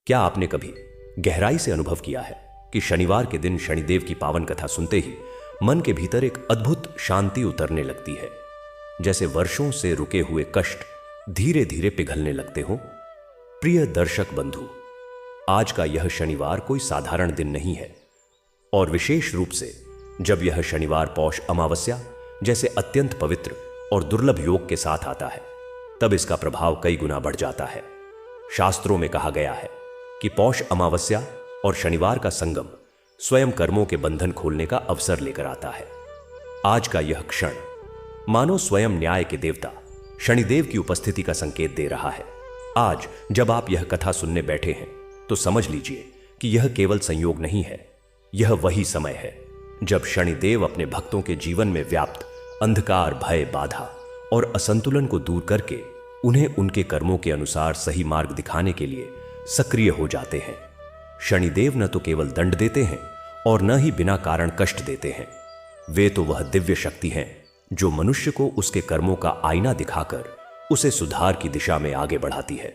क्या आपने कभी गहराई से अनुभव किया है कि शनिवार के दिन शनिदेव की पावन कथा सुनते ही मन के भीतर एक अद्भुत शांति उतरने लगती है, जैसे वर्षों से रुके हुए कष्ट धीरे धीरे पिघलने लगते हों। प्रिय दर्शक बंधु, आज का यह शनिवार कोई साधारण दिन नहीं है, और विशेष रूप से जब यह शनिवार पौष अमावस्या जैसे अत्यंत पवित्र और दुर्लभ योग के साथ आता है, तब इसका प्रभाव कई गुना बढ़ जाता है। शास्त्रों में कहा गया है कि पौष अमावस्या और शनिवार का संगम स्वयं कर्मों के बंधन खोलने का अवसर लेकर आता है। आज का यह क्षण मानो स्वयं न्याय के देवता शनिदेव की उपस्थिति का संकेत दे रहा है। आज जब आप यह कथा सुनने बैठे हैं तो समझ लीजिए कि यह केवल संयोग नहीं है, यह वही समय है जब शनिदेव अपने भक्तों के जीवन में व्याप्त अंधकार, भय, बाधा और असंतुलन को दूर करके उन्हें उनके कर्मों के अनुसार सही मार्ग दिखाने के लिए सक्रिय हो जाते हैं। शनिदेव न तो केवल दंड देते हैं और न ही बिना कारण कष्ट देते हैं, वे तो वह दिव्य शक्ति हैं जो मनुष्य को उसके कर्मों का आईना दिखाकर उसे सुधार की दिशा में आगे बढ़ाती है।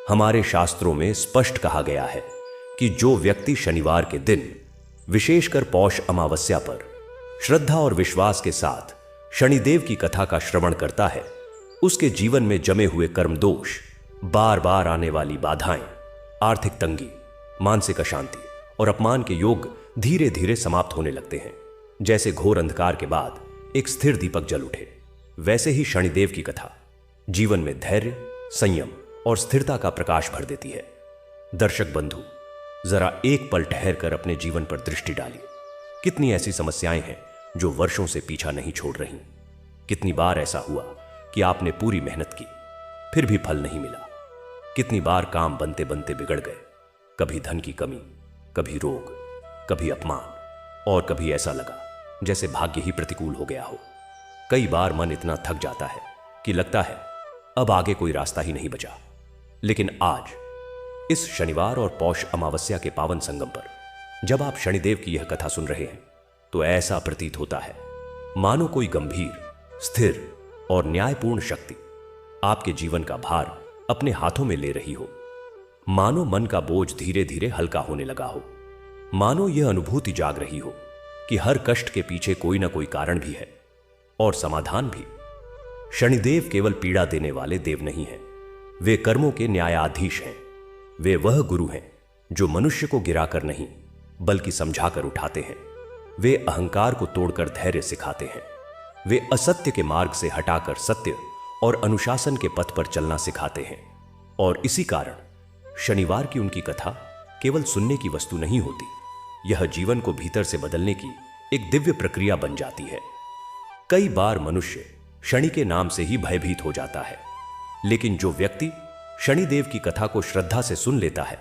हमारे शास्त्रों में स्पष्ट कहा गया है कि जो व्यक्ति शनिवार के दिन, विशेषकर पौष अमावस्या पर श्रद्धा और विश्वास के साथ शनिदेव की कथा का श्रवण करता है, उसके जीवन में जमे हुए कर्म दोष, बार बार आने वाली बाधाएं, आर्थिक तंगी, मानसिक अशांति और अपमान के योग धीरे धीरे समाप्त होने लगते हैं। जैसे घोर अंधकार के बाद एक स्थिर दीपक जल उठे, वैसे ही शनिदेव की कथा जीवन में धैर्य, संयम और स्थिरता का प्रकाश भर देती है। दर्शक बंधु, जरा एक पल ठहर कर अपने जीवन पर दृष्टि डालिए। कितनी ऐसी समस्याएं हैं जो वर्षों से पीछा नहीं छोड़ रही। कितनी बार ऐसा हुआ कि आपने पूरी मेहनत की, फिर भी फल नहीं मिला। कितनी बार काम बनते बनते बिगड़ गए, कभी धन की कमी, कभी रोग, कभी अपमान, और कभी ऐसा लगा जैसे भाग्य ही प्रतिकूल हो गया हो। कई बार मन इतना थक जाता है कि लगता है अब आगे कोई रास्ता ही नहीं बचा। लेकिन आज इस शनिवार और पौष अमावस्या के पावन संगम पर जब आप शनिदेव की यह कथा सुन रहे हैं तो ऐसा प्रतीत होता है मानो कोई गंभीर, स्थिर और न्यायपूर्ण शक्ति आपके जीवन का भार अपने हाथों में ले रही हो। मानो मन का बोझ धीरे धीरे हल्का होने लगा हो। मानो यह अनुभूति जाग रही हो कि हर कष्ट के पीछे कोई ना कोई कारण भी है और समाधान भी। शनिदेव केवल पीड़ा देने वाले देव नहीं हैं, वे कर्मों के न्यायाधीश हैं। वे वह गुरु हैं जो मनुष्य को गिराकर नहीं बल्कि समझाकर उठाते हैं। वे अहंकार को तोड़कर धैर्य सिखाते हैं। वे असत्य के मार्ग से हटाकर सत्य और अनुशासन के पथ पर चलना सिखाते हैं। और इसी कारण शनिवार की उनकी कथा केवल सुनने की वस्तु नहीं होती, यह जीवन को भीतर से बदलने की एक दिव्य प्रक्रिया बन जाती है। कई बार मनुष्य शनि के नाम से ही भयभीत हो जाता है, लेकिन जो व्यक्ति शनिदेव की कथा को श्रद्धा से सुन लेता है,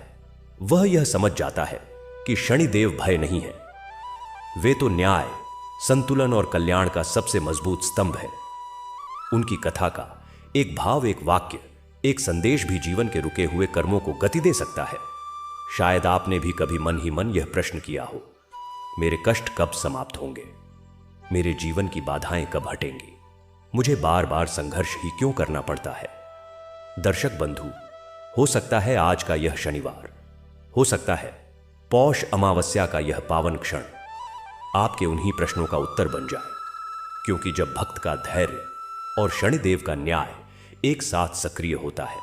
वह यह समझ जाता है कि शनिदेव भय नहीं है, वे तो न्याय, संतुलन और कल्याण का सबसे मजबूत स्तंभ है। उनकी कथा का एक भाव, एक वाक्य, एक संदेश भी जीवन के रुके हुए कर्मों को गति दे सकता है। शायद आपने भी कभी मन ही मन यह प्रश्न किया हो, मेरे कष्ट कब समाप्त होंगे, मेरे जीवन की बाधाएं कब हटेंगी, मुझे बार बार संघर्ष ही क्यों करना पड़ता है। दर्शक बंधु, हो सकता है आज का यह शनिवार, हो सकता है पौष अमावस्या का यह पावन क्षण आपके उन्हीं प्रश्नों का उत्तर बन जाए, क्योंकि जब भक्त का धैर्य और शनिदेव का न्याय एक साथ सक्रिय होता है,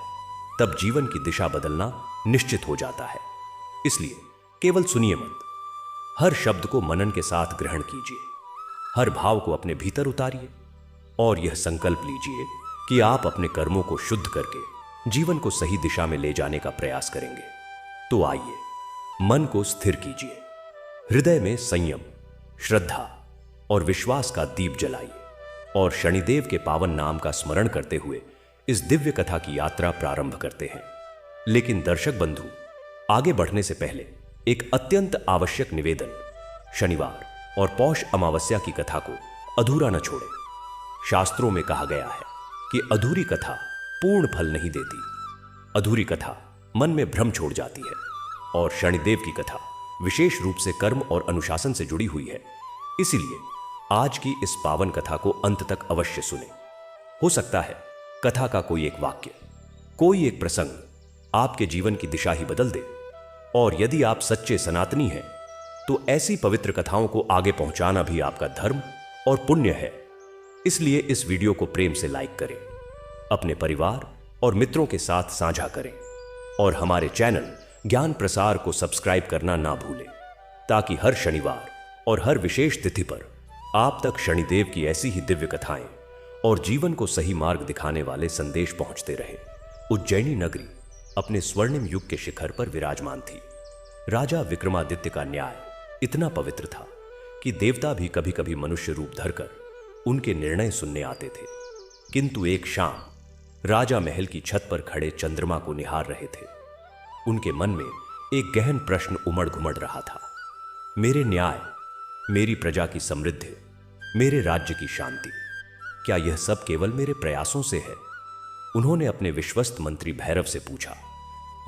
तब जीवन की दिशा बदलना निश्चित हो जाता है। इसलिए केवल सुनिए मत, हर शब्द को मनन के साथ ग्रहण कीजिए, हर भाव को अपने भीतर उतारिए और यह संकल्प लीजिए कि आप अपने कर्मों को शुद्ध करके जीवन को सही दिशा में ले जाने का प्रयास करेंगे। तो आइए, मन को स्थिर कीजिए, हृदय में संयम, श्रद्धा और विश्वास का दीप जलाइए और शनिदेव के पावन नाम का स्मरण करते हुए इस दिव्य कथा की यात्रा प्रारंभ करते हैं। लेकिन दर्शक बंधु, आगे बढ़ने से पहले एक अत्यंत आवश्यक निवेदन, शनिवार और पौष अमावस्या की कथा को अधूरा न छोड़ें। शास्त्रों में कहा गया है कि अधूरी कथा पूर्ण फल नहीं देती। अधूरी कथा मन में भ्रम छोड़ जाती है, और शनिदेव की कथा विशेष रूप से कर्म और अनुशासन से जुड़ी हुई है। इसीलिए आज की इस पावन कथा को अंत तक अवश्य सुने। हो सकता है कथा का कोई एक वाक्य, कोई एक प्रसंग आपके जीवन की दिशा ही बदल दे। और यदि आप सच्चे सनातनी हैं तो ऐसी पवित्र कथाओं को आगे पहुंचाना भी आपका धर्म और पुण्य है। इसलिए इस वीडियो को प्रेम से लाइक करें, अपने परिवार और मित्रों के साथ साझा करें और हमारे चैनल ज्ञान प्रसार को सब्सक्राइब करना ना भूलें, ताकि हर शनिवार और हर विशेष तिथि पर आप तक शनिदेव की ऐसी ही दिव्य कथाएं और जीवन को सही मार्ग दिखाने वाले संदेश पहुंचते रहे। उज्जैनी नगरी अपने स्वर्णिम युग के शिखर पर विराजमान थी। राजा विक्रमादित्य का न्याय इतना पवित्र था कि देवता भी कभी कभी मनुष्य रूप धरकर उनके निर्णय सुनने आते थे। किंतु एक शाम राजा महल की छत पर खड़े चंद्रमा को निहार रहे थे। उनके मन में एक गहन प्रश्न उमड़ घुमड़ रहा था। मेरे न्याय, मेरी प्रजा की समृद्धि, मेरे राज्य की शांति, क्या यह सब केवल मेरे प्रयासों से है? उन्होंने अपने विश्वस्त मंत्री भैरव से पूछा,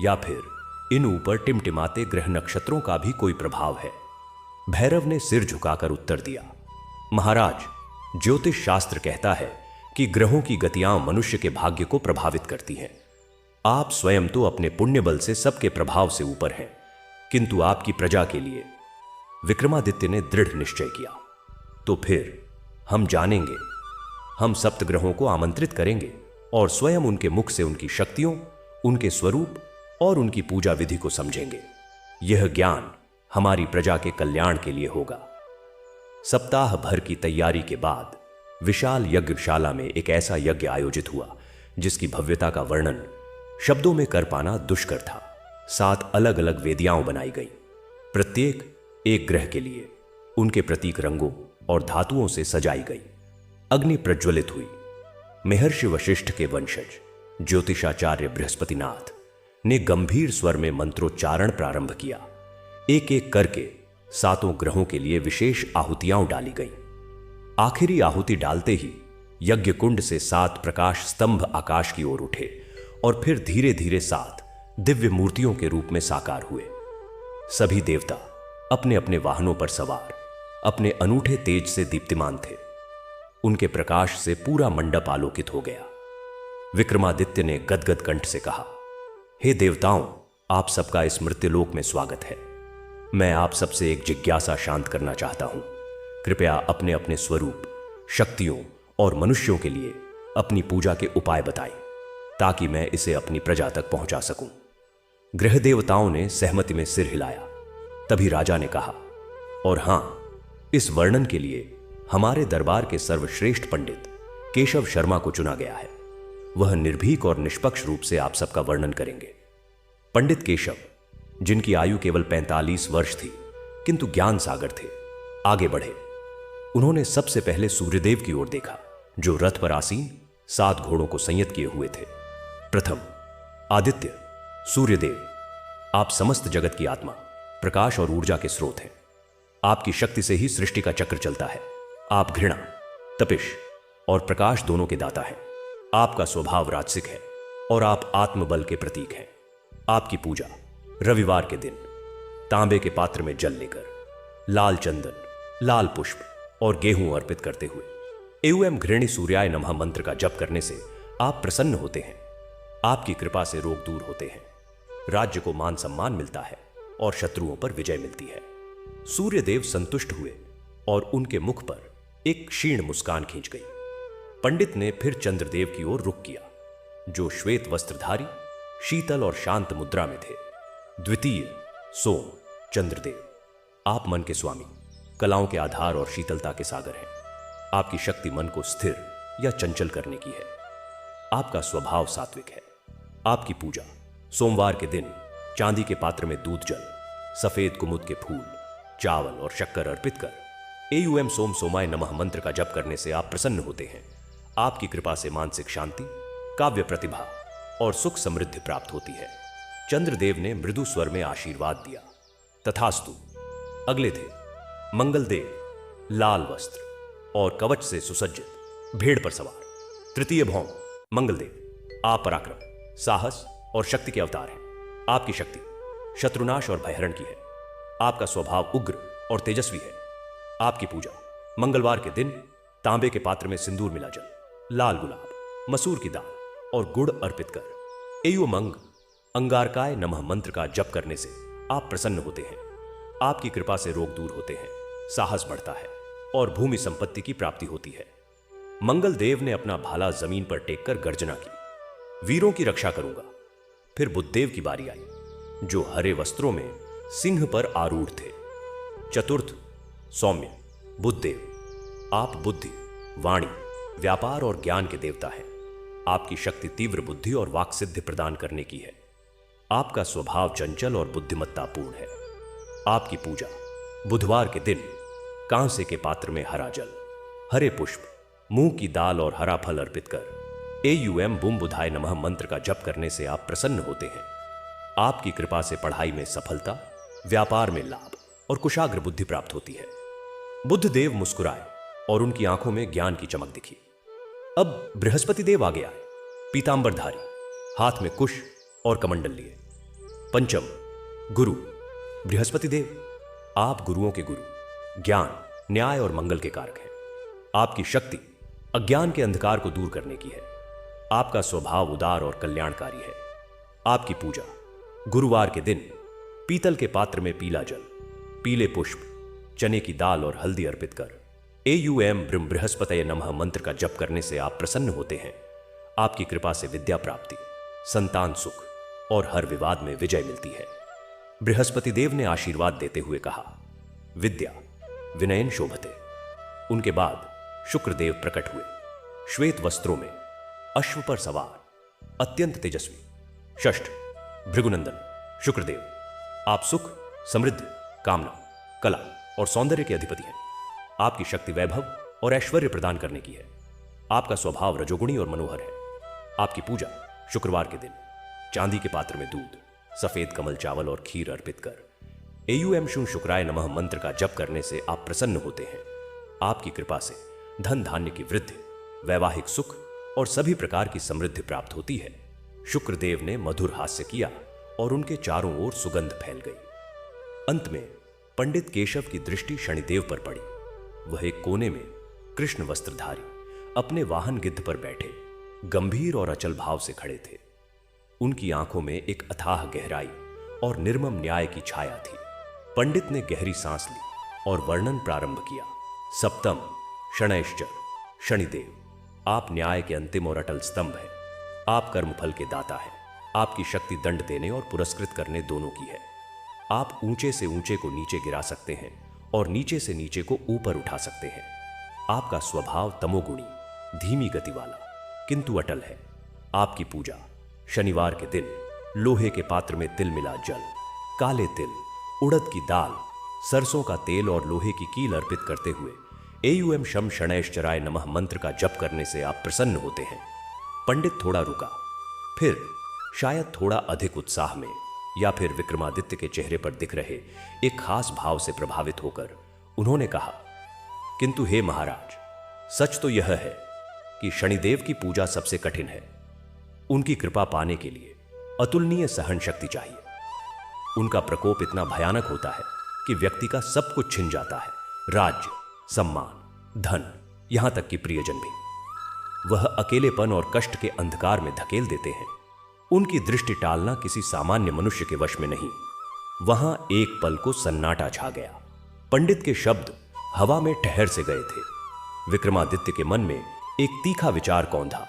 या फिर इन ऊपर टिमटिमाते ग्रह नक्षत्रों का भी कोई प्रभाव है? भैरव ने सिर झुकाकर उत्तर दिया, महाराज, ज्योतिष शास्त्र कहता है कि ग्रहों की गतियां मनुष्य के भाग्य को प्रभावित करती हैं। आप स्वयं तो अपने पुण्य बल से सबके प्रभाव से ऊपर हैं, किंतु आपकी प्रजा के लिए विक्रमादित्य ने दृढ़ निश्चय किया। तो फिर हम जानेंगे, हम सप्तग्रहों को आमंत्रित करेंगे और स्वयं उनके मुख से उनकी शक्तियों, उनके स्वरूप और उनकी पूजा विधि को समझेंगे। यह ज्ञान हमारी प्रजा के कल्याण के लिए होगा। सप्ताह भर की तैयारी के बाद विशाल यज्ञशाला में एक ऐसा यज्ञ आयोजित हुआ जिसकी भव्यता का वर्णन शब्दों में कर पाना दुष्कर था। 7 अलग अलग वेदियां बनाई गई, प्रत्येक एक ग्रह के लिए उनके प्रतीक रंगों और धातुओं से सजाई गई। अग्नि प्रज्वलित हुई। महर्षि वशिष्ठ के वंशज ज्योतिषाचार्य बृहस्पतिनाथ ने गंभीर स्वर में मंत्रोच्चारण प्रारंभ किया। एक एक करके 7 ग्रहों के लिए विशेष आहुतियां डाली गईं। आखिरी आहुति डालते ही यज्ञ कुंड से 7 प्रकाश स्तंभ आकाश की ओर उठे और फिर धीरे धीरे 7 दिव्य मूर्तियों के रूप में साकार हुए। सभी देवता अपने अपने वाहनों पर सवार अपने अनूठे तेज से दीप्तिमान थे। उनके प्रकाश से पूरा मंडप आलोकित हो गया। विक्रमादित्य ने गदगद कंठ से कहा, हे देवताओं, आप सबका इस मृत्युलोक में स्वागत है। मैं आप सबसे एक जिज्ञासा शांत करना चाहता हूं। कृपया अपने अपने स्वरूप, शक्तियों और मनुष्यों के लिए अपनी पूजा के उपाय बताएं, ताकि मैं इसे अपनी प्रजा तक पहुंचा सकूं। ग्रह देवताओं ने सहमति में सिर हिलाया। तभी राजा ने कहा, और हां, इस वर्णन के लिए हमारे दरबार के सर्वश्रेष्ठ पंडित केशव शर्मा को चुना गया है। वह निर्भीक और निष्पक्ष रूप से आप सबका वर्णन करेंगे। पंडित केशव, जिनकी आयु केवल 45 वर्ष थी, किंतु ज्ञान सागर थे, आगे बढ़े। उन्होंने सबसे पहले सूर्यदेव की ओर देखा, जो रथ पर आसीन 7 घोड़ों को संयत किए हुए थे। प्रथम, आदित्य, सूर्यदेव, आप समस्त जगत की आत्मा, प्रकाश और ऊर्जा के स्रोत हैं। आपकी शक्ति से ही सृष्टि का चक्र चलता है। आप घृणा, तपिश और प्रकाश दोनों के दाता हैं। आपका स्वभाव राजसिक है और आप आत्मबल के प्रतीक हैं। आपकी पूजा रविवार के दिन तांबे के पात्र में जल लेकर लाल चंदन, लाल पुष्प और गेहूं अर्पित करते हुए एवं घृणी सूर्याय नमः मंत्र का जप करने से आप प्रसन्न होते हैं। आपकी कृपा से रोग दूर होते हैं, राज्य को मान सम्मान मिलता है और शत्रुओं पर विजय मिलती है। सूर्यदेव संतुष्ट हुए और उनके मुख पर एक क्षीण मुस्कान खींच गई। पंडित ने फिर चंद्रदेव की ओर रुख किया, जो श्वेत वस्त्रधारी, शीतल और शांत मुद्रा में थे। द्वितीय, सोम, चंद्रदेव, आप मन के स्वामी, कलाओं के आधार और शीतलता के सागर हैं। आपकी शक्ति मन को स्थिर या चंचल करने की है। आपका स्वभाव सात्विक है। आपकी पूजा सोमवार के दिन चांदी के पात्र में दूध जल, सफेद कुमुद के फूल, चावल और शक्कर अर्पित कर एयूएम सोम सोमाय नमः मंत्र का जप करने से आप प्रसन्न होते हैं। आपकी कृपा से मानसिक शांति, काव्य प्रतिभा और सुख समृद्धि प्राप्त होती है। चंद्रदेव ने मृदु स्वर में आशीर्वाद दिया, तथास्तु। अगले थे मंगलदेव, लाल वस्त्र और कवच से सुसज्जित भेड़ पर सवार। तृतीय भौम मंगलदेव, आप पराक्रम, साहस और शक्ति के अवतार हैं। आपकी शक्ति शत्रुनाश और भयहरण की है। आपका स्वभाव उग्र और तेजस्वी है। आपकी पूजा मंगलवार के दिन तांबे के पात्र में सिंदूर मिला जल, लाल गुलाब, मसूर की दाल और गुड़ अर्पित कर एवं मंग अंगारकाय नमः मंत्र का जप करने से आप प्रसन्न होते हैं। आपकी कृपा से रोग दूर होते हैं, साहस बढ़ता है और भूमि संपत्ति की प्राप्ति होती है। मंगल देव ने अपना भाला जमीन पर टेककर गर्जना की, वीरों की रक्षा करूंगा। फिर बुद्धदेव की बारी आई, जो हरे वस्त्रों में सिंह पर आरूढ़ थे। चतुर्थ सौम्य बुद्धदेव, आप बुद्धि, वाणी, व्यापार और ज्ञान के देवता हैं। आपकी शक्ति तीव्र बुद्धि और वाक सिद्धि प्रदान करने की है। आपका स्वभाव चंचल और बुद्धिमत्तापूर्ण है। आपकी पूजा बुधवार के दिन कांसे के पात्र में हरा जल, हरे पुष्प, मूंग की दाल और हरा फल अर्पित कर एयूएम बुम बुधाय नमः मंत्र का जप करने से आप प्रसन्न होते हैं। आपकी कृपा से पढ़ाई में सफलता, व्यापार में लाभ और कुशाग्र बुद्धि प्राप्त होती है। बुद्धदेव मुस्कुराए और उनकी आंखों में ज्ञान की चमक दिखी। अब बृहस्पति देव आगे आए, पीतांबरधारी, हाथ में कुश और कमंडल लिए। पंचम गुरु बृहस्पति देव, आप गुरुओं के गुरु, ज्ञान, न्याय और मंगल के कारक हैं। आपकी शक्ति अज्ञान के अंधकार को दूर करने की है। आपका स्वभाव उदार और कल्याणकारी है। आपकी पूजा गुरुवार के दिन पीतल के पात्र में पीला जल, पीले पुष्प, चने की दाल और हल्दी अर्पित कर एयूएम ब्रह्म बृहस्पतये नमः मंत्र का जप करने से आप प्रसन्न होते हैं। आपकी कृपा से विद्या प्राप्ति, संतान सुख और हर विवाद में विजय मिलती है। बृहस्पति देव ने आशीर्वाद देते हुए कहा, विद्या विनयन शोभते। उनके बाद शुक्रदेव प्रकट हुए, श्वेत वस्त्रों में, अश्व पर सवार, अत्यंत तेजस्वी। षष्ठ भृगुनंदन शुक्रदेव, आप सुख, समृद्धि, कामना, कला और सौंदर्य के अधिपति हैं। आपकी शक्ति वैभव और ऐश्वर्य प्रदान करने की है। आपका स्वभाव रजोगुणी और मनोहर है। आपकी पूजा शुक्रवार के दिन चांदी के पात्र में दूध, सफेद कमल चावल और खीर अर्पित कर एयूएम शुं शुक्राय नमः मंत्र का जप करने से आप प्रसन्न होते हैं। आपकी कृपा से धन धान्य की वृद्धि, वैवाहिक सुख और सभी प्रकार की समृद्धि प्राप्त होती है। शुक्रदेव ने मधुर हास्य किया और उनके चारों ओर सुगंध फैल गई। अंत में पंडित केशव की दृष्टि शनिदेव पर पड़ी। वह एक कोने में कृष्ण वस्त्रधारी अपने वाहन गिद्ध पर बैठे गंभीर और अचल भाव से खड़े थे। उनकी आंखों में एक अथाह गहराई और निर्मम न्याय की छाया थी। पंडित ने गहरी सांस ली और वर्णन प्रारंभ किया। सप्तम शनैश्चर शनिदेव, आप न्याय के अंतिम और अटल स्तंभ हैं। आप कर्मफल के दाता हैं। आपकी शक्ति दंड देने और पुरस्कृत करने दोनों की है। आप ऊंचे से ऊंचे को नीचे गिरा सकते हैं और नीचे से नीचे को ऊपर उठा सकते हैं। आपका स्वभाव तमोगुणी, धीमी गति वाला किंतु अटल है। आपकी पूजा शनिवार के दिन लोहे के पात्र में तिल मिला जल, काले तिल, उड़द की दाल, सरसों का तेल और लोहे की कील अर्पित करते हुए एयूएम शम शनैश्चराय नमः मंत्र का जप करने से आप प्रसन्न होते हैं। पंडित थोड़ा रुका, फिर शायद थोड़ा अधिक उत्साह में या फिर विक्रमादित्य के चेहरे पर दिख रहे एक खास भाव से प्रभावित होकर उन्होंने कहा, किंतु हे महाराज, सच तो यह है कि शनिदेव की पूजा सबसे कठिन है। उनकी कृपा पाने के लिए अतुलनीय सहन शक्ति चाहिए। उनका प्रकोप इतना भयानक होता है कि व्यक्ति का सब कुछ छिन जाता है, राज्य, सम्मान, धन, यहां तक कि प्रियजन भी। वह अकेलेपन और कष्ट के अंधकार में धकेल देते हैं। उनकी दृष्टि टालना किसी सामान्य मनुष्य के वश में नहीं। वहां एक पल को सन्नाटा छा गया। पंडित के शब्द हवा में ठहर से गए थे। विक्रमादित्य के मन में एक तीखा विचार कौंधा।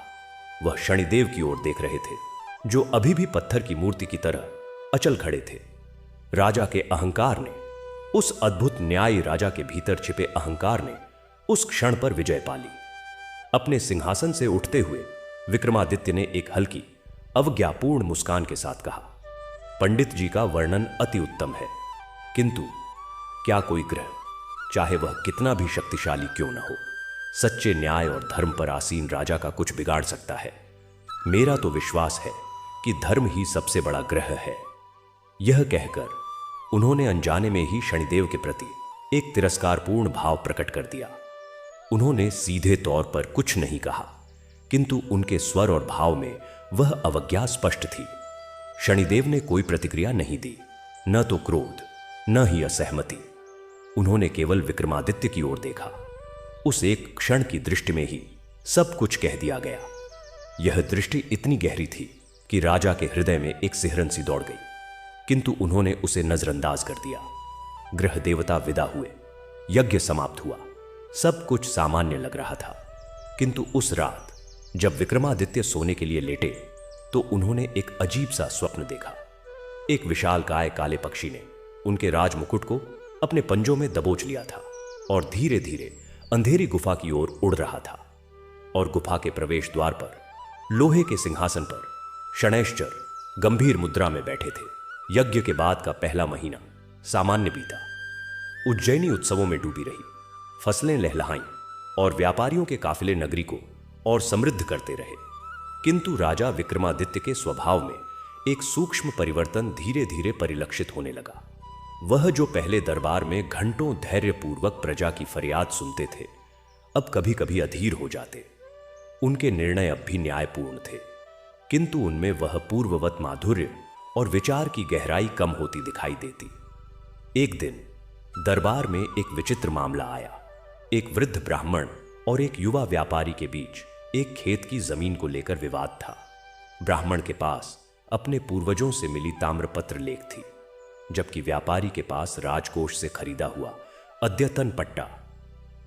वह शनिदेव की ओर देख रहे थे, जो अभी भी पत्थर की मूर्ति की तरह अचल खड़े थे। राजा के अहंकार ने, उस अद्भुत न्यायी राजा के भीतर छिपे अहंकार ने उस क्षण पर विजय पा ली। अपने सिंहासन से उठते हुए विक्रमादित्य ने एक हल्की अवज्ञापूर्ण मुस्कान के साथ कहा, पंडित जी का वर्णन अति उत्तम है, किंतु क्या कोई ग्रह, चाहे वह कितना भी शक्तिशाली क्यों न हो, सच्चे न्याय और धर्म पर आसीन राजा का कुछ बिगाड़ सकता है? मेरा तो विश्वास है कि धर्म ही सबसे बड़ा ग्रह है। यह कहकर उन्होंने अनजाने में ही शनिदेव के प्रति एक तिरस्कारपूर्ण भाव प्रकट कर दिया। उन्होंने सीधे तौर पर कुछ नहीं कहा, किंतु उनके स्वर और भाव में वह अवज्ञा स्पष्ट थी। शनिदेव ने कोई प्रतिक्रिया नहीं दी, न तो क्रोध, न ही असहमति। उन्होंने केवल विक्रमादित्य की ओर देखा। उस एक क्षण की दृष्टि में ही सब कुछ कह दिया गया। यह दृष्टि इतनी गहरी थी कि राजा के हृदय में एक सिहरन सी दौड़ गई, किंतु उन्होंने उसे नजरअंदाज कर दिया। ग्रह देवता विदा हुए, यज्ञ समाप्त हुआ, सब कुछ सामान्य लग रहा था। किंतु उस रात जब विक्रमादित्य सोने के लिए लेटे तो उन्होंने एक अजीब सा स्वप्न देखा। एक विशालकाय काले पक्षी ने उनके राजमुकुट को अपने पंजों में दबोच लिया था और धीरे धीरे अंधेरी गुफा की ओर उड़ रहा था। और गुफा के प्रवेश द्वार पर लोहे के सिंहासन पर शनैश्चर गंभीर मुद्रा में बैठे थे। यज्ञ के बाद का पहला महीना सामान्य बीता। उज्जैनी उत्सवों में डूबी रही, फसलें लहलहाईं और व्यापारियों के काफिले नगरी को और समृद्ध करते रहे। किंतु राजा विक्रमादित्य के स्वभाव में एक सूक्ष्म परिवर्तन धीरे धीरे परिलक्षित होने लगा। वह जो पहले दरबार में घंटों धैर्यपूर्वक प्रजा की फरियाद सुनते थे, अब कभी कभी अधीर हो जाते। उनके निर्णय अब भी न्यायपूर्ण थे, किंतु उनमें वह पूर्ववत माधुर्य और विचार की गहराई कम होती दिखाई देती। एक दिन दरबार में एक विचित्र मामला आया। एक वृद्ध ब्राह्मण और एक युवा व्यापारी के बीच एक खेत की जमीन को लेकर विवाद था। ब्राह्मण के पास अपने पूर्वजों से मिली ताम्रपत्र लेख थी, जबकि व्यापारी के पास राजकोष से खरीदा हुआ अद्यतन पट्टा।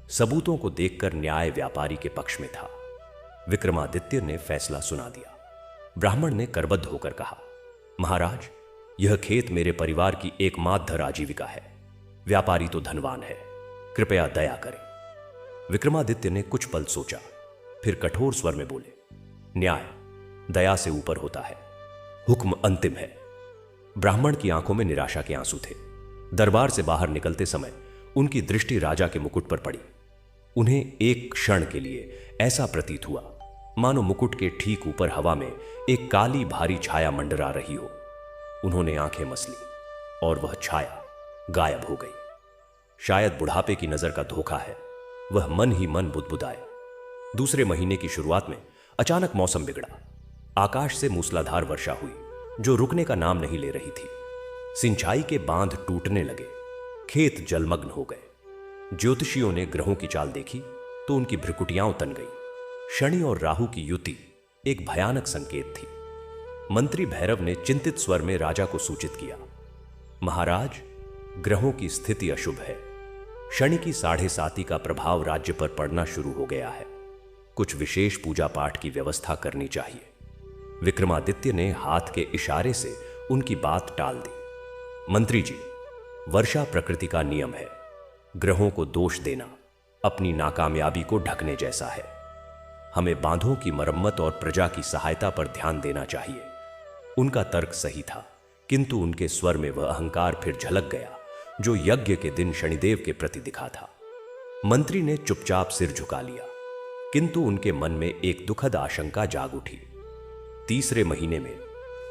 सबूतों को देखकर न्याय व्यापारी के पक्ष में था। विक्रमादित्य ने फैसला सुना दिया। ब्राह्मण ने करबद्ध होकर कहा, महाराज, यह खेत मेरे परिवार की एकमात्र आजीविका है। व्यापारी तो धनवान है, कृपया दया करें। विक्रमादित्य ने कुछ पल सोचा, फिर कठोर स्वर में बोले, न्याय दया से ऊपर होता है, हुक्म अंतिम है। ब्राह्मण की आंखों में निराशा के आंसू थे। दरबार से बाहर निकलते समय उनकी दृष्टि राजा के मुकुट पर पड़ी। उन्हें एक क्षण के लिए ऐसा प्रतीत हुआ मानो मुकुट के ठीक ऊपर हवा में एक काली भारी छाया मंडरा रही हो। उन्होंने आंखें मसली और वह छाया गायब हो गई। शायद बुढ़ापे की नजर का धोखा है। वह मन ही मन बुदबुदाए। दूसरे महीने की शुरुआत में अचानक मौसम बिगड़ा। आकाश से मूसलाधार वर्षा हुई जो रुकने का नाम नहीं ले रही थी। सिंचाई के बांध टूटने लगे, खेत जलमग्न हो गए। ज्योतिषियों ने ग्रहों की चाल देखी तो उनकी भ्रिकुटियां तन गई। शनि और राहु की युति एक भयानक संकेत थी। मंत्री भैरव ने चिंतित स्वर में राजा को सूचित किया, महाराज, ग्रहों की स्थिति अशुभ है। शनि की 7.5 का प्रभाव राज्य पर पड़ना शुरू हो गया है। कुछ विशेष पूजा पाठ की व्यवस्था करनी चाहिए। विक्रमादित्य ने हाथ के इशारे से उनकी बात टाल दी। मंत्री जी, वर्षा प्रकृति का नियम है। ग्रहों को दोष देना अपनी नाकामयाबी को ढकने जैसा है। हमें बांधों की मरम्मत और प्रजा की सहायता पर ध्यान देना चाहिए। उनका तर्क सही था, किंतु उनके स्वर में वह अहंकार फिर झलक गया जो यज्ञ के दिन शनिदेव के प्रति दिखा था। मंत्री ने चुपचाप सिर झुका लिया, किंतु उनके मन में एक दुखद आशंका जाग उठी। तीसरे महीने में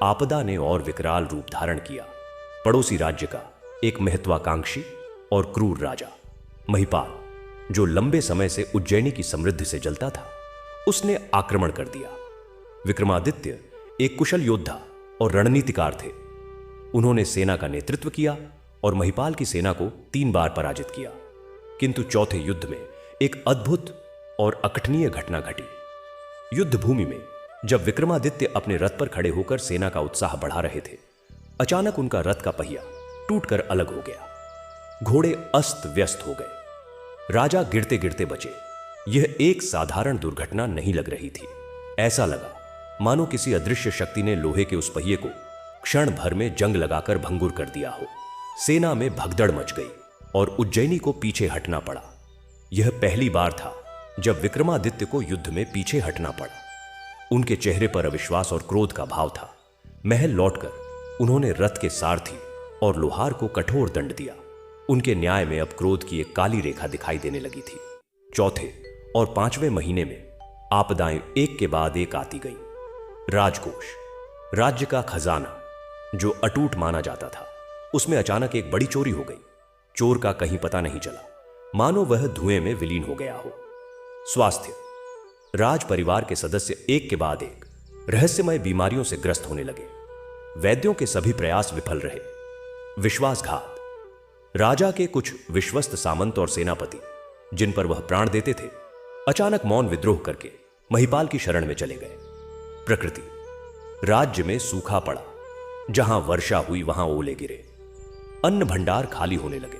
आपदा ने और विकराल रूप धारण किया। पड़ोसी राज्य का एक महत्वाकांक्षी और क्रूर राजा महिपाल, जो लंबे समय से उज्जैनी की समृद्धि से जलता था, उसने आक्रमण कर दिया। विक्रमादित्य एक कुशल योद्धा और रणनीतिकार थे। उन्होंने सेना का नेतृत्व किया और महिपाल की सेना को 3 बार पराजित किया। किंतु चौथे युद्ध में एक अद्भुत और अकठनीय घटना घटी। युद्ध भूमि में जब विक्रमादित्य अपने रथ पर खड़े होकर सेना का उत्साह बढ़ा रहे थे, अचानक उनका रथ का पहिया टूटकर अलग हो गया। घोड़े अस्त व्यस्त हो गए। राजा गिरते गिरते बचे। यह एक साधारण दुर्घटना नहीं लग रही थी। ऐसा लगा मानो किसी अदृश्य शक्ति ने लोहे के उस पहिए को क्षण भर में जंग लगाकर भंगुर कर दिया हो। सेना में भगदड़ मच गई और उज्जैनी को पीछे हटना पड़ा। यह पहली बार था जब विक्रमादित्य को युद्ध में पीछे हटना पड़ा। उनके चेहरे पर अविश्वास और क्रोध का भाव था। महल लौटकर उन्होंने रथ के सारथी और लोहार को कठोर दंड दिया। उनके न्याय में अब क्रोध की एक काली रेखा दिखाई देने लगी थी। चौथे और 5वें महीने में आपदाएं एक के बाद एक आती गईं। राजकोष, राज्य का खजाना जो अटूट माना जाता था, उसमें अचानक एक बड़ी चोरी हो गई। चोर का कहीं पता नहीं चला, मानो वह धुएं में विलीन हो गया हो। स्वास्थ्य, राज परिवार के सदस्य एक के बाद एक रहस्यमय बीमारियों से ग्रस्त होने लगे। वैद्यों के सभी प्रयास विफल रहे। विश्वासघात, राजा के कुछ विश्वस्त सामंत और सेनापति, जिन पर वह प्राण देते थे, अचानक मौन विद्रोह करके महिपाल की शरण में चले गए। प्रकृति, राज्य में सूखा पड़ा। जहां वर्षा हुई वहां ओले गिरे। अन्न भंडार खाली होने लगे।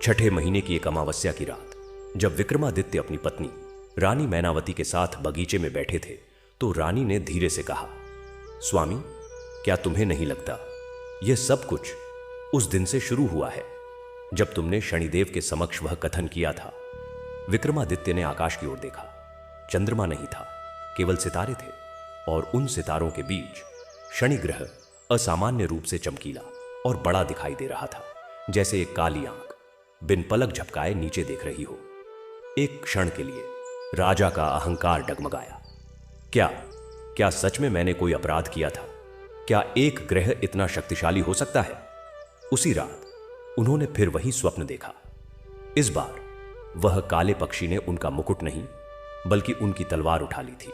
छठे महीने की एक अमावस्या की रात, जब विक्रमादित्य अपनी पत्नी रानी मैनावती के साथ बगीचे में बैठे थे, तो रानी ने धीरे से कहा, स्वामी, क्या तुम्हें नहीं लगता यह सब कुछ उस दिन से शुरू हुआ है जब तुमने शनिदेव के समक्ष वह कथन किया था? विक्रमादित्य ने आकाश की ओर देखा। चंद्रमा नहीं था, केवल सितारे थे, और उन सितारों के बीच शनि ग्रह असामान्य रूप से चमकीला और बड़ा दिखाई दे रहा था, जैसे एक काली आंख बिन पलक झपकाए नीचे देख रही हो। एक क्षण के लिए राजा का अहंकार डगमगाया। क्या सच में मैंने कोई अपराध किया था? क्या एक ग्रह इतना शक्तिशाली हो सकता है? उसी रात उन्होंने फिर वही स्वप्न देखा। इस बार वह काले पक्षी ने उनका मुकुट नहीं, बल्कि उनकी तलवार उठा ली थी,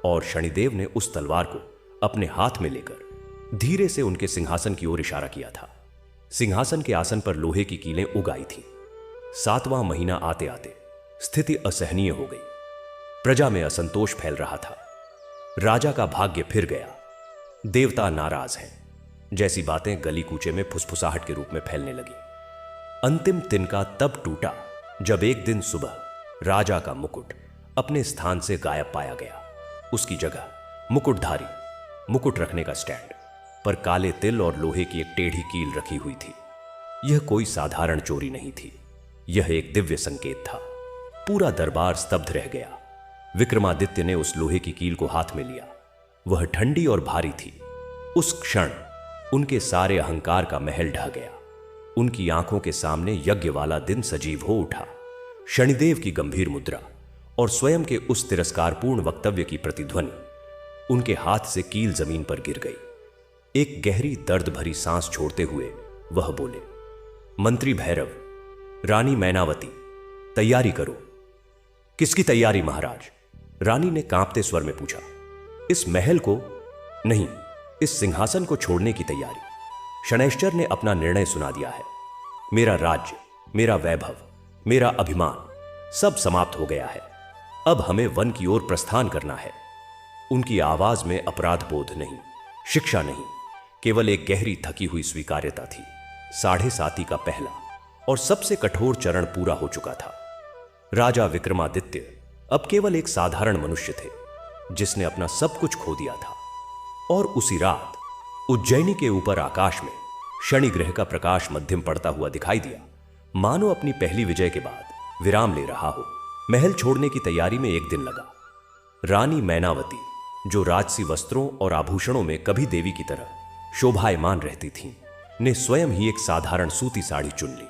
और शनिदेव ने उस तलवार को अपने हाथ में लेकर धीरे से उनके सिंहासन की ओर इशारा किया था। सिंहासन के आसन पर लोहे की कीलें उग आई थीं। 7वां महीना आते आते स्थिति असहनीय हो गई। प्रजा में असंतोष फैल रहा था। राजा का भाग्य फिर गया। देवता नाराज हैं, जैसी बातें गली कूचे में फुसफुसाहट के रूप में फैलने लगी। अंतिम तिनका तब टूटा जब एक दिन सुबह राजा का मुकुट अपने स्थान से गायब पाया गया। उसकी जगह मुकुटधारी, मुकुट रखने का स्टैंड पर काले तिल और लोहे की एक टेढ़ी कील रखी हुई थी। यह कोई साधारण चोरी नहीं थी, यह एक दिव्य संकेत था। पूरा दरबार स्तब्ध रह गया। विक्रमादित्य ने उस लोहे की कील को हाथ में लिया। वह ठंडी और भारी थी। उस क्षण उनके सारे अहंकार का महल ढह गया। उनकी आंखों के सामने यज्ञ वाला दिन सजीव हो उठा। शनिदेव की गंभीर मुद्रा और स्वयं के उस तिरस्कारपूर्ण वक्तव्य की प्रतिध्वनि। उनके हाथ से कील जमीन पर गिर गई। एक गहरी दर्द भरी सांस छोड़ते हुए वह बोले, मंत्री भैरव, रानी मैनावती, तैयारी करो। किसकी तैयारी महाराज? रानी ने कांपते स्वर में पूछा। इस महल को नहीं, इस सिंहासन को छोड़ने की तैयारी। शनैश्चर ने अपना निर्णय सुना दिया है। मेरा राज्य, मेरा वैभव, मेरा अभिमान सब समाप्त हो गया है। अब हमें वन की ओर प्रस्थान करना है। उनकी आवाज में अपराध बोध नहीं, शिक्षा नहीं, केवल एक गहरी थकी हुई स्वीकार्यता थी। 7.5 का पहला और सबसे कठोर चरण पूरा हो चुका था। राजा विक्रमादित्य अब केवल एक साधारण मनुष्य थे, जिसने अपना सब कुछ खो दिया था। और उसी रात उज्जैनी के ऊपर आकाश में शनि ग्रह का प्रकाश मध्यम पड़ता हुआ दिखाई दिया, मानो अपनी पहली विजय के बाद विराम ले रहा हो। महल छोड़ने की तैयारी में एक दिन लगा। रानी मैनावती, जो राजसी वस्त्रों और आभूषणों में कभी देवी की तरह शोभायमान रहती थीं, ने स्वयं ही एक साधारण सूती साड़ी चुन ली।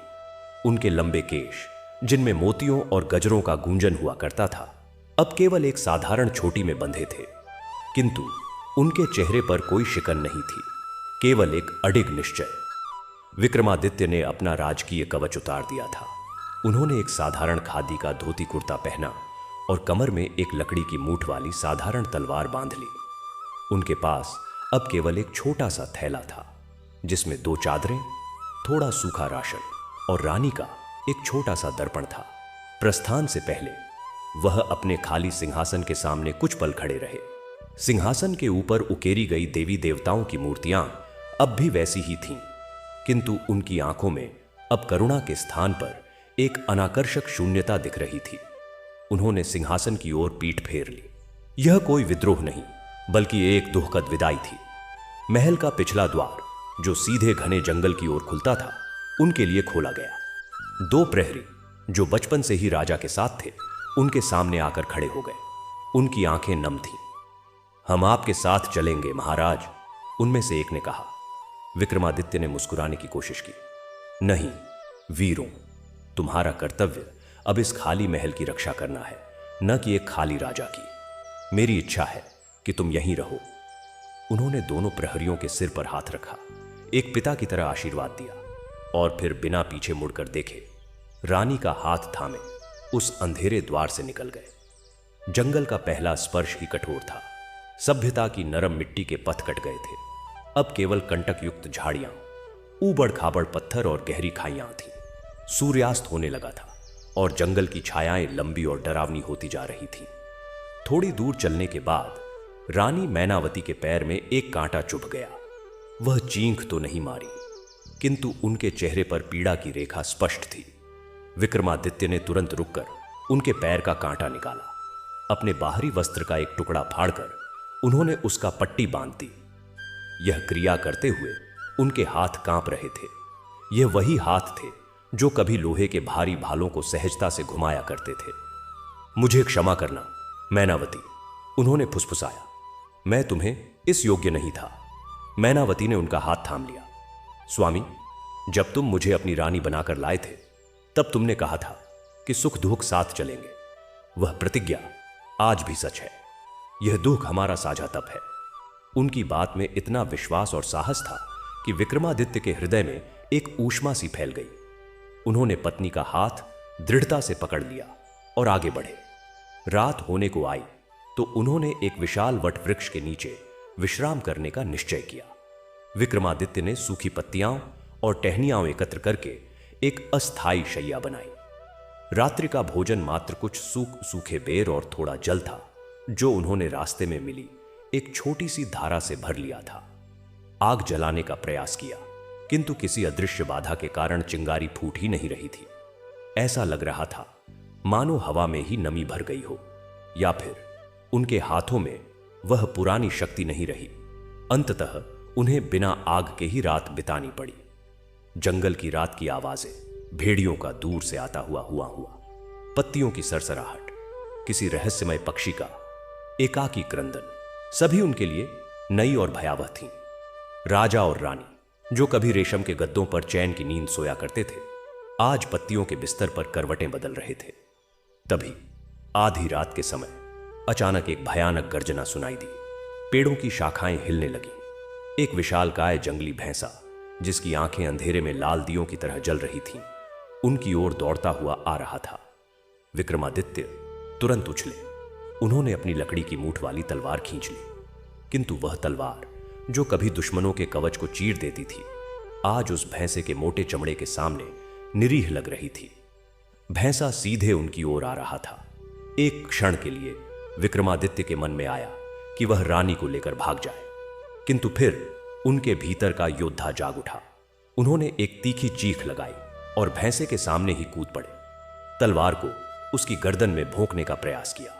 उनके लंबे केश, जिनमें मोतियों और गजरों का गूंजन हुआ करता था, अब केवल एक साधारण छोटी में बंधे थे। किंतु उनके चेहरे पर कोई शिकन नहीं थी, केवल एक अडिग निश्चय। विक्रमादित्य ने अपना राजकीय कवच उतार दिया था। उन्होंने एक साधारण खादी का धोती कुर्ता पहना और कमर में एक लकड़ी की मूठ वाली साधारण तलवार बांध ली। उनके पास अब केवल एक छोटा सा थैला था, जिसमें 2 चादरें, थोड़ा सूखा राशन और रानी का एक छोटा सा दर्पण था। प्रस्थान से पहले वह अपने खाली सिंहासन के सामने कुछ पल खड़े रहे। सिंहासन के ऊपर उकेरी गई देवी देवताओं की मूर्तियां अब भी वैसी ही थीं, किंतु उनकी आंखों में अब करुणा के स्थान पर एक अनाकर्षक शून्यता दिख रही थी। उन्होंने सिंहासन की ओर पीठ फेर ली। यह कोई विद्रोह नहीं, बल्कि एक दुखद विदाई थी। महल का पिछला द्वार, जो सीधे घने जंगल की ओर खुलता था, उनके लिए खोला गया। 2 प्रहरी, जो बचपन से ही राजा के साथ थे, उनके सामने आकर खड़े हो गए। उनकी आंखें नम थीं। हम आपके साथ चलेंगे महाराज, उनमें से एक ने कहा। विक्रमादित्य ने मुस्कुराने की कोशिश की। नहीं वीरों, तुम्हारा कर्तव्य अब इस खाली महल की रक्षा करना है, न कि एक खाली राजा की। मेरी इच्छा है कि तुम यहीं रहो। उन्होंने दोनों प्रहरियों के सिर पर हाथ रखा, एक पिता की तरह आशीर्वाद दिया, और फिर बिना पीछे मुड़कर देखे रानी का हाथ थामे उस अंधेरे द्वार से निकल गए। जंगल का पहला स्पर्श ही कठोर था। सभ्यता की नरम मिट्टी के पथ कट गए थे। अब केवल कंटक युक्त झाड़ियां, ऊबड़ खाबड़ पत्थर और गहरी खाइयां थीं। सूर्यास्त होने लगा था और जंगल की छायाएं लंबी और डरावनी होती जा रही थीं। थोड़ी दूर चलने के बाद रानी मैनावती के पैर में एक कांटा चुभ गया। वह चींख तो नहीं मारी, किंतु उनके चेहरे पर पीड़ा की रेखा स्पष्ट थी। विक्रमादित्य ने तुरंत रुककर उनके पैर का कांटा निकाला। अपने बाहरी वस्त्र का एक टुकड़ा फाड़कर उन्होंने उसका पट्टी बांध दी। यह क्रिया करते हुए उनके हाथ कांप रहे थे। यह वही हाथ थे जो कभी लोहे के भारी भालों को सहजता से घुमाया करते थे। मुझे क्षमा करना मैनावती, उन्होंने फुसफुसाया। मैं तुम्हें इस योग्य नहीं था। मैनावती ने उनका हाथ थाम लिया। स्वामी, जब तुम मुझे अपनी रानी बनाकर लाए थे तब तुमने कहा था कि सुख दुख साथ चलेंगे। वह प्रतिज्ञा आज भी सच है। यह दुख हमारा साझा तप है। उनकी बात में इतना विश्वास और साहस था कि विक्रमादित्य के हृदय में एक ऊष्मा सी फैल गई। उन्होंने पत्नी का हाथ दृढ़ता से पकड़ लिया और आगे बढ़े। रात होने को आई तो उन्होंने एक विशाल वट वृक्ष के नीचे विश्राम करने का निश्चय किया। विक्रमादित्य ने सूखी पत्तियां और टहनियां एकत्र करके एक अस्थायी शैया बनाई। रात्रि का भोजन मात्र कुछ सूखे बेर और थोड़ा जल था, जो उन्होंने रास्ते में मिली एक छोटी सी धारा से भर लिया था। आग जलाने का प्रयास किया, किंतु किसी अदृश्य बाधा के कारण चिंगारी फूट ही नहीं रही थी। ऐसा लग रहा था मानो हवा में ही नमी भर गई हो, या फिर उनके हाथों में वह पुरानी शक्ति नहीं रही। अंततः उन्हें बिना आग के ही रात बितानी पड़ी। जंगल की रात की आवाजें, भेड़ियों का दूर से आता हुआ पत्तियों की सरसराहट, किसी रहस्यमय पक्षी का एकाकी क्रंदन, सभी उनके लिए नई और भयावह थीं। राजा और रानी, जो कभी रेशम के गद्दों पर चैन की नींद सोया करते थे, आज पत्तियों के बिस्तर पर करवटें बदल रहे थे। तभी आधी रात के समय अचानक एक भयानक गर्जना सुनाई दी। पेड़ों की शाखाएं हिलने लगीं। एक विशालकाय जंगली भैंसा, जिसकी आंखें अंधेरे में लाल दियों की तरह जल रही थीं, उनकी ओर दौड़ता हुआ आ रहा था। विक्रमादित्य तुरंत उछले। उन्होंने अपनी लकड़ी की मूठ वाली तलवार खींच ली, किंतु वह तलवार जो कभी दुश्मनों के कवच को चीर देती थी, आज उस भैंसे के मोटे चमड़े के सामने निरीह लग रही थी। भैंसा सीधे उनकी ओर आ रहा था। एक क्षण के लिए विक्रमादित्य के मन में आया कि वह रानी को लेकर भाग जाए, किंतु फिर उनके भीतर का योद्धा जाग उठा। उन्होंने एक तीखी चीख लगाई और भैंसे के सामने ही कूद पड़े। तलवार को उसकी गर्दन में भोंकने का प्रयास किया।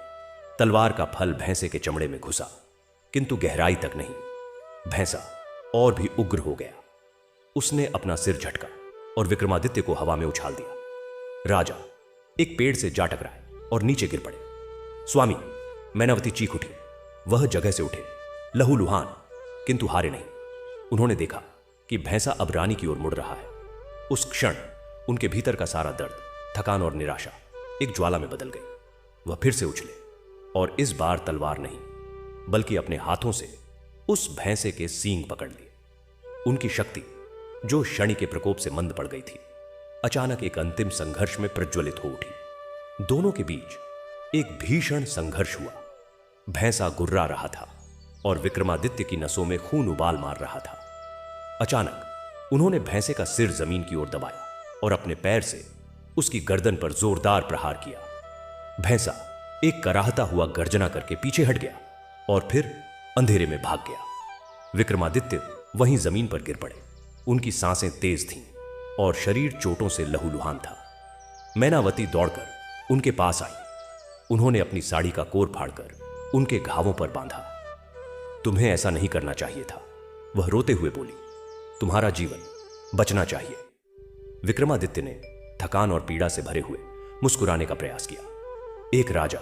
तलवार का फल भैंसे के चमड़े में घुसा, किंतु गहराई तक नहीं। भैंसा और भी उग्र हो गया। उसने अपना सिर झटका और विक्रमादित्य को हवा में उछाल दिया। राजा एक पेड़ से जा टकराए और नीचे गिर पड़े। स्वामी, मैनावती चीख उठी। वह जगह से उठे, लहूलुहान, किंतु हारे नहीं। उन्होंने देखा कि भैंसा अब रानी की ओर मुड़ रहा है। उस क्षण उनके भीतर का सारा दर्द, थकान और निराशा एक ज्वाला में बदल गई। वह फिर से उछले और इस बार तलवार नहीं, बल्कि अपने हाथों से उस भैंसे के सींग पकड़ लिए। उनकी शक्ति, जो शनि के प्रकोप से मंद पड़ गई थी, अचानक एक अंतिम संघर्ष में प्रज्वलित हो उठी। दोनों के बीच एक भीषण संघर्ष हुआ। भैंसा गुर्रा रहा था और विक्रमादित्य की नसों में खून उबाल मार रहा था। अचानक उन्होंने भैंसे का सिर जमीन की ओर दबाया और अपने पैर से उसकी गर्दन पर जोरदार प्रहार किया। भैंसा एक कराहता हुआ गर्जना करके पीछे हट गया और फिर अंधेरे में भाग गया। विक्रमादित्य वहीं जमीन पर गिर पड़े। उनकी सांसें तेज थीं और शरीर चोटों से लहूलुहान था। मैनावती दौड़कर उनके पास आई। उन्होंने अपनी साड़ी का कोर फाड़कर उनके घावों पर बांधा। तुम्हें ऐसा नहीं करना चाहिए था, वह रोते हुए बोली। तुम्हारा जीवन बचना चाहिए। विक्रमादित्य ने थकान और पीड़ा से भरे हुए मुस्कुराने का प्रयास किया। एक राजा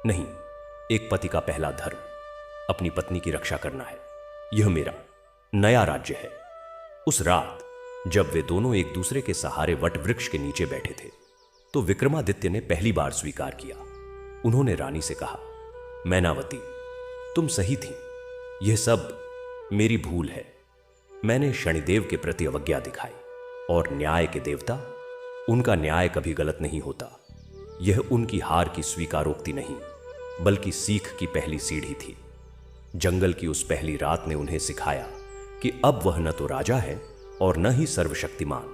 नहीं, एक पति का पहला धर्म अपनी पत्नी की रक्षा करना है। यह मेरा नया राज्य है। उस रात जब वे दोनों एक दूसरे के सहारे वट वृक्ष के नीचे बैठे थे, तो विक्रमादित्य ने पहली बार स्वीकार किया। उन्होंने रानी से कहा, मैनावती, तुम सही थी। यह सब मेरी भूल है। मैंने शनिदेव के प्रति अवज्ञा दिखाई, और न्याय के देवता, उनका न्याय कभी गलत नहीं होता। यह उनकी हार की स्वीकारोक्ति नहीं, बल्कि सीख की पहली सीढ़ी थी। जंगल की उस पहली रात ने उन्हें सिखाया कि अब वह न तो राजा है और न ही सर्वशक्तिमान।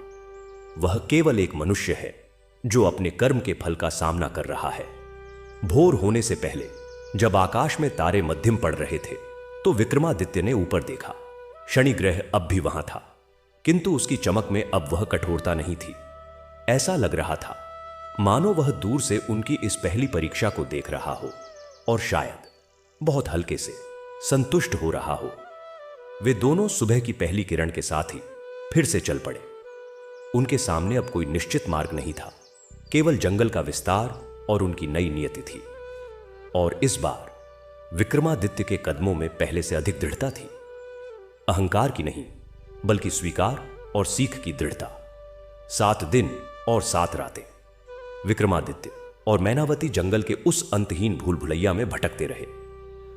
वह केवल एक मनुष्य है जो अपने कर्म के फल का सामना कर रहा है। भोर होने से पहले जब आकाश में तारे मध्यम पड़ रहे थे तो विक्रमादित्य ने ऊपर देखा। शनि ग्रह अब भी वहां था, किंतु उसकी चमक में अब वह कठोरता नहीं थी। ऐसा लग रहा था मानो वह दूर से उनकी इस पहली परीक्षा को देख रहा हो और शायद बहुत हल्के से संतुष्ट हो रहा हो। वे दोनों सुबह की पहली किरण के साथ ही फिर से चल पड़े। उनके सामने अब कोई निश्चित मार्ग नहीं था, केवल जंगल का विस्तार और उनकी नई नियति थी। और इस बार विक्रमादित्य के कदमों में पहले से अधिक दृढ़ता थी। अहंकार की नहीं, बल्कि स्वीकार और सीख की दृढ़ता। 7 दिन और 7 रातें विक्रमादित्य और मैनावती जंगल के उस अंतहीन भूल भुलैया में भटकते रहे।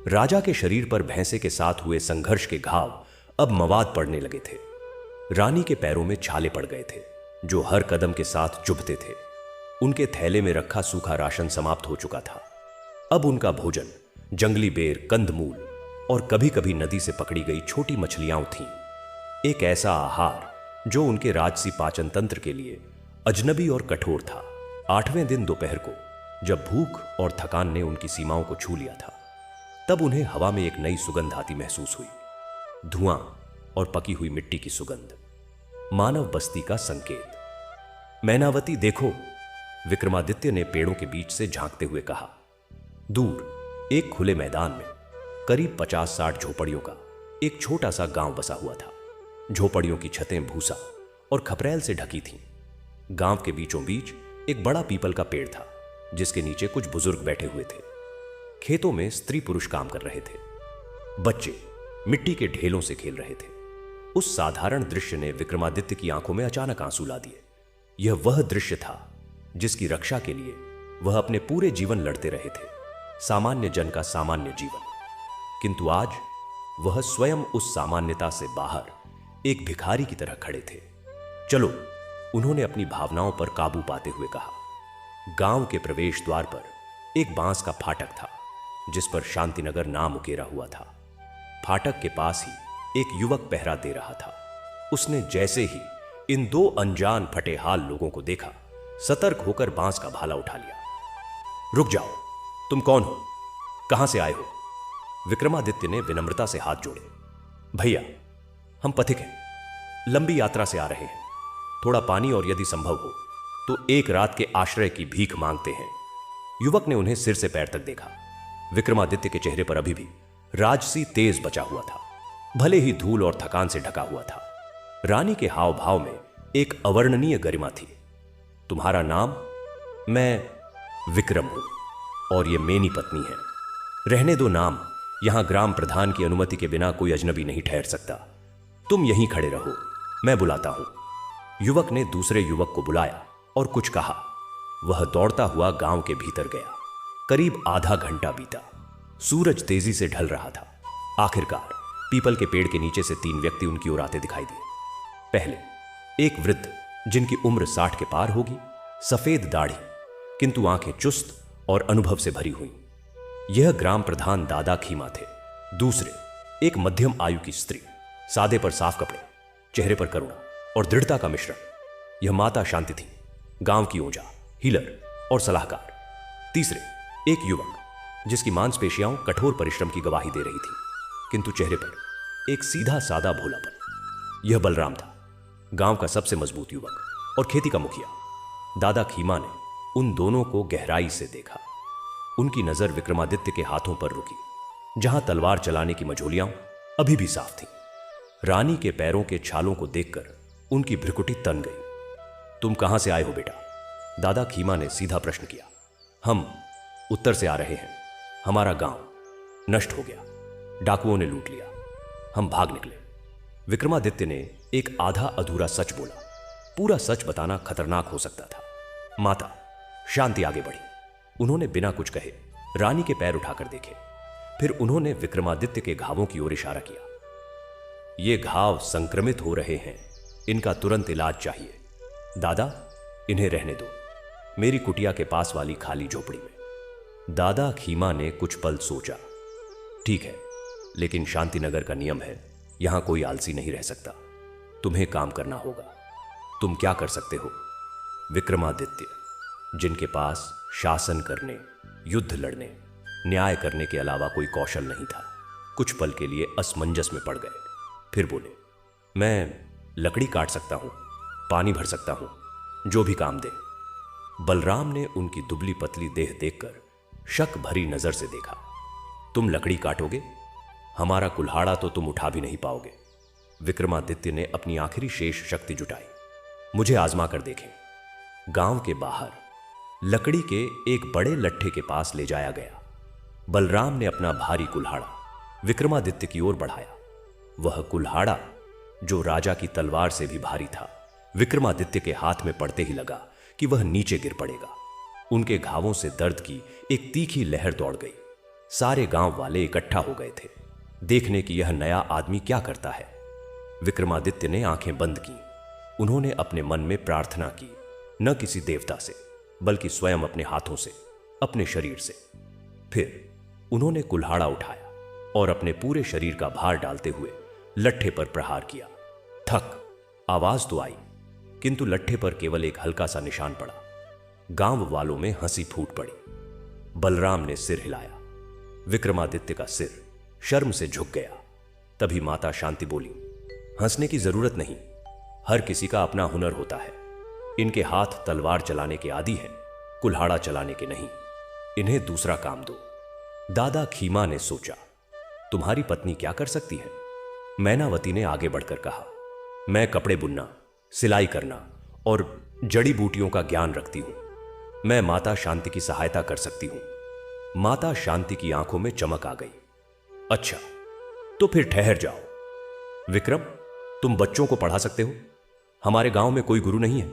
राजा के शरीर पर भैंसे के साथ हुए संघर्ष के घाव अब मवाद पड़ने लगे थे। रानी के पैरों में छाले पड़ गए थे जो हर कदम के साथ चुभते थे। उनके थैले में रखा सूखा राशन समाप्त हो चुका था। अब उनका भोजन जंगली बेर, कंदमूल और कभी कभी नदी से पकड़ी गई छोटी मछलियां थीं। एक ऐसा आहार जो उनके राजसी पाचन तंत्र के लिए अजनबी और कठोर था। 8वें दिन दोपहर को जब भूख और थकान ने उनकी सीमाओं को छू लिया था, तब उन्हें हवा में एक नई सुगंध आती महसूस हुई। धुआं और पकी हुई मिट्टी की सुगंध, मानव बस्ती का संकेत। मैनावती देखो, विक्रमादित्य ने पेड़ों के बीच से झांकते हुए कहा। दूर एक खुले मैदान में करीब 50-60 झोपड़ियों का एक छोटा सा गांव बसा हुआ था। झोपड़ियों की छतें भूसा और खपरेल से ढकी थीं। गांव के बीचों बीच एक बड़ा पीपल का पेड़ था जिसके नीचे कुछ बुजुर्ग बैठे हुए थे। खेतों में स्त्री पुरुष काम कर रहे थे। बच्चे मिट्टी के ढेलों से खेल रहे थे। उस साधारण दृश्य ने विक्रमादित्य की आंखों में अचानक आंसू ला दिए। यह वह दृश्य था जिसकी रक्षा के लिए वह अपने पूरे जीवन लड़ते रहे थे। सामान्य जन का सामान्य जीवन। किंतु आज वह स्वयं उस सामान्यता से बाहर एक भिखारी की तरह खड़े थे। चलो, उन्होंने अपनी भावनाओं पर काबू पाते हुए कहा। गांव के प्रवेश द्वार पर एक बांस का फाटक था जिस पर शांतिनगर नाम उकेरा हुआ था। फाटक के पास ही एक युवक पहरा दे रहा था। उसने जैसे ही इन 2 अनजान फटेहाल लोगों को देखा, सतर्क होकर बांस का भाला उठा लिया। रुक जाओ, तुम कौन हो? कहां से आए हो? विक्रमादित्य ने विनम्रता से हाथ जोड़े। भैया, हम पथिक हैं, लंबी यात्रा से आ रहे हैं। थोड़ा पानी और यदि संभव हो तो एक रात के आश्रय की भीख मांगते हैं। युवक ने उन्हें सिर से पैर तक देखा। विक्रमादित्य के चेहरे पर अभी भी राजसी तेज बचा हुआ था, भले ही धूल और थकान से ढका हुआ था। रानी के हाव भाव में एक अवर्णनीय गरिमा थी। तुम्हारा नाम? मैं विक्रम हूं और ये मेरी पत्नी है। रहने दो नाम, यहां ग्राम प्रधान की अनुमति के बिना कोई अजनबी नहीं ठहर सकता। तुम यहीं खड़े रहो, मैं बुलाता हूं। युवक ने दूसरे युवक को बुलाया और कुछ कहा। वह दौड़ता हुआ गांव के भीतर गया। करीब आधा घंटा बीता। सूरज तेजी से ढल रहा था। आखिरकार पीपल के पेड़ के नीचे से 3 व्यक्ति उनकी ओर आते दिखाई दिए। पहले एक वृद्ध जिनकी उम्र 60 के पार होगी, सफेद दाढ़ी किंतु आंखें चुस्त और अनुभव से भरी हुई। यह ग्राम प्रधान दादा खीमा थे। दूसरे एक मध्यम आयु की स्त्री, सादे पर साफ कपड़े, चेहरे पर करुणा और दृढ़ता का मिश्रण। यह माता शांति थी, गांव की ओजा, हीलर और सलाहकार। तीसरे एक युवक जिसकी मांसपेशियां कठोर परिश्रम की गवाही दे रही थी, किंतु चेहरे पर एक सीधा सादा भोलापन। यह बलराम था, गांव का सबसे मजबूत युवक और खेती का मुखिया। दादा खीमा ने उन दोनों को गहराई से देखा। उनकी नजर विक्रमादित्य के हाथों पर रुकी, जहां तलवार चलाने की मझोलियां अभी भी साफ थीं। रानी के पैरों के छालों को देखकर उनकी भ्रुकुटी तन गई। तुम कहां से आए हो बेटा? दादा खीमा ने सीधा प्रश्न किया। हम उत्तर से आ रहे हैं। हमारा गांव नष्ट हो गया, डाकुओं ने लूट लिया, हम भाग निकले। विक्रमादित्य ने एक आधा अधूरा सच बोला। पूरा सच बताना खतरनाक हो सकता था। माता शांति आगे बढ़ी। उन्होंने बिना कुछ कहे रानी के पैर उठाकर देखे। फिर उन्होंने विक्रमादित्य के घावों की ओर इशारा किया। ये घाव संक्रमित हो रहे हैं, इनका तुरंत इलाज चाहिए। दादा, इन्हें रहने दो, मेरी कुटिया के पास वाली खाली झोपड़ी में। दादा खीमा ने कुछ पल सोचा। ठीक है, लेकिन शांतिनगर का नियम है, यहां कोई आलसी नहीं रह सकता। तुम्हें काम करना होगा। तुम क्या कर सकते हो? विक्रमादित्य, जिनके पास शासन करने, युद्ध लड़ने न्याय करने के अलावा कोई कौशल नहीं था। कुछ पल के लिए असमंजस में पड़ गए। फिर बोले, मैं लकड़ी काट सकता हूं, पानी भर सकता हूं, जो भी काम दे। बलराम ने उनकी दुबली पतली देह देखकर शक भरी नजर से देखा। तुम लकड़ी काटोगे? हमारा कुल्हाड़ा तो तुम उठा भी नहीं पाओगे। विक्रमादित्य ने अपनी आखिरी शेष शक्ति जुटाई। मुझे आजमा कर देखें। गांव के बाहर लकड़ी के एक बड़े लट्ठे के पास ले जाया गया। बलराम ने अपना भारी कुल्हाड़ा विक्रमादित्य की ओर बढ़ाया। वह कुल्हाड़ा, जो राजा की तलवार से भी भारी था, विक्रमादित्य के हाथ में पड़ते ही लगा कि वह नीचे गिर पड़ेगा। उनके घावों से दर्द की एक तीखी लहर दौड़ गई। सारे गांव वाले इकट्ठा हो गए थे, देखने की यह नया आदमी क्या करता है। विक्रमादित्य ने आंखें बंद की। उन्होंने अपने मन में प्रार्थना की, न किसी देवता से, बल्कि स्वयं अपने हाथों से, अपने शरीर से। फिर उन्होंने कुल्हाड़ा उठाया और अपने पूरे शरीर का भार डालते हुए लट्ठे पर प्रहार किया। थक, आवाज तो आई, किंतु लट्ठे पर केवल एक हल्का सा निशान पड़ा। गांव वालों में हंसी फूट पड़ी। बलराम ने सिर हिलाया। विक्रमादित्य का सिर शर्म से झुक गया। तभी माता शांति बोली, हंसने की जरूरत नहीं, हर किसी का अपना हुनर होता है। इनके हाथ तलवार चलाने के आदी हैं, कुल्हाड़ा चलाने के नहीं। इन्हें दूसरा काम दो। दादा खीमा ने सोचा, तुम्हारी पत्नी क्या कर सकती है? मैनावती ने आगे बढ़कर कहा, मैं कपड़े बुनना, सिलाई करना और जड़ी बूटियों का ज्ञान रखती हूं। मैं माता शांति की सहायता कर सकती हूं। माता शांति की आंखों में चमक आ गई। अच्छा, तो फिर ठहर जाओ। विक्रम, तुम बच्चों को पढ़ा सकते हो? हमारे गांव में कोई गुरु नहीं है।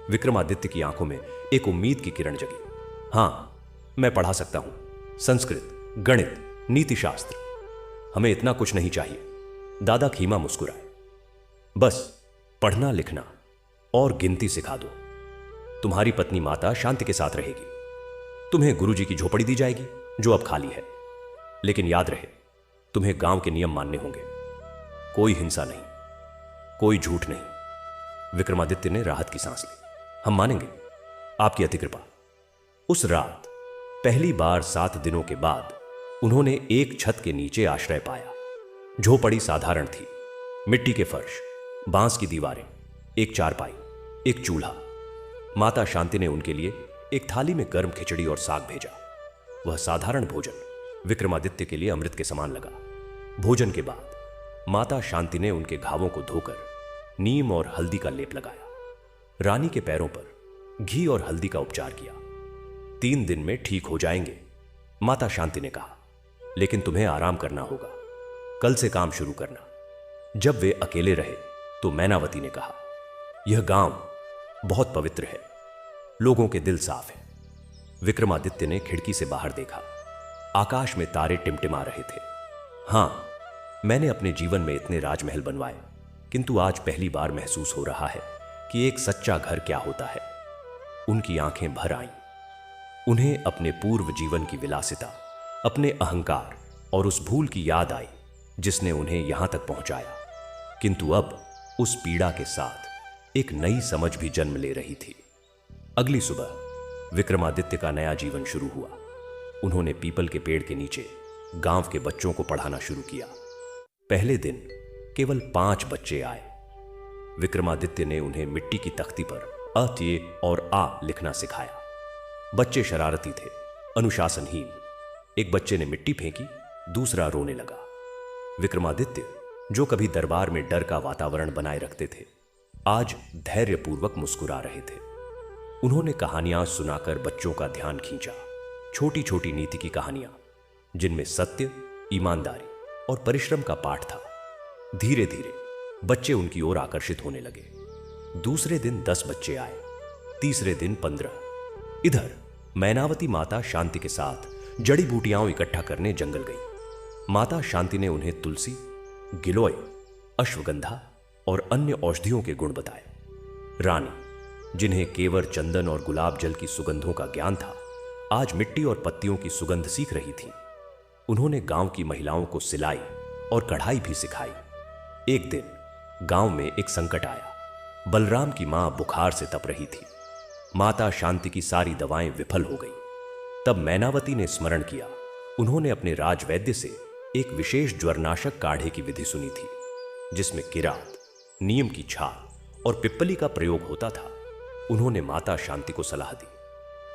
विक्रमादित्य की आंखों में एक उम्मीद की किरण जगी। हां, मैं पढ़ा सकता हूं, संस्कृत, गणित, नीति शास्त्र। हमें इतना कुछ नहीं चाहिए। दादा खीमा मुस्कुराए। बस पढ़ना लिखना और गिनती सिखा दो। तुम्हारी पत्नी माता शांति के साथ रहेगी। तुम्हें गुरुजी की झोपड़ी दी जाएगी, जो अब खाली है। लेकिन याद रहे, तुम्हें गांव के नियम मानने होंगे। कोई हिंसा नहीं, कोई झूठ नहीं। विक्रमादित्य ने राहत की सांस ली। हम मानेंगे, आपकी अति कृपा। उस रात पहली बार 7 दिनों के बाद उन्होंने एक छत के नीचे आश्रय पाया। झोपड़ी साधारण थी। मिट्टी के फर्श, बांस की दीवारें, एक चारपाई, एक चूल्हा। माता शांति ने उनके लिए एक थाली में गर्म खिचड़ी और साग भेजा। वह साधारण भोजन विक्रमादित्य के लिए अमृत के समान लगा। भोजन के बाद माता शांति ने उनके घावों को धोकर नीम और हल्दी का लेप लगाया। रानी के पैरों पर घी और हल्दी का उपचार किया। 3 दिन में ठीक हो जाएंगे, माता शांति ने कहा। लेकिन तुम्हें आराम करना होगा, कल से काम शुरू करना। जब वे अकेले रहे तो मैनावती ने कहा, यह गांव बहुत पवित्र है, लोगों के दिल साफ हैं। विक्रमादित्य ने खिड़की से बाहर देखा। आकाश में तारे टिमटिमा रहे थे। हां, मैंने अपने जीवन में इतने राजमहल बनवाए, किंतु आज पहली बार महसूस हो रहा है कि एक सच्चा घर क्या होता है। उनकी आंखें भर आईं। उन्हें अपने पूर्व जीवन की विलासिता, अपने अहंकार और उस भूल की याद आई जिसने उन्हें यहां तक पहुंचाया। किंतु अब उस पीड़ा के साथ एक नई समझ भी जन्म ले रही थी। अगली सुबह विक्रमादित्य का नया जीवन शुरू हुआ। उन्होंने पीपल के पेड़ के नीचे गांव के बच्चों को पढ़ाना शुरू किया। पहले दिन केवल 5 बच्चे आए। विक्रमादित्य ने उन्हें मिट्टी की तख्ती पर अ, ते और आ लिखना सिखाया। बच्चे शरारती थे, अनुशासनहीन। एक बच्चे ने मिट्टी फेंकी, दूसरा रोने लगा। विक्रमादित्य, जो कभी दरबार में डर का वातावरण बनाए रखते थे, आज धैर्यपूर्वक मुस्कुरा रहे थे। उन्होंने कहानियां सुनाकर बच्चों का ध्यान खींचा। छोटी छोटी नीति की कहानियां, जिनमें सत्य, ईमानदारी और परिश्रम का पाठ था। धीरे धीरे बच्चे उनकी ओर आकर्षित होने लगे। दूसरे दिन 10 बच्चे आए, तीसरे दिन 15। इधर मैनावती माता शांति के साथ जड़ी बूटियां इकट्ठा करने जंगल गई। माता शांति ने उन्हें तुलसी, गिलोय, अश्वगंधा और अन्य औषधियों के गुण बताए। रानी, जिन्हें केवल चंदन और गुलाब जल की सुगंधों का ज्ञान था, आज मिट्टी और पत्तियों की सुगंध सीख रही थी। उन्होंने गांव की महिलाओं को सिलाई और कढ़ाई भी सिखाई। एक दिन गांव में एक संकट आया। बलराम की मां बुखार से तप रही थी। माता शांति की सारी दवाएं विफल हो गई। तब मैनावती ने स्मरण किया उन्होंने अपने राजवैद्य से एक विशेष ज्वरनाशक काढ़े की विधि सुनी थी, जिसमें किरात, नीम की छाल और पिप्पली का प्रयोग होता था। उन्होंने माता शांति को सलाह दी।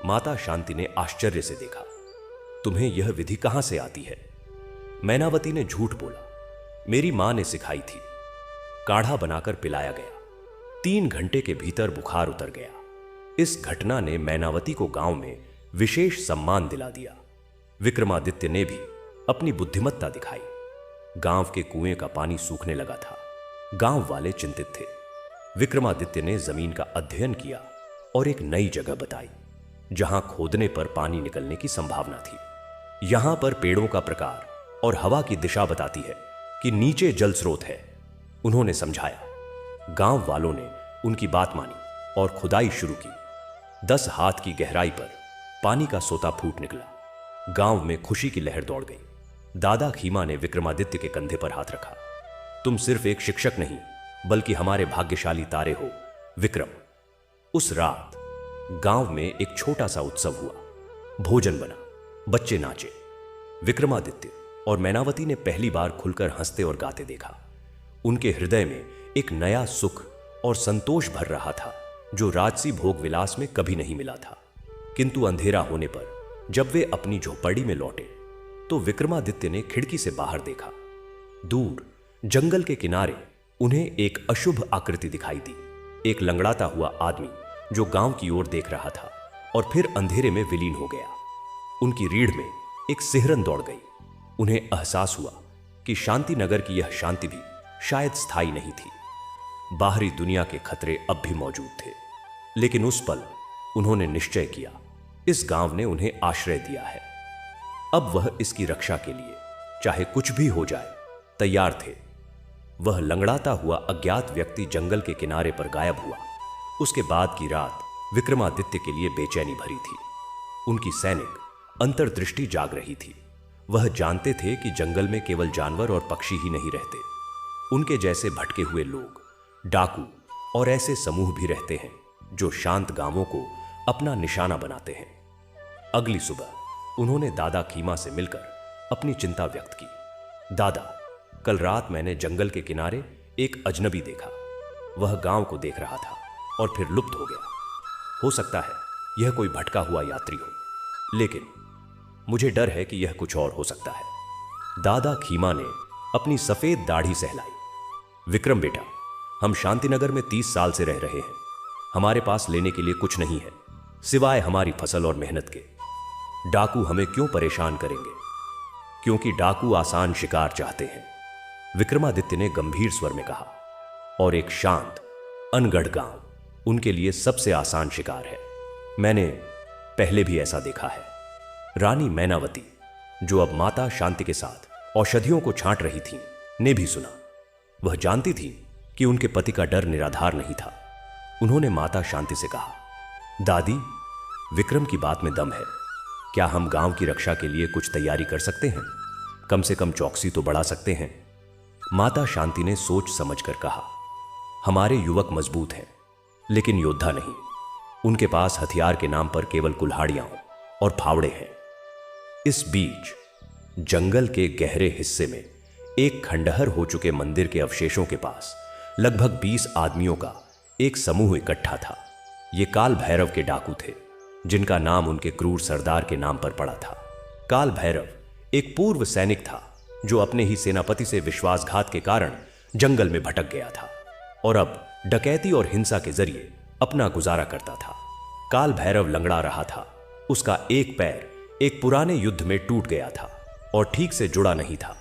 माता शांति ने आश्चर्य से देखा, तुम्हें यह विधि कहां से आती है? मैनावती ने झूठ बोला, मेरी मां ने सिखाई थी। काढ़ा बनाकर पिलाया गया। 3 घंटे के भीतर बुखार उतर गया। इस घटना ने मैनावती को गांव में विशेष सम्मान दिला दिया। विक्रमादित्य ने भी अपनी बुद्धिमत्ता दिखाई। गांव के कुएं का पानी सूखने लगा था। गांव वाले चिंतित थे। विक्रमादित्य ने जमीन का अध्ययन किया और एक नई जगह बताई, जहां खोदने पर पानी निकलने की संभावना थी। यहां पर पेड़ों का प्रकार और हवा की दिशा बताती है कि नीचे जल स्रोत है। उन्होंने समझाया। गांव वालों ने उनकी बात मानी और खुदाई शुरू की। 10 हाथ की गहराई पर पानी का सोता फूट निकला। गांव में खुशी की लहर दौड़ गई। दादा खीमा ने विक्रमादित्य के कंधे पर हाथ रखा। तुम सिर्फ एक शिक्षक नहीं, बल्कि हमारे भाग्यशाली तारे हो, विक्रम। उस रात गांव में एक छोटा सा उत्सव हुआ। भोजन बना, बच्चे नाचे। विक्रमादित्य और मैनावती ने पहली बार खुलकर हंसते और गाते देखा। उनके हृदय में एक नया सुख और संतोष भर रहा था, जो राजसी भोग विलास में कभी नहीं मिला था। किंतु अंधेरा होने पर जब वे अपनी झोपड़ी में लौटे, तो विक्रमादित्य ने खिड़की से बाहर देखा। दूर जंगल के किनारे उन्हें एक अशुभ आकृति दिखाई दी। एक लंगड़ाता हुआ आदमी जो गांव की ओर देख रहा था और फिर अंधेरे में विलीन हो गया। उनकी रीढ़ में एक सिहरन दौड़ गई। उन्हें एहसास हुआ कि शांति नगर की यह शांति भी शायद स्थायी नहीं थी। बाहरी दुनिया के खतरे अब भी मौजूद थे, लेकिन उस पल उन्होंने निश्चय किया, इस गांव ने उन्हें आश्रय दिया है। अब वह इसकी रक्षा के लिए चाहे कुछ भी हो जाए तैयार थे। वह लंगड़ाता हुआ अज्ञात व्यक्ति जंगल के किनारे पर गायब हुआ। उसके बाद की रात विक्रमादित्य के लिए बेचैनी भरी थी। उनकी सैनिक अंतर्दृष्टि जाग रही थी। वह जानते थे कि जंगल में केवल जानवर और पक्षी ही नहीं रहते। उनके जैसे भटके हुए लोग, डाकू और ऐसे समूह भी रहते हैं जो शांत गांवों को अपना निशाना बनाते हैं। अगली सुबह उन्होंने दादा खीमा से मिलकर अपनी चिंता व्यक्त की। दादा, कल रात मैंने जंगल के किनारे एक अजनबी देखा। वह गांव को देख रहा था और फिर लुप्त हो गया। हो सकता है यह कोई भटका हुआ यात्री हो, लेकिन मुझे डर है कि यह कुछ और हो सकता है। दादा खीमा ने अपनी सफेद दाढ़ी सहलाई। विक्रम बेटा, हम शांतिनगर में 30 साल से रह रहे हैं। हमारे पास लेने के लिए कुछ नहीं है, सिवाय हमारी फसल और मेहनत के। डाकू हमें क्यों परेशान करेंगे? क्योंकि डाकू आसान शिकार चाहते हैं, विक्रमादित्य ने गंभीर स्वर में कहा। और एक शांत, अनगढ़ गांव उनके लिए सबसे आसान शिकार है। मैंने पहले भी ऐसा देखा है। रानी मैनावती, जो अब माता शांति के साथ औषधियों को छांट रही थीं, ने भी सुना। वह जानती थी कि उनके पति का डर निराधार नहीं था। उन्होंने माता शांति से कहा, दादी, विक्रम की बात में दम है। क्या हम गांव की रक्षा के लिए कुछ तैयारी कर सकते हैं? कम से कम चौकसी तो बढ़ा सकते हैं। माता शांति ने सोच समझकर कहा, हमारे युवक मजबूत हैं, लेकिन योद्धा नहीं। उनके पास हथियार के नाम पर केवल कुल्हाड़ियां और फावड़े हैं। इस बीच जंगल के गहरे हिस्से में एक खंडहर हो चुके मंदिर के अवशेषों के पास लगभग 20 आदमियों का एक समूह इकट्ठा था। ये काल भैरव के डाकू थे, जिनका नाम उनके क्रूर सरदार के नाम पर पड़ा था। काल भैरव एक पूर्व सैनिक था जो अपने ही सेनापति से विश्वासघात के कारण जंगल में भटक गया था और अब डकैती और हिंसा के जरिए अपना गुजारा करता था। काल भैरव लंगड़ा रहा था। उसका एक पैर एक पुराने युद्ध में टूट गया था और ठीक से जुड़ा नहीं था।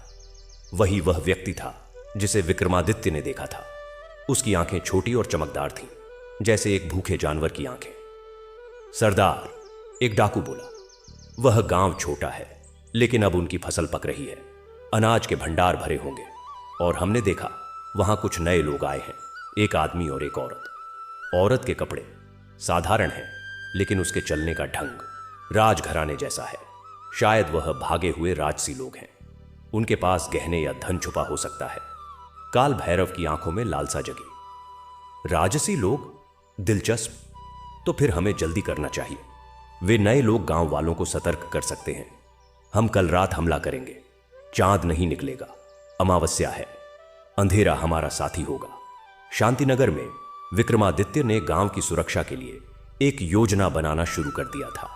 वही वह व्यक्ति था जिसे विक्रमादित्य ने देखा था। उसकी आंखें छोटी और चमकदार थीं, जैसे एक भूखे जानवर की आंखें। सरदार, एक डाकू बोला, वह गांव छोटा है, लेकिन अब उनकी फसल पक रही है। अनाज के भंडार भरे होंगे और हमने देखा वहां कुछ नए लोग आए हैं, एक आदमी और एक औरत। औरत के कपड़े साधारण हैं, लेकिन उसके चलने का ढंग राजघराने जैसा है। शायद वह भागे हुए राजसी लोग हैं। उनके पास गहने या धन छुपा हो सकता है। काल भैरव की आंखों में लालसा जगी। राजसी लोग? दिलचस्प। तो फिर हमें जल्दी करना चाहिए। वे नए लोग गांव वालों को सतर्क कर सकते हैं। हम कल रात हमला करेंगे। चांद नहीं निकलेगा, अमावस्या है, अंधेरा हमारा साथी होगा। शांतिनगर में विक्रमादित्य ने गांव की सुरक्षा के लिए एक योजना बनाना शुरू कर दिया था।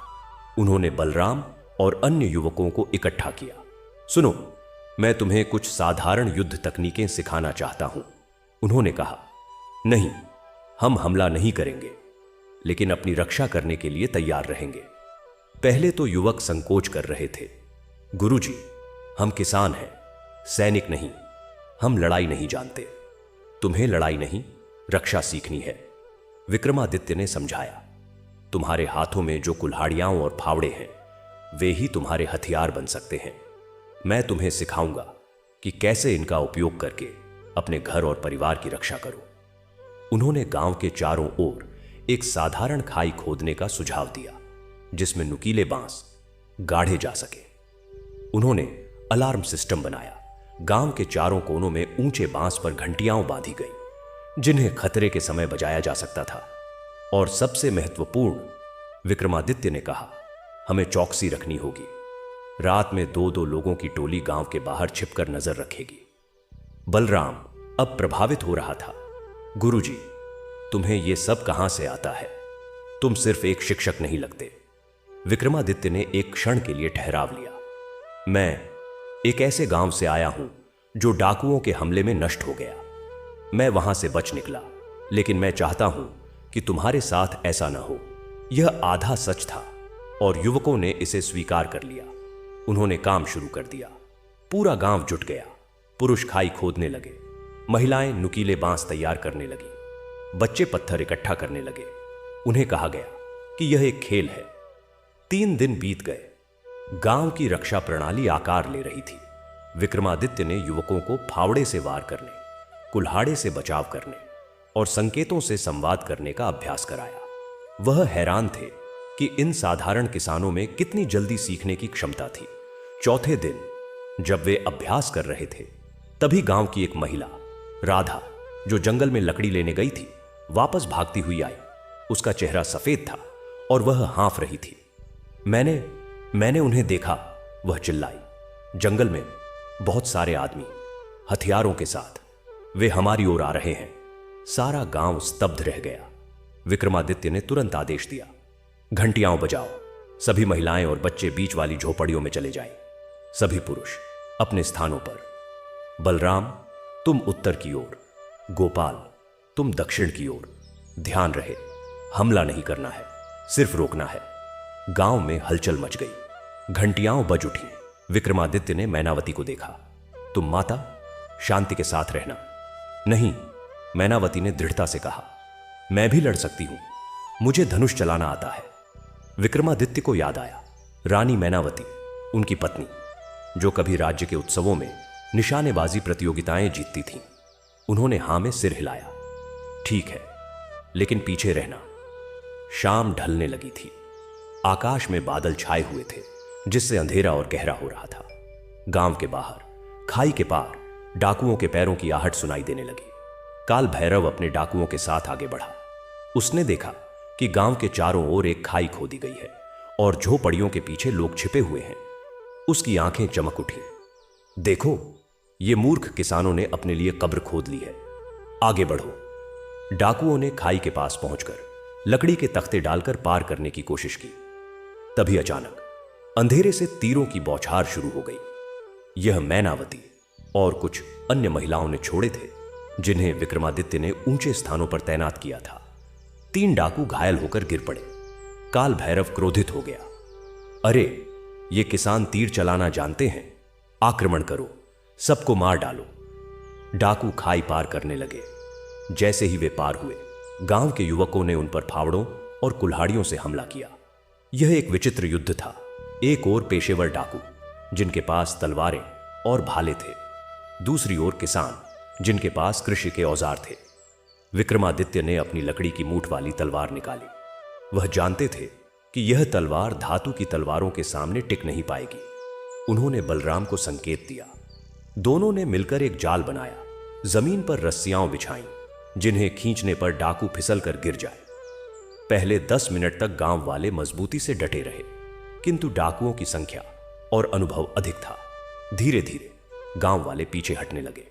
उन्होंने बलराम और अन्य युवकों को इकट्ठा किया। सुनो, मैं तुम्हें कुछ साधारण युद्ध तकनीकें सिखाना चाहता हूं। उन्होंने कहा, नहीं, हम हमला नहीं करेंगे, लेकिन अपनी रक्षा करने के लिए तैयार रहेंगे। पहले तो युवक संकोच कर रहे थे। गुरुजी, हम किसान हैं, सैनिक नहीं, हम लड़ाई नहीं जानते। तुम्हें लड़ाई नहीं, रक्षा सीखनी है। विक्रमादित्य ने समझाया, तुम्हारे हाथों में जो कुल्हाड़ियां और फावड़े हैं, वे ही तुम्हारे हथियार बन सकते हैं। मैं तुम्हें सिखाऊंगा कि कैसे इनका उपयोग करके अपने घर और परिवार की रक्षा करो। उन्होंने गांव के चारों ओर एक साधारण खाई खोदने का सुझाव दिया, जिसमें नुकीले बांस गाढ़े जा सके। उन्होंने अलार्म सिस्टम बनाया। गांव के चारों कोनों में ऊंचे बांस पर घंटियां बांधी गई, जिन्हें खतरे के समय बजाया जा सकता था। और सबसे महत्वपूर्ण, विक्रमादित्य ने कहा, हमें चौकसी रखनी होगी। रात में 2-2 लोगों की टोली गांव के बाहर छिपकर नजर रखेगी। बलराम अब प्रभावित हो रहा था। गुरुजी, तुम्हें यह सब कहां से आता है? तुम सिर्फ एक शिक्षक नहीं लगते। विक्रमादित्य ने एक क्षण के लिए ठहराव लिया। मैं एक ऐसे गांव से आया हूं जो डाकुओं के हमले में नष्ट हो गया। मैं वहां से बच निकला, लेकिन मैं चाहता हूं कि तुम्हारे साथ ऐसा ना हो। यह आधा सच था और युवकों ने इसे स्वीकार कर लिया। उन्होंने काम शुरू कर दिया। पूरा गांव जुट गया। पुरुष खाई खोदने लगे, महिलाएं नुकीले बांस तैयार करने लगी, बच्चे पत्थर इकट्ठा करने लगे। उन्हें कहा गया कि यह एक खेल है। 3 दिन बीत गए। गांव की रक्षा प्रणाली आकार ले रही थी। विक्रमादित्य ने युवकों को फावड़े से वार करने, कुल्हाड़े से बचाव करने और संकेतों से संवाद करने का अभ्यास कराया। वह हैरान थे कि इन साधारण किसानों में कितनी जल्दी सीखने की क्षमता थी। चौथे दिन जब वे अभ्यास कर रहे थे, तभी गांव की एक महिला, राधा, जो जंगल में लकड़ी लेने गई थी, वापस भागती हुई आई। उसका चेहरा सफेद था और वह हाँफ रही थी। मैंने उन्हें देखा, वह चिल्लाई। जंगल में बहुत सारे आदमी हथियारों के साथ, वे हमारी ओर आ रहे हैं। सारा गांव स्तब्ध रह गया। विक्रमादित्य ने तुरंत आदेश दिया, घंटियां बजाओ। सभी महिलाएं और बच्चे बीच वाली झोपड़ियों में चले जाएं। सभी पुरुष अपने स्थानों पर। बलराम, तुम उत्तर की ओर, गोपाल, तुम दक्षिण की ओर। ध्यान रहे, हमला नहीं करना है, सिर्फ रोकना है। गांव में हलचल मच गई। घंटियां बज उठी। विक्रमादित्य ने मैनावती को देखा। तुम माता, शांति के साथ रहना। नहीं, मैनावती ने दृढ़ता से कहा, मैं भी लड़ सकती हूं, मुझे धनुष चलाना आता है। विक्रमादित्य को याद आया, रानी मैनावती, उनकी पत्नी, जो कभी राज्य के उत्सवों में निशानेबाजी प्रतियोगिताएं जीतती थीं। उन्होंने हां में सिर हिलाया। ठीक है, लेकिन पीछे रहना। शाम ढलने लगी थी। आकाश में बादल छाए हुए थे, जिससे अंधेरा और गहरा हो रहा था। गांव के बाहर, खाई के पार, डाकुओं के पैरों की आहट सुनाई देने लगी। काल भैरव अपने डाकुओं के साथ आगे बढ़ा। उसने देखा कि गांव के चारों ओर एक खाई खोदी गई है और झोपड़ियों के पीछे लोग छिपे हुए हैं। उसकी आंखें चमक उठी। देखो, ये मूर्ख किसानों ने अपने लिए कब्र खोद ली है। आगे बढ़ो। डाकुओं ने खाई के पास पहुंचकर लकड़ी के तख्ते डालकर पार करने की कोशिश की। तभी अचानक अंधेरे से तीरों की बौछार शुरू हो गई। यह मैनावती और कुछ अन्य महिलाओं ने छोड़े थे, जिन्हें विक्रमादित्य ने ऊंचे स्थानों पर तैनात किया था। 3 डाकू घायल होकर गिर पड़े। काल भैरव क्रोधित हो गया। अरे, ये किसान तीर चलाना जानते हैं, आक्रमण करो, सबको मार डालो। डाकू खाई पार करने लगे। जैसे ही वे पार हुए, गांव के युवकों ने उन पर फावड़ों और कुल्हाड़ियों से हमला किया। यह एक विचित्र युद्ध था। एक ओर पेशेवर डाकू, जिनके पास तलवारें और भाले थे, दूसरी ओर किसान, जिनके पास कृषि के औजार थे। विक्रमादित्य ने अपनी लकड़ी की मूठ वाली तलवार निकाली। वह जानते थे कि यह तलवार धातु की तलवारों के सामने टिक नहीं पाएगी। उन्होंने बलराम को संकेत दिया। दोनों ने मिलकर एक जाल बनाया। जमीन पर रस्सियां बिछाईं, जिन्हें खींचने पर डाकू फिसल कर गिर जाए। पहले 10 मिनट तक गांव वाले मजबूती से डटे रहे, किंतु डाकुओं की संख्या और अनुभव अधिक था। धीरे धीरे गांव वाले पीछे हटने लगे।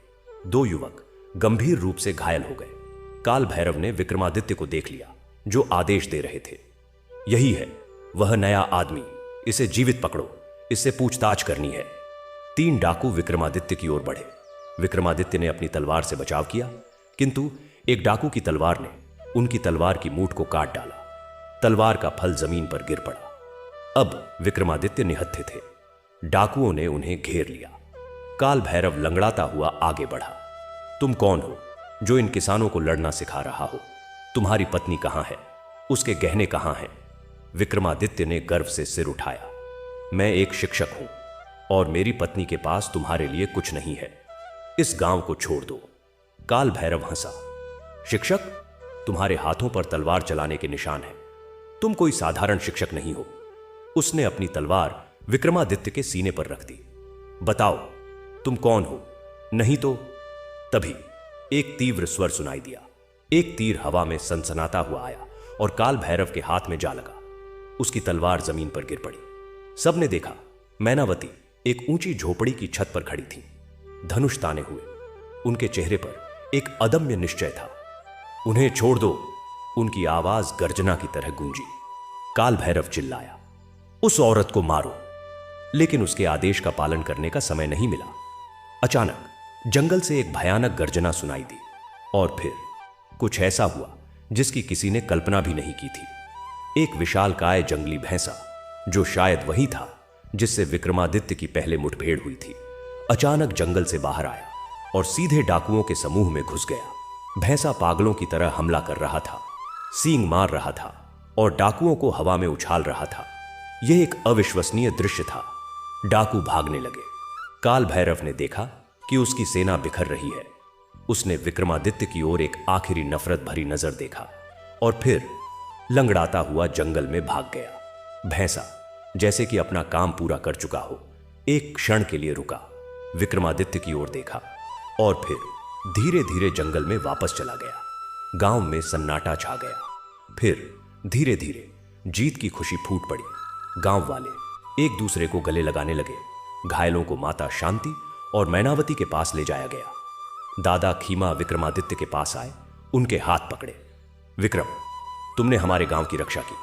2 युवक गंभीर रूप से घायल हो गए। काल भैरव ने विक्रमादित्य को देख लिया, जो आदेश दे रहे थे, यही है वह नया आदमी, इसे जीवित पकड़ो, इससे पूछताछ करनी है। 3 डाकू विक्रमादित्य की ओर बढ़े। विक्रमादित्य ने अपनी तलवार से बचाव किया, किंतु एक डाकू की तलवार ने उनकी तलवार की मूठ को काट डाला। तलवार का फल जमीन पर गिर पड़ा। अब विक्रमादित्य निहत्थे थे। डाकुओं ने उन्हें घेर लिया। काल भैरव लंगड़ाता हुआ आगे बढ़ा। तुम कौन हो जो इन किसानों को लड़ना सिखा रहा हो? तुम्हारी पत्नी कहां है? उसके गहने कहां हैं? विक्रमादित्य ने गर्व से सिर उठाया। मैं एक शिक्षक हूं और मेरी पत्नी के पास तुम्हारे लिए कुछ नहीं है। इस गांव को छोड़ दो। काल भैरव हंसा। शिक्षक? तुम्हारे हाथों पर तलवार चलाने के निशान हैं। तुम कोई साधारण शिक्षक नहीं हो। उसने अपनी तलवार विक्रमादित्य के सीने पर रख दी। बताओ तुम कौन हो, नहीं तो। तभी एक तीव्र स्वर सुनाई दिया। एक तीर हवा में सनसनाता हुआ आया और काल भैरव के हाथ में जा लगा। उसकी तलवार जमीन पर गिर पड़ी। सबने देखा, मैनावती एक ऊंची झोपड़ी की छत पर खड़ी थी, धनुष ताने हुए। उनके चेहरे पर एक अदम्य निश्चय था। उन्हें छोड़ दो, उनकी आवाज गर्जना की तरह गूंजी। काल भैरव चिल्लाया, उस औरत को मारो। लेकिन उसके आदेश का पालन करने का समय नहीं मिला। अचानक जंगल से एक भयानक गर्जना सुनाई दी और फिर कुछ ऐसा हुआ जिसकी किसी ने कल्पना भी नहीं की थी। एक विशालकाय जंगली भैंसा, जो शायद वही था जिससे विक्रमादित्य की पहले मुठभेड़ हुई थी, अचानक जंगल से बाहर आया और सीधे डाकुओं के समूह में घुस गया। भैंसा पागलों की तरह हमला कर रहा था, सींग मार रहा था और डाकुओं को हवा में उछाल रहा था। यह एक अविश्वसनीय दृश्य था। डाकू भागने लगे। काल भैरव ने देखा कि उसकी सेना बिखर रही है। उसने विक्रमादित्य की ओर एक आखिरी नफरत भरी नजर देखा और फिर लंगड़ाता हुआ जंगल में भाग गया। भैंसा जैसे कि अपना काम पूरा कर चुका हो, एक क्षण के लिए रुका, विक्रमादित्य की ओर देखा और फिर धीरे धीरे जंगल में वापस चला गया। गांव में सन्नाटा छा गया। फिर धीरे धीरे जीत की खुशी फूट पड़ी। गांव वाले एक दूसरे को गले लगाने लगे। घायलों को माता शांति और मैनावती के पास ले जाया गया। दादा खीमा विक्रमादित्य के पास आए, उनके हाथ पकड़े। विक्रम, तुमने हमारे गांव की रक्षा की,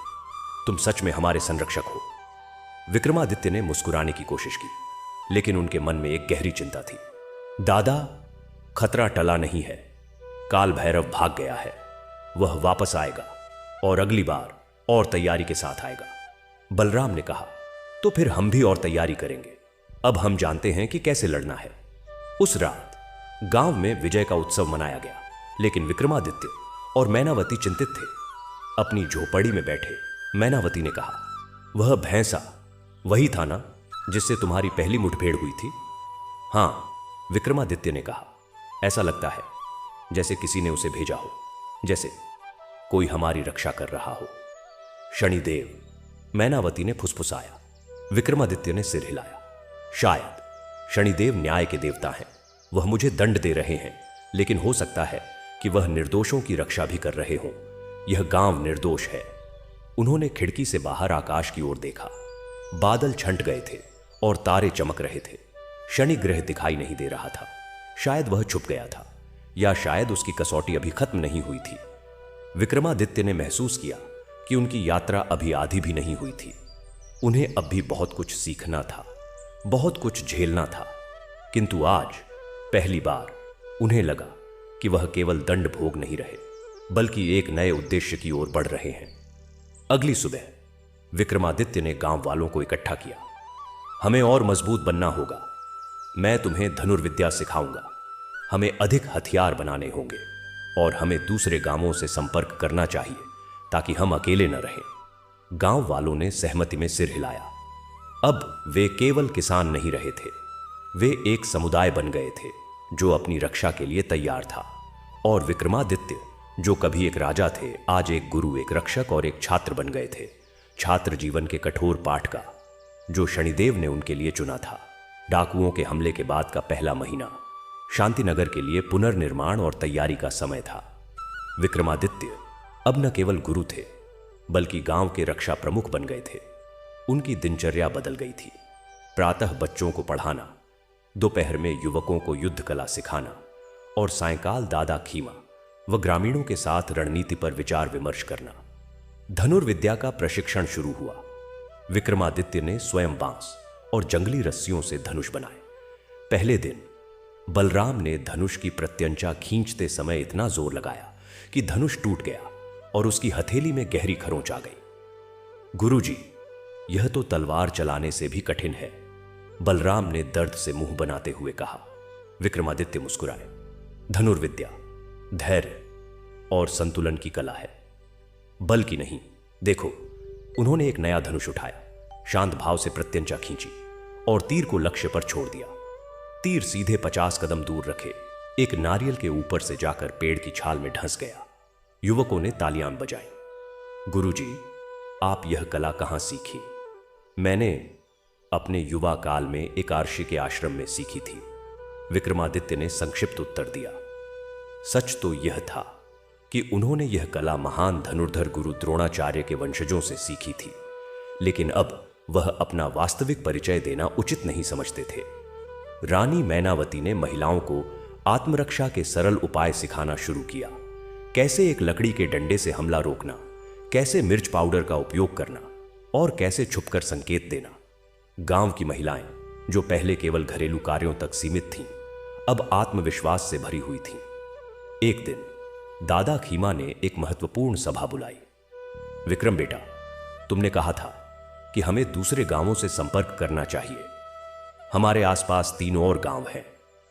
तुम सच में हमारे संरक्षक हो। विक्रमादित्य ने मुस्कुराने की कोशिश की, लेकिन उनके मन में एक गहरी चिंता थी। दादा, खतरा टला नहीं है। काल भैरव भाग गया है। वह वापस आएगा और अगली बार और तैयारी के साथ आएगा। बलराम ने कहा, तो फिर हम भी और तैयारी करेंगे। अब हम जानते हैं कि कैसे लड़ना है। उस रात गांव में विजय का उत्सव मनाया गया, लेकिन विक्रमादित्य और मैनावती चिंतित थे। अपनी झोपड़ी में बैठे मैनावती ने कहा, वह भैंसा वही था ना जिससे तुम्हारी पहली मुठभेड़ हुई थी? हां, विक्रमादित्य ने कहा। ऐसा लगता है जैसे किसी ने उसे भेजा हो, जैसे कोई हमारी रक्षा कर रहा हो। शनिदेव, मैनावती ने फुसफुसाया। विक्रमादित्य ने सिर हिलाया। शायद शनिदेव न्याय के देवता हैं। वह मुझे दंड दे रहे हैं, लेकिन हो सकता है कि वह निर्दोषों की रक्षा भी कर रहे हों। यह गांव निर्दोष है। उन्होंने खिड़की से बाहर आकाश की ओर देखा। बादल छंट गए थे और तारे चमक रहे थे। शनि ग्रह दिखाई नहीं दे रहा था। शायद वह छुप गया था, या शायद उसकी कसौटी अभी खत्म नहीं हुई थी। विक्रमादित्य ने महसूस किया कि उनकी यात्रा अभी आधी भी नहीं हुई थी। उन्हें अब भी बहुत कुछ सीखना था, बहुत कुछ झेलना था। किंतु आज पहली बार उन्हें लगा कि वह केवल दंड भोग नहीं रहे, बल्कि एक नए उद्देश्य की ओर बढ़ रहे हैं। अगली सुबह विक्रमादित्य ने गांव वालों को इकट्ठा किया। हमें और मजबूत बनना होगा। मैं तुम्हें धनुर्विद्या सिखाऊंगा। हमें अधिक हथियार बनाने होंगे और हमें दूसरे गांवों से संपर्क करना चाहिए ताकि हम अकेले न रहें। गांव वालों ने सहमति में सिर हिलाया। अब वे केवल किसान नहीं रहे थे, वे एक समुदाय बन गए थे जो अपनी रक्षा के लिए तैयार था। और विक्रमादित्य, जो कभी एक राजा थे, आज एक गुरु, एक रक्षक और एक छात्र बन गए थे। छात्र जीवन के कठोर पाठ का, जो शनिदेव ने उनके लिए चुना था। डाकुओं के हमले के बाद का पहला महीना शांतिनगर के लिए पुनर्निर्माण और तैयारी का समय था। विक्रमादित्य अब न केवल गुरु थे, बल्कि गांव के रक्षा प्रमुख बन गए थे। उनकी दिनचर्या बदल गई थी। प्रातः बच्चों को पढ़ाना, दोपहर में युवकों को युद्ध कला सिखाना और सायंकाल दादा खीमा व ग्रामीणों के साथ रणनीति पर विचार विमर्श करना। धनुर्विद्या का प्रशिक्षण शुरू हुआ। विक्रमादित्य ने स्वयं बांस और जंगली रस्सियों से धनुष बनाए। पहले दिन बलराम ने धनुष की प्रत्यंचा खींचते समय इतना जोर लगाया कि धनुष टूट गया और उसकी हथेली में गहरी खरोंच आ गई। गुरुजी, यह तो तलवार चलाने से भी कठिन है, बलराम ने दर्द से मुंह बनाते हुए कहा। विक्रमादित्य मुस्कुराए। धनुर्विद्या धैर्य और संतुलन की कला है, बल की नहीं। देखो, उन्होंने एक नया धनुष उठाया, शांत भाव से प्रत्यंचा खींची और तीर को लक्ष्य पर छोड़ दिया। तीर सीधे 50 कदम दूर रखे एक नारियल के ऊपर से जाकर पेड़ की छाल में ढंस गया। युवकों ने तालियां बजाई। गुरुजी, आप यह कला कहां सीखी? मैंने अपने युवा काल में एक आर्षि के आश्रम में सीखी थी, विक्रमादित्य ने संक्षिप्त उत्तर दिया। सच तो यह था कि उन्होंने यह कला महान धनुर्धर गुरु द्रोणाचार्य के वंशजों से सीखी थी, लेकिन अब वह अपना वास्तविक परिचय देना उचित नहीं समझते थे। रानी मैनावती ने महिलाओं को आत्मरक्षा के सरल उपाय सिखाना शुरू किया। कैसे एक लकड़ी के डंडे से हमला रोकना, कैसे मिर्च पाउडर का उपयोग करना और कैसे छुपकर संकेत देना। गांव की महिलाएं, जो पहले केवल घरेलू कार्यों तक सीमित थीं, अब आत्मविश्वास से भरी हुई थीं। एक दिन दादा खीमा ने एक महत्वपूर्ण सभा बुलाई। विक्रम बेटा, तुमने कहा था कि हमें दूसरे गांवों से संपर्क करना चाहिए। हमारे आसपास 3 और गांव हैं।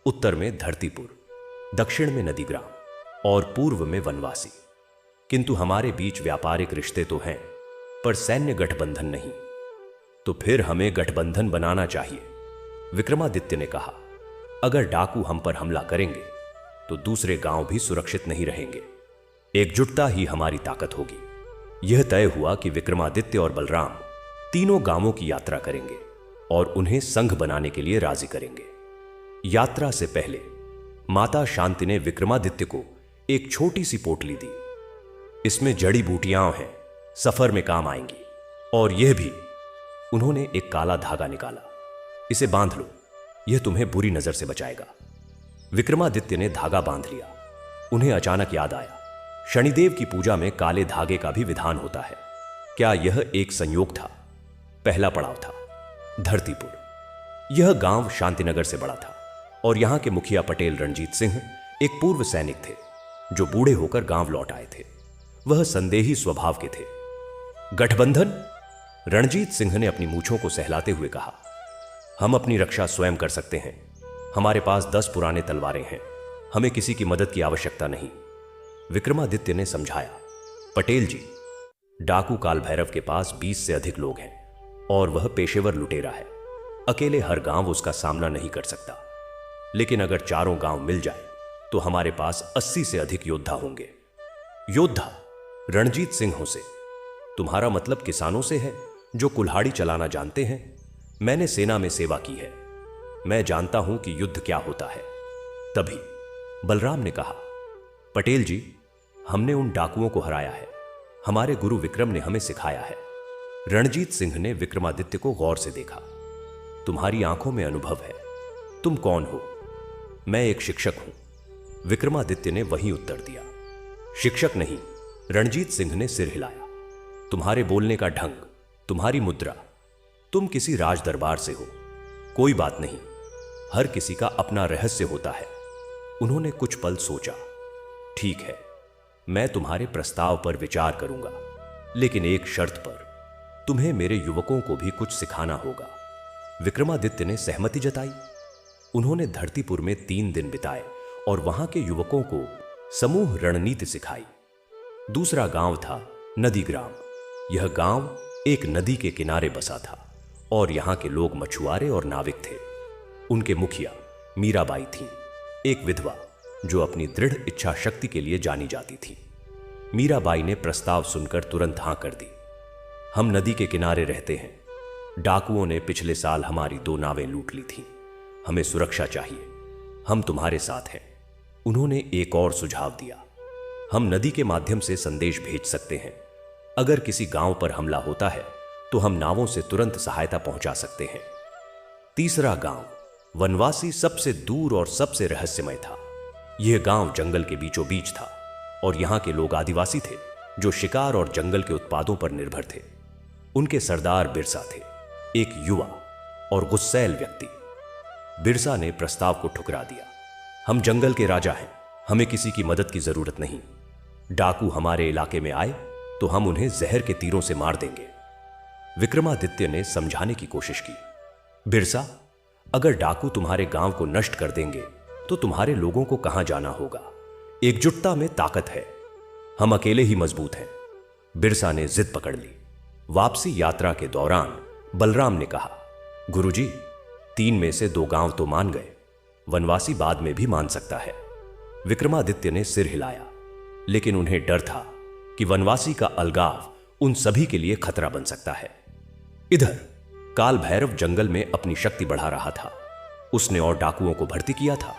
उत्तर में धरतीपुर, दक्षिण में नदीग्राम और पूर्व में वनवासी। किंतु हमारे बीच व्यापारिक रिश्ते तो हैं, पर सैन्य गठबंधन नहीं। तो फिर हमें गठबंधन बनाना चाहिए, विक्रमादित्य ने कहा। अगर डाकू हम पर हमला करेंगे तो दूसरे गांव भी सुरक्षित नहीं रहेंगे। एकजुटता ही हमारी ताकत होगी। यह तय हुआ कि विक्रमादित्य और बलराम तीनों गांवों की यात्रा करेंगे और उन्हें संघ बनाने के लिए राजी करेंगे। यात्रा से पहले माता शांति ने विक्रमादित्य को एक छोटी सी पोटली दी। इसमें जड़ी बूटियां हैं, सफर में काम आएंगी। और यह भी, उन्होंने एक काला धागा निकाला। इसे बांध लो, यह तुम्हें बुरी नजर से बचाएगा। विक्रमादित्य ने धागा बांध लिया। उन्हें अचानक याद आया, शनिदेव की पूजा में काले धागे का भी विधान होता है। क्या यह एक संयोग था? पहला पड़ाव था धरतीपुर। यह गांव शांतिनगर से बड़ा था और यहां के मुखिया पटेल रणजीत सिंह एक पूर्व सैनिक थे जो बूढ़े होकर गांव लौट आए थे। वह संदेही स्वभाव के थे। गठबंधन? रणजीत सिंह ने अपनी मूंछों को सहलाते हुए कहा। हम अपनी रक्षा स्वयं कर सकते हैं। हमारे पास 10 पुराने तलवारें हैं। हमें किसी की मदद की आवश्यकता नहीं, विक्रमादित्य ने समझाया। पटेल जी, डाकू काल भैरव के पास 20 से अधिक लोग हैं और वह पेशेवर लुटेरा है। अकेले हर गांव उसका सामना नहीं कर सकता। लेकिन अगर चारों गांव मिल जाए तो हमारे पास 80 से अधिक योद्धा होंगे। योद्धा? रणजीत सिंहों से? तुम्हारा मतलब किसानों से है जो कुल्हाड़ी चलाना जानते हैं? मैंने सेना में सेवा की है, मैं जानता हूं कि युद्ध क्या होता है। तभी बलराम ने कहा, पटेल जी, हमने उन डाकुओं को हराया है। हमारे गुरु विक्रम ने हमें सिखाया है। रणजीत सिंह ने विक्रमादित्य को गौर से देखा। तुम्हारी आंखों में अनुभव है। तुम कौन हो? मैं एक शिक्षक हूं, विक्रमादित्य ने वही उत्तर दिया। शिक्षक नहीं, रणजीत सिंह ने सिर हिलाया। तुम्हारे बोलने का ढंग, तुम्हारी मुद्रा, तुम किसी राज दरबार से हो। कोई बात नहीं, हर किसी का अपना रहस्य होता है। उन्होंने कुछ पल सोचा। ठीक है, मैं तुम्हारे प्रस्ताव पर विचार करूंगा, लेकिन एक शर्त पर। तुम्हें मेरे युवकों को भी कुछ सिखाना होगा। विक्रमादित्य ने सहमति जताई। उन्होंने धरतीपुर में 3 दिन बिताए और वहां के युवकों को समूह रणनीति सिखाई। दूसरा गांव था नदीग्राम। यह गांव एक नदी के किनारे बसा था और यहां के लोग मछुआरे और नाविक थे। उनके मुखिया मीराबाई थीं, एक विधवा जो अपनी दृढ़ इच्छा शक्ति के लिए जानी जाती थी। मीराबाई ने प्रस्ताव सुनकर तुरंत हां कर दी। हम नदी के किनारे रहते हैं। डाकुओं ने पिछले साल हमारी 2 नावें लूट ली थीं। हमें सुरक्षा चाहिए। हम तुम्हारे साथ हैं। उन्होंने एक और सुझाव दिया। हम नदी के माध्यम से संदेश भेज सकते हैं। अगर किसी गांव पर हमला होता है तो हम नावों से तुरंत सहायता पहुंचा सकते हैं। तीसरा गांव वनवासी सबसे दूर और सबसे रहस्यमय था। यह गांव जंगल के बीचों बीच था और यहां के लोग आदिवासी थे जो शिकार और जंगल के उत्पादों पर निर्भर थे। उनके सरदार बिरसा थे, एक युवा और गुस्सैल व्यक्ति। बिरसा ने प्रस्ताव को ठुकरा दिया। हम जंगल के राजा हैं, हमें किसी की मदद की जरूरत नहीं। डाकू हमारे इलाके में आए तो हम उन्हें जहर के तीरों से मार देंगे। विक्रमादित्य ने समझाने की कोशिश की। बिरसा, अगर डाकू तुम्हारे गांव को नष्ट कर देंगे तो तुम्हारे लोगों को कहां जाना होगा? एकजुटता में ताकत है, हम अकेले ही मजबूत हैं। बिरसा ने जिद पकड़ ली। वापसी यात्रा के दौरान बलराम ने कहा, गुरुजी, 3 में से 2 गांव तो मान गए, वनवासी बाद में भी मान सकता है। विक्रमादित्य ने सिर हिलाया, लेकिन उन्हें डर था कि वनवासी का अलगाव उन सभी के लिए खतरा बन सकता है। इधर काल भैरव जंगल में अपनी शक्ति बढ़ा रहा था। उसने और डाकुओं को भर्ती किया था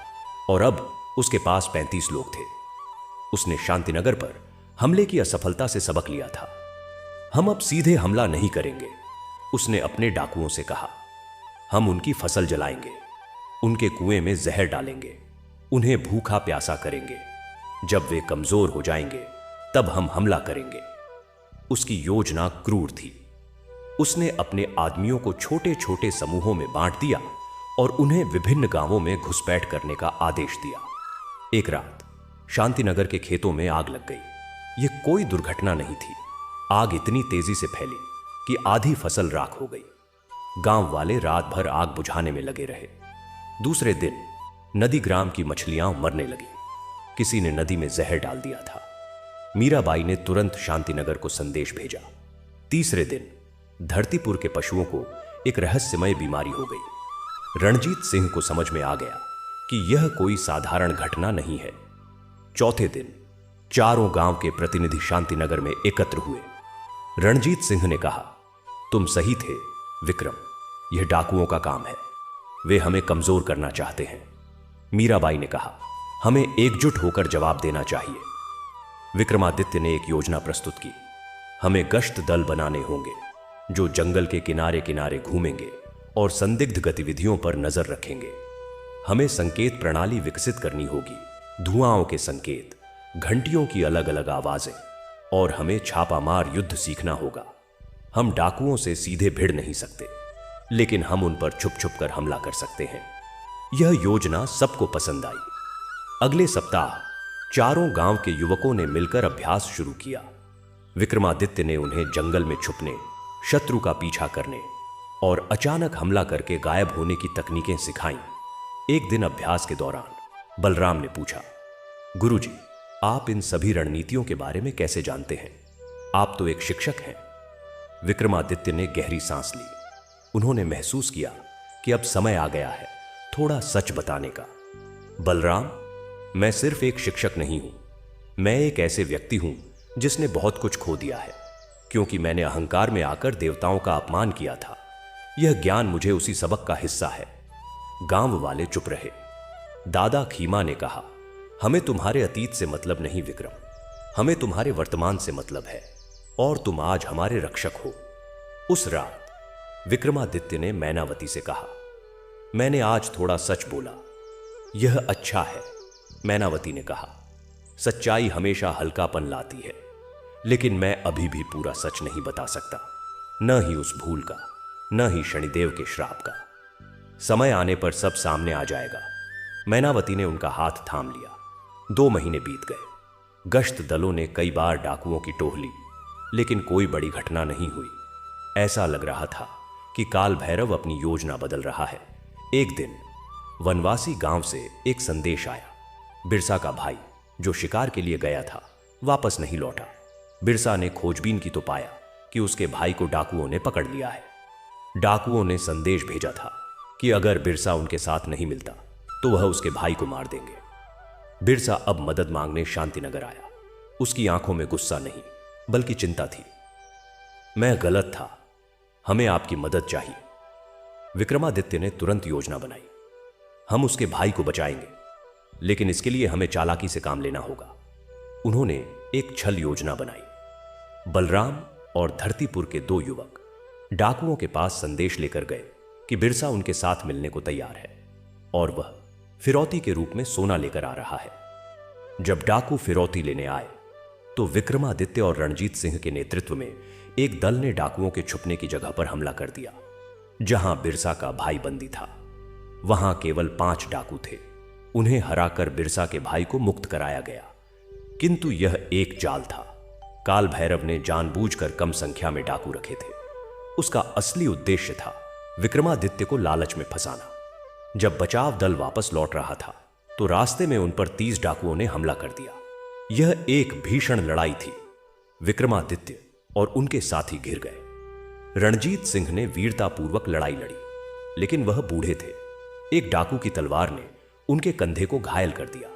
और अब उसके पास 35 लोग थे। उसने शांतिनगर पर हमले की असफलता से सबक लिया था। हम अब सीधे हमला नहीं करेंगे, उसने अपने डाकुओं से कहा। हम उनकी फसल जलाएंगे, उनके कुएं में जहर डालेंगे, उन्हें भूखा प्यासा करेंगे। जब वे कमजोर हो जाएंगे तब हम हमला करेंगे। उसकी योजना क्रूर थी। उसने अपने आदमियों को छोटे छोटे समूहों में बांट दिया और उन्हें विभिन्न गांवों में घुसपैठ करने का आदेश दिया। एक रात शांतिनगर के खेतों में आग लग गई। यह कोई दुर्घटना नहीं थी। आग इतनी तेजी से फैली कि आधी फसल राख हो गई। गांव वाले रात भर आग बुझाने में लगे रहे। दूसरे दिन नदी ग्राम की मछलियां मरने लगी। किसी ने नदी में जहर डाल दिया था। मीराबाई ने तुरंत शांतिनगर को संदेश भेजा। तीसरे दिन धरतीपुर के पशुओं को एक रहस्यमय बीमारी हो गई। रणजीत सिंह को समझ में आ गया कि यह कोई साधारण घटना नहीं है। चौथे दिन चारों गांव के प्रतिनिधि शांतिनगर में एकत्र हुए। रणजीत सिंह ने कहा, तुम सही थे विक्रम, यह डाकुओं का काम है, वे हमें कमजोर करना चाहते हैं। मीराबाई ने कहा, हमें एकजुट होकर जवाब देना चाहिए। विक्रमादित्य ने एक योजना प्रस्तुत की। हमें गश्त दल बनाने होंगे जो जंगल के किनारे किनारे घूमेंगे और संदिग्ध गतिविधियों पर नजर रखेंगे। हमें संकेत प्रणाली विकसित करनी होगी, धुआंओं के संकेत, घंटियों की अलग अलग आवाजें, और हमें छापामार युद्ध सीखना होगा। हम डाकुओं से सीधे भिड़ नहीं सकते, लेकिन हम उन पर छुप छुप कर हमला कर सकते हैं। यह योजना सबको पसंद आई। अगले सप्ताह चारों गांव के युवकों ने मिलकर अभ्यास शुरू किया। विक्रमादित्य ने उन्हें जंगल में छुपने, शत्रु का पीछा करने और अचानक हमला करके गायब होने की तकनीकें सिखाईं। एक दिन अभ्यास के दौरान बलराम ने पूछा, गुरुजी, आप इन सभी रणनीतियों के बारे में कैसे जानते हैं? आप तो एक शिक्षक हैं। विक्रमादित्य ने गहरी सांस ली। उन्होंने महसूस किया कि अब समय आ गया है थोड़ा सच बताने का। बलराम, मैं सिर्फ एक शिक्षक नहीं हूं, मैं एक ऐसे व्यक्ति हूं जिसने बहुत कुछ खो दिया है, क्योंकि मैंने अहंकार में आकर देवताओं का अपमान किया था। यह ज्ञान मुझे उसी सबक का हिस्सा है। गांव वाले चुप रहे। दादा खीमा ने कहा, हमें तुम्हारे अतीत से मतलब नहीं विक्रम, हमें तुम्हारे वर्तमान से मतलब है, और तुम आज हमारे रक्षक हो। उस रात विक्रमादित्य ने मैनावती से कहा, मैंने आज थोड़ा सच बोला, यह अच्छा है। मैनावती ने कहा, सच्चाई हमेशा हल्कापन लाती है, लेकिन मैं अभी भी पूरा सच नहीं बता सकता, न ही उस भूल का, न ही शनिदेव के श्राप का। समय आने पर सब सामने आ जाएगा। मैनावती ने उनका हाथ थाम लिया। 2 महीने बीत गए। गश्त दलों ने कई बार डाकुओं की टोह ली, लेकिन कोई बड़ी घटना नहीं हुई। ऐसा लग रहा था कि काल भैरव अपनी योजना बदल रहा है। एक दिन वनवासी गांव से एक संदेश आया। बिरसा का भाई जो शिकार के लिए गया था वापस नहीं लौटा। बिरसा ने खोजबीन की तो पाया कि उसके भाई को डाकुओं ने पकड़ लिया है। डाकुओं ने संदेश भेजा था कि अगर बिरसा उनके साथ नहीं मिलता तो वह उसके भाई को मार देंगे। बिरसा अब मदद मांगने शांतिनगर आया। उसकी आंखों में गुस्सा नहीं बल्कि चिंता थी। मैं गलत था, हमें आपकी मदद चाहिए। विक्रमादित्य ने तुरंत योजना बनाई। हम उसके भाई को बचाएंगे, लेकिन इसके लिए हमें चालाकी से काम लेना होगा। उन्होंने एक छल योजना बनाई। बलराम और धरतीपुर के 2 युवक डाकुओं के पास संदेश लेकर गए कि बिरसा उनके साथ मिलने को तैयार है और वह फिरौती के रूप में सोना लेकर आ रहा है। जब डाकू फिरौती लेने आए तो विक्रमादित्य और रणजीत सिंह के नेतृत्व में एक दल ने डाकुओं के छुपने की जगह पर हमला कर दिया जहां बिरसा का भाई बंदी था। वहां केवल 5 डाकू थे। उन्हें हराकर बिरसा के भाई को मुक्त कराया गया, किंतु यह एक जाल था। काल भैरव ने जानबूझकर कम संख्या में डाकू रखे थे। उसका असली उद्देश्य था विक्रमादित्य को लालच में फंसाना। जब बचाव दल वापस लौट रहा था तो रास्ते में उन पर 30 डाकुओं ने हमला कर दिया। यह एक भीषण लड़ाई थी। विक्रमादित्य और उनके साथी घिर गए। रणजीत सिंह ने वीरतापूर्वक लड़ाई लड़ी, लेकिन वह बूढ़े थे। एक डाकू की तलवार ने उनके कंधे को घायल कर दिया।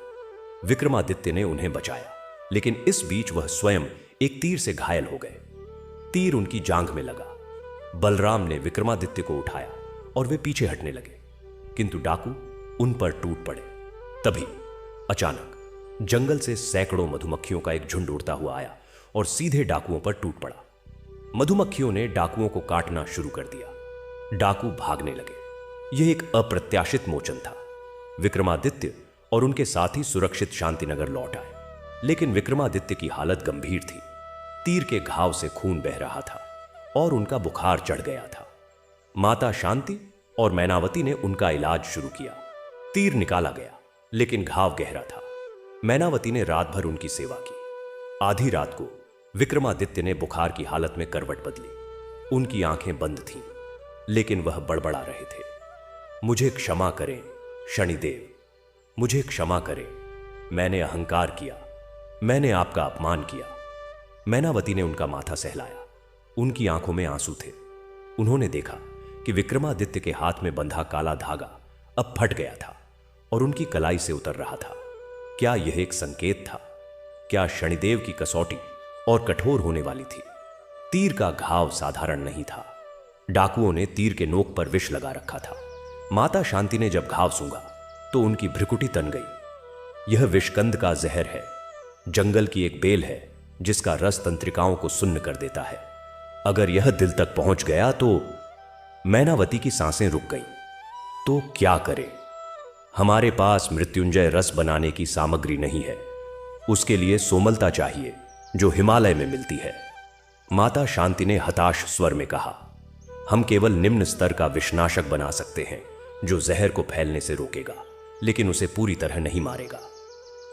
विक्रमादित्य ने उन्हें बचाया, लेकिन इस बीच वह स्वयं एक तीर से घायल हो गए। तीर उनकी जांघ में लगा। बलराम ने विक्रमादित्य को उठाया और वे पीछे हटने लगे, किंतु डाकू उन पर टूट पड़े। तभी अचानक जंगल से सैकड़ों मधुमक्खियों का एक झुंड उड़ता हुआ आया और सीधे डाकुओं पर टूट पड़ा। मधुमक्खियों ने डाकुओं को काटना शुरू कर दिया। डाकू भागने लगे। यह एक अप्रत्याशित मोचन था। विक्रमादित्य और उनके साथी सुरक्षित शांतिनगर लौट आए, लेकिन विक्रमादित्य की हालत गंभीर थी। तीर के घाव से खून बह रहा था और उनका बुखार चढ़ गया था। माता शांति और मैनावती ने उनका इलाज शुरू किया। तीर निकाला गया, लेकिन घाव गहरा था। मैनावती ने रात भर उनकी सेवा की। आधी रात को विक्रमादित्य ने बुखार की हालत में करवट बदली। उनकी आंखें बंद थीं, लेकिन वह बड़बड़ा रहे थे, मुझे क्षमा करें शनिदेव, मुझे क्षमा करें। मैंने अहंकार किया, मैंने आपका अपमान किया। मैनावती ने उनका माथा सहलाया। उनकी आंखों में आंसू थे। उन्होंने देखा कि विक्रमादित्य के हाथ में बंधा काला धागा अब फट गया था और उनकी कलाई से उतर रहा था। क्या यह एक संकेत था? क्या शनिदेव की कसौटी और कठोर होने वाली थी? तीर का घाव साधारण नहीं था। डाकुओं ने तीर के नोक पर विष लगा रखा था। माता शांति ने जब घाव सूंघा तो उनकी भ्रिकुटी तन गई। यह विषकंद का जहर है। जंगल की एक बेल है जिसका रस तंत्रिकाओं को सुन्न कर देता है। अगर यह दिल तक पहुंच गया तो मैनावती की सांसें रुक गईं। तो क्या करें? हमारे पास मृत्युंजय रस बनाने की सामग्री नहीं है। उसके लिए सोमलता चाहिए जो हिमालय में मिलती है। माता शांति ने हताश स्वर में कहा, हम केवल निम्न स्तर का विषनाशक बना सकते हैं जो जहर को फैलने से रोकेगा, लेकिन उसे पूरी तरह नहीं मारेगा।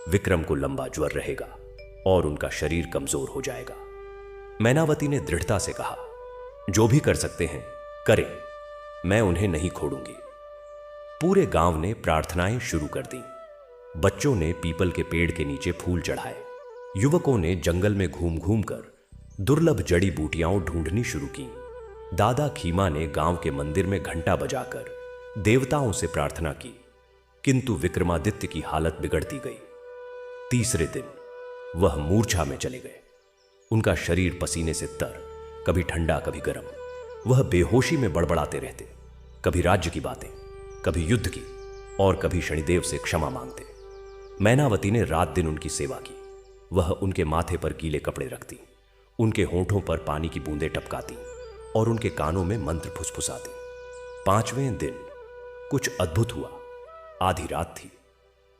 विक्रम को लंबा ज्वर रहेगा और उनका शरीर कमजोर हो जाएगा। मैनावती ने दृढ़ता से कहा, जो भी कर सकते हैं करें, मैं उन्हें नहीं छोड़ूंगी। पूरे गांव ने प्रार्थनाएं शुरू कर दी। बच्चों ने पीपल के पेड़ के नीचे फूल चढ़ाए। युवकों ने जंगल में घूम घूम कर दुर्लभ जड़ी बूटियां ढूंढनी शुरू की। दादा खीमा ने गांव के मंदिर में घंटा बजाकर देवताओं से प्रार्थना की, किंतु विक्रमादित्य की हालत बिगड़ती गई। तीसरे दिन वह मूर्छा में चले गए। उनका शरीर पसीने से तर, कभी ठंडा कभी गर्म। वह बेहोशी में बड़बड़ाते रहते, कभी राज्य की बातें, कभी युद्ध की और कभी शनिदेव से क्षमा मांगते। मैनावती ने रात दिन उनकी सेवा की। वह उनके माथे पर गीले कपड़े रखती, उनके होंठों पर पानी की बूंदें टपकाती और उनके कानों में मंत्र फुसफुसाती। 5वें दिन कुछ अद्भुत हुआ। आधी रात थी।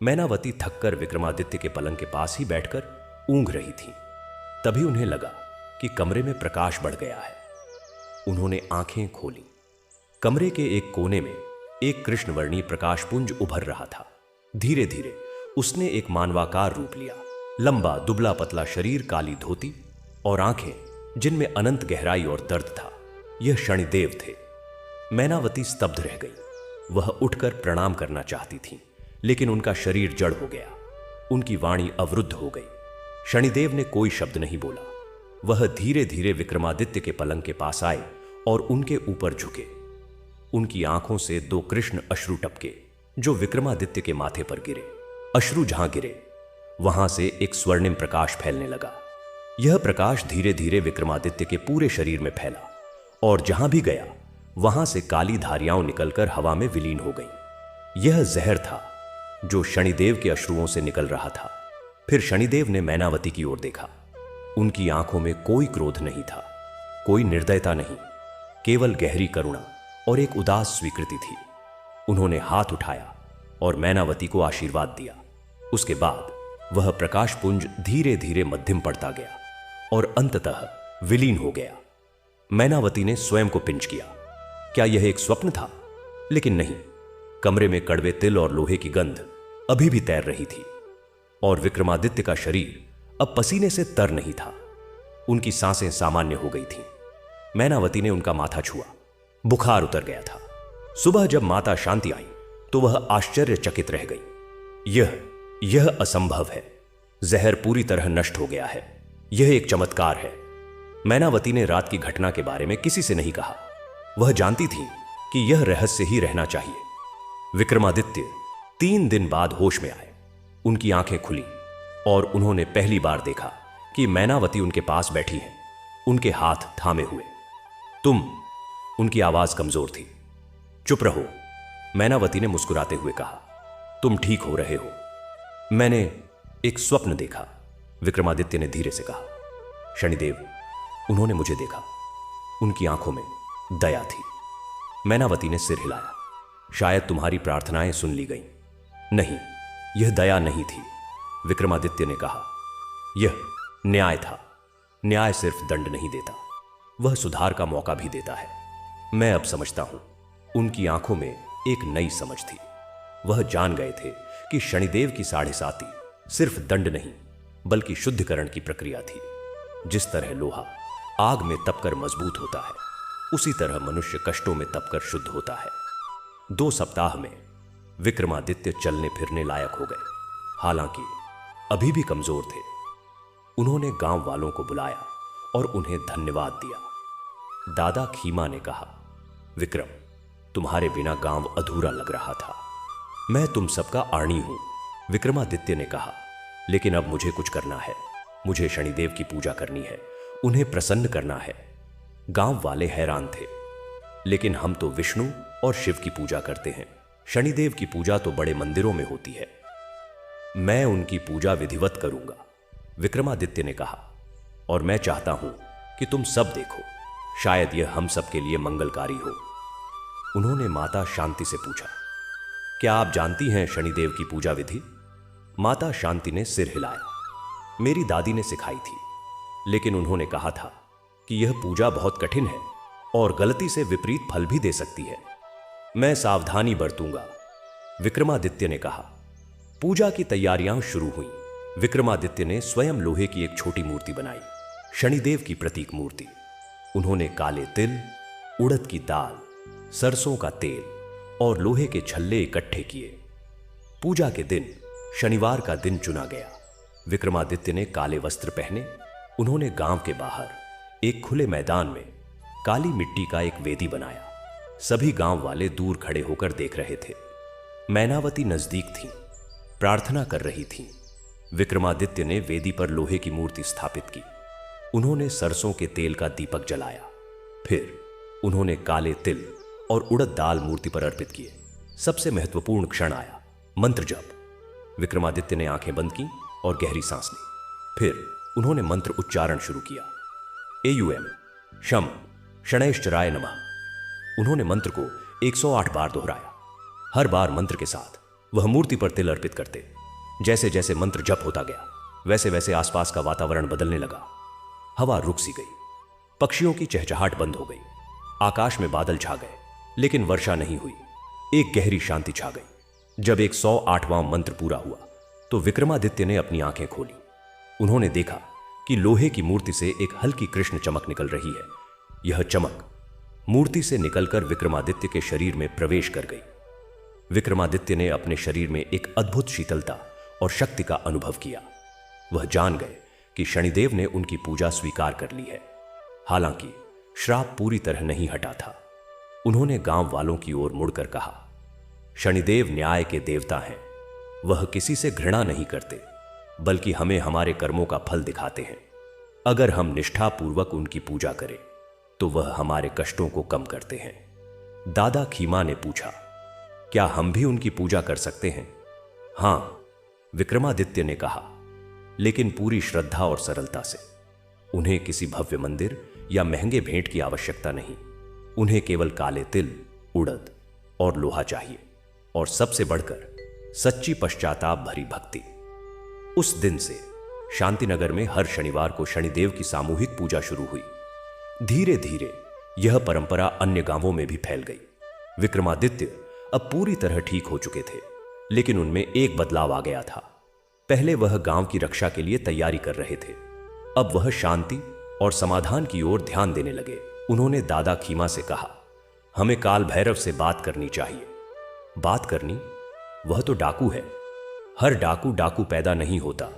मैनावती थककर विक्रमादित्य के पलंग के पास ही बैठकर ऊंघ रही थी। तभी उन्हें लगा कि कमरे में प्रकाश बढ़ गया है। उन्होंने आंखें खोली। कमरे के एक कोने में एक कृष्णवर्णीय प्रकाशपुंज उभर रहा था। धीरे धीरे उसने एक मानवाकार रूप लिया। लंबा दुबला पतला शरीर, काली धोती और आंखें जिनमें अनंत गहराई और दर्द था। यह शनिदेव थे। मैनावती स्तब्ध रह गई। वह उठकर प्रणाम करना चाहती थी, लेकिन उनका शरीर जड़ हो गया। उनकी वाणी अवरुद्ध हो गई। शनिदेव ने कोई शब्द नहीं बोला। वह धीरे धीरे विक्रमादित्य के पलंग के पास आए और उनके ऊपर झुके। उनकी आंखों से 2 कृष्ण अश्रु टपके जो विक्रमादित्य के माथे पर गिरे। अश्रु जहां गिरे वहां से एक स्वर्णिम प्रकाश फैलने लगा। यह प्रकाश धीरे धीरे विक्रमादित्य के पूरे शरीर में फैला और जहां भी गया वहां से काली धारियां निकलकर हवा में विलीन हो गईं। यह जहर था जो शनिदेव के अश्रुओं से निकल रहा था। फिर शनिदेव ने मैनावती की ओर देखा। उनकी आंखों में कोई क्रोध नहीं था, कोई निर्दयता नहीं, केवल गहरी करुणा और एक उदास स्वीकृति थी। उन्होंने हाथ उठाया और मैनावती को आशीर्वाद दिया। उसके बाद वह प्रकाशपुंज धीरे धीरे मध्यम पड़ता गया और अंततः विलीन हो गया। मैनावती ने स्वयं को पिंच किया। क्या यह एक स्वप्न था? लेकिन नहीं। कमरे में कड़वे तिल और लोहे की गंध अभी भी तैर रही थी और विक्रमादित्य का शरीर अब पसीने से तर नहीं था। उनकी सांसें सामान्य हो गई थीं। मैनावती ने उनका माथा छुआ। बुखार उतर गया था। सुबह जब माता शांति आई तो वह आश्चर्यचकित रह गई। यह असंभव है। जहर पूरी तरह नष्ट हो गया है। यह एक चमत्कार है। मैनावती ने रात की घटना के बारे में किसी से नहीं कहा। वह जानती थी कि यह रहस्य ही रहना चाहिए। विक्रमादित्य 3 दिन बाद होश में आए। उनकी आंखें खुली और उन्होंने पहली बार देखा कि मैनावती उनके पास बैठी है, उनके हाथ थामे हुए। तुम, उनकी आवाज कमजोर थी। चुप रहो, मैनावती ने मुस्कुराते हुए कहा। तुम ठीक हो रहे हो। मैंने एक स्वप्न देखा, विक्रमादित्य ने धीरे से कहा। शनिदेव, उन्होंने मुझे देखा। उनकी आंखों में दया थी। मैनावती ने सिर हिलाया। शायद तुम्हारी प्रार्थनाएं सुन ली गईं। नहीं, यह दया नहीं थी, विक्रमादित्य ने कहा। यह न्याय था। न्याय सिर्फ दंड नहीं देता, वह सुधार का मौका भी देता है। मैं अब समझता हूं। उनकी आंखों में एक नई समझ थी। वह जान गए थे कि शनिदेव की 7.5 सिर्फ दंड नहीं बल्कि शुद्धिकरण की प्रक्रिया थी। जिस तरह लोहा आग में तपकर मजबूत होता है, उसी तरह मनुष्य कष्टों में तपकर शुद्ध होता है। 2 सप्ताह में विक्रमादित्य चलने फिरने लायक हो गए। हालांकि अभी भी कमजोर थे। उन्होंने गांव वालों को बुलाया और उन्हें धन्यवाद दिया। दादा खीमा ने कहा, विक्रम, तुम्हारे बिना गांव अधूरा लग रहा था। मैं तुम सबका आनी हूं, विक्रमादित्य ने कहा। लेकिन अब मुझे कुछ करना है। मुझे शनिदेव की पूजा करनी है, उन्हें प्रसन्न करना है। गांव वाले हैरान थे। लेकिन हम तो विष्णु और शिव की पूजा करते हैं। शनिदेव की पूजा तो बड़े मंदिरों में होती है। मैं उनकी पूजा विधिवत करूंगा, विक्रमादित्य ने कहा। और मैं चाहता हूं कि तुम सब देखो, शायद यह हम सब के लिए मंगलकारी हो। उन्होंने माता शांति से पूछा, क्या आप जानती हैं शनिदेव की पूजा विधि? माता शांति ने सिर हिलाया। मेरी दादी ने सिखाई थी, लेकिन उन्होंने कहा था कि यह पूजा बहुत कठिन है और गलती से विपरीत फल भी दे सकती है। मैं सावधानी बरतूंगा, विक्रमादित्य ने कहा। पूजा की तैयारियां शुरू हुईं। विक्रमादित्य ने स्वयं लोहे की एक छोटी मूर्ति बनाई, शनिदेव की प्रतीक मूर्ति। उन्होंने काले तिल, उड़द की दाल, सरसों का तेल और लोहे के छल्ले इकट्ठे किए। पूजा के दिन शनिवार का दिन चुना गया। विक्रमादित्य ने काले वस्त्र पहने। उन्होंने गांव के बाहर एक खुले मैदान में काली मिट्टी का एक वेदी बनाया। सभी गांव वाले दूर खड़े होकर देख रहे थे। मैनावती नजदीक थीं, प्रार्थना कर रही थीं। विक्रमादित्य ने वेदी पर लोहे की मूर्ति स्थापित की। उन्होंने सरसों के तेल का दीपक जलाया। फिर उन्होंने काले तिल और उड़द दाल मूर्ति पर अर्पित किए। सबसे महत्वपूर्ण क्षण आया, मंत्र जप। विक्रमादित्य ने आंखें बंद की और गहरी सांस ली। फिर उन्होंने मंत्र उच्चारण शुरू किया। एयूएम शम शनैश्चराय नमः। उन्होंने मंत्र को 108 बार दोहराया। हर बार मंत्र के साथ वह मूर्ति पर तिल अर्पित करते। जैसे जैसे मंत्र जप होता गया, वैसे वैसे आसपास का वातावरण बदलने लगा। हवा रुक सी गई, पक्षियों की चहचहाट बंद हो गई। आकाश में बादल छा गए, लेकिन वर्षा नहीं हुई। एक गहरी शांति छा गई। जब 108वां मंत्र पूरा हुआ तो विक्रमादित्य ने अपनी आंखें खोली। उन्होंने देखा कि लोहे की मूर्ति से एक हल्की कृष्ण चमक निकल रही है। यह चमक मूर्ति से निकलकर विक्रमादित्य के शरीर में प्रवेश कर गई। विक्रमादित्य ने अपने शरीर में एक अद्भुत शीतलता और शक्ति का अनुभव किया। वह जान गए कि शनिदेव ने उनकी पूजा स्वीकार कर ली है। हालांकि श्राप पूरी तरह नहीं हटा था। उन्होंने गांव वालों की ओर मुड़कर कहा, शनिदेव न्याय के देवता हैं। वह किसी से घृणा नहीं करते, बल्कि हमें हमारे कर्मों का फल दिखाते हैं। अगर हम निष्ठापूर्वक उनकी पूजा करें तो वह हमारे कष्टों को कम करते हैं। दादा खीमा ने पूछा, क्या हम भी उनकी पूजा कर सकते हैं? हां, विक्रमादित्य ने कहा, लेकिन पूरी श्रद्धा और सरलता से। उन्हें किसी भव्य मंदिर या महंगे भेंट की आवश्यकता नहीं। उन्हें केवल काले तिल, उड़द और लोहा चाहिए, और सबसे बढ़कर सच्ची पश्चाताप भरी भक्ति। उस दिन से शांतिनगर में हर शनिवार को शनिदेव की सामूहिक पूजा शुरू हुई। धीरे धीरे यह परंपरा अन्य गांवों में भी फैल गई। विक्रमादित्य अब पूरी तरह ठीक हो चुके थे, लेकिन उनमें एक बदलाव आ गया था। पहले वह गांव की रक्षा के लिए तैयारी कर रहे थे, अब वह शांति और समाधान की ओर ध्यान देने लगे। उन्होंने दादा खीमा से कहा, हमें काल भैरव से बात करनी चाहिए। बात करनी? वह तो डाकू है। हर डाकू पैदा नहीं होता,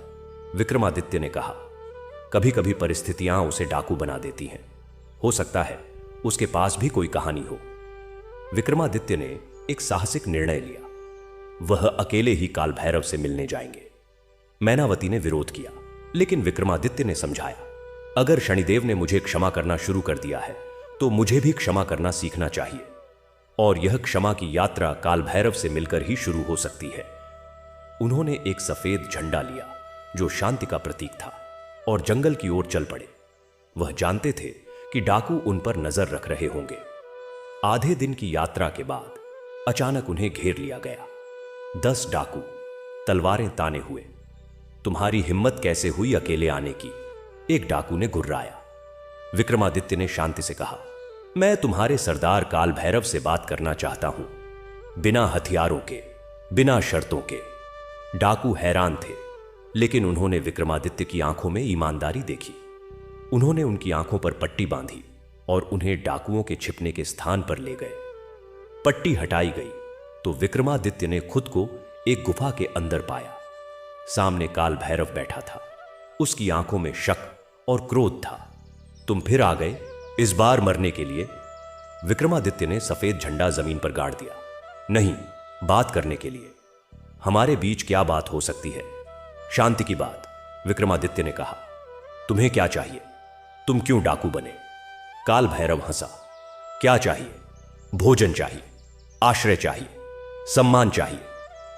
विक्रमादित्य ने कहा। कभी कभी परिस्थितियां उसे डाकू बना देती हैं। हो सकता है उसके पास भी कोई कहानी हो। विक्रमादित्य ने एक साहसिक निर्णय लिया। वह अकेले ही काल भैरव से मिलने जाएंगे। मैनावती ने विरोध किया, लेकिन विक्रमादित्य ने समझाया, अगर शनिदेव ने मुझे क्षमा करना शुरू कर दिया है तो मुझे भी क्षमा करना सीखना चाहिए, और यह क्षमा की यात्रा काल भैरव से मिलकर ही शुरू हो सकती है। उन्होंने एक सफेद झंडा लिया जो शांति का प्रतीक था, और जंगल की ओर चल पड़े। वह जानते थे कि डाकू उन पर नजर रख रहे होंगे। आधे दिन की यात्रा के बाद अचानक उन्हें घेर लिया गया। 10 डाकू तलवारें ताने हुए। तुम्हारी हिम्मत कैसे हुई अकेले आने की? एक डाकू ने गुर्राया। विक्रमादित्य ने शांति से कहा, मैं तुम्हारे सरदार काल भैरव से बात करना चाहता हूं, बिना हथियारों के, बिना शर्तों के। डाकू हैरान थे, लेकिन उन्होंने विक्रमादित्य की आंखों में ईमानदारी देखी। उन्होंने उनकी आंखों पर पट्टी बांधी और उन्हें डाकुओं के छिपने के स्थान पर ले गए। पट्टी हटाई गई तो विक्रमादित्य ने खुद को एक गुफा के अंदर पाया। सामने काल भैरव बैठा था। उसकी आंखों में शक और क्रोध था। तुम फिर आ गए, इस बार मरने के लिए? विक्रमादित्य ने सफेद झंडा जमीन पर गाड़ दिया। नहीं, बात करने के लिए। हमारे बीच क्या बात हो सकती है? शांति की बात, विक्रमादित्य ने कहा। तुम्हें क्या चाहिए? तुम क्यों डाकू बने? काल भैरव हंसा। क्या चाहिए? भोजन चाहिए, आश्रय चाहिए, सम्मान चाहिए।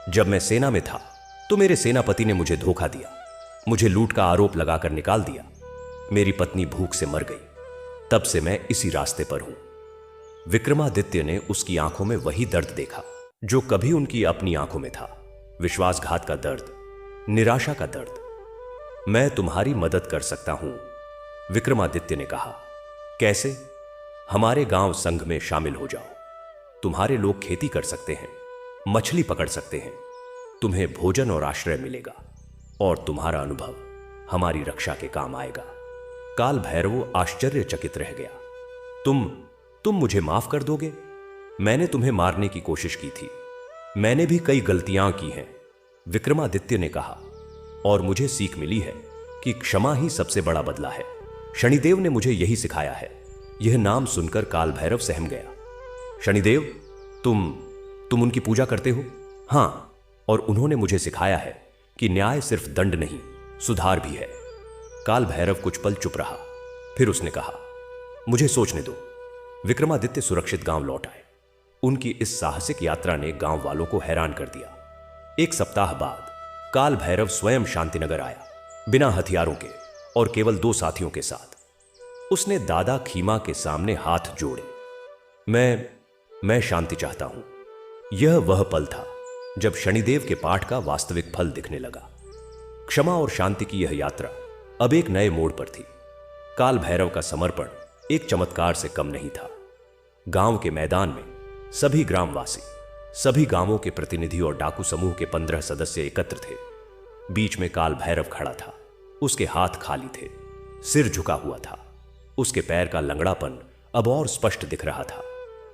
जब मैं सेना में था तो मेरे सेनापति ने मुझे धोखा दिया, मुझे लूट का आरोप लगाकर निकाल दिया। मेरी पत्नी भूख से मर गई। तब से मैं इसी रास्ते पर हूं। विक्रमादित्य ने उसकी आंखों में वही दर्द देखा जो कभी उनकी अपनी आंखों में था। विश्वासघात का दर्द, निराशा का दर्द। मैं तुम्हारी मदद कर सकता हूं, विक्रमादित्य ने कहा। कैसे? हमारे गांव संघ में शामिल हो जाओ। तुम्हारे लोग खेती कर सकते हैं, मछली पकड़ सकते हैं। तुम्हें भोजन और आश्रय मिलेगा, और तुम्हारा अनुभव हमारी रक्षा के काम आएगा। काल भैरव आश्चर्यचकित रह गया। तुम मुझे माफ कर दोगे? मैंने तुम्हें मारने की कोशिश की थी। मैंने भी कई गलतियां की हैं, विक्रमादित्य ने कहा, और मुझे सीख मिली है कि क्षमा ही सबसे बड़ा बदला है। शनिदेव ने मुझे यही सिखाया है। यह नाम सुनकर काल भैरव सहम गया। शनिदेव, तुम उनकी पूजा करते हो? हां, और उन्होंने मुझे सिखाया है कि न्याय सिर्फ दंड नहीं, सुधार भी है। काल भैरव कुछ पल चुप रहा, फिर उसने कहा, मुझे सोचने दो। विक्रमादित्य सुरक्षित गांव लौट आए। उनकी इस साहसिक यात्रा ने गांव वालों को हैरान कर दिया। 1 सप्ताह बाद काल भैरव स्वयं शांतिनगर आया, बिना हथियारों के और केवल 2 साथियों के साथ। उसने दादा खीमा के सामने हाथ जोड़े। मैं शांति चाहता हूं। यह वह पल था जब शनिदेव के पाठ का वास्तविक फल दिखने लगा। क्षमा और शांति की यह यात्रा अब एक नए मोड़ पर थी। काल भैरव का समर्पण एक चमत्कार से कम नहीं था। गांव के मैदान में सभी ग्रामवासी, सभी गांवों के प्रतिनिधि और डाकू समूह के 15 सदस्य एकत्र थे। बीच में काल भैरव खड़ा था। उसके हाथ खाली थे, सिर झुका हुआ था। उसके पैर का लंगड़ापन अब और स्पष्ट दिख रहा था,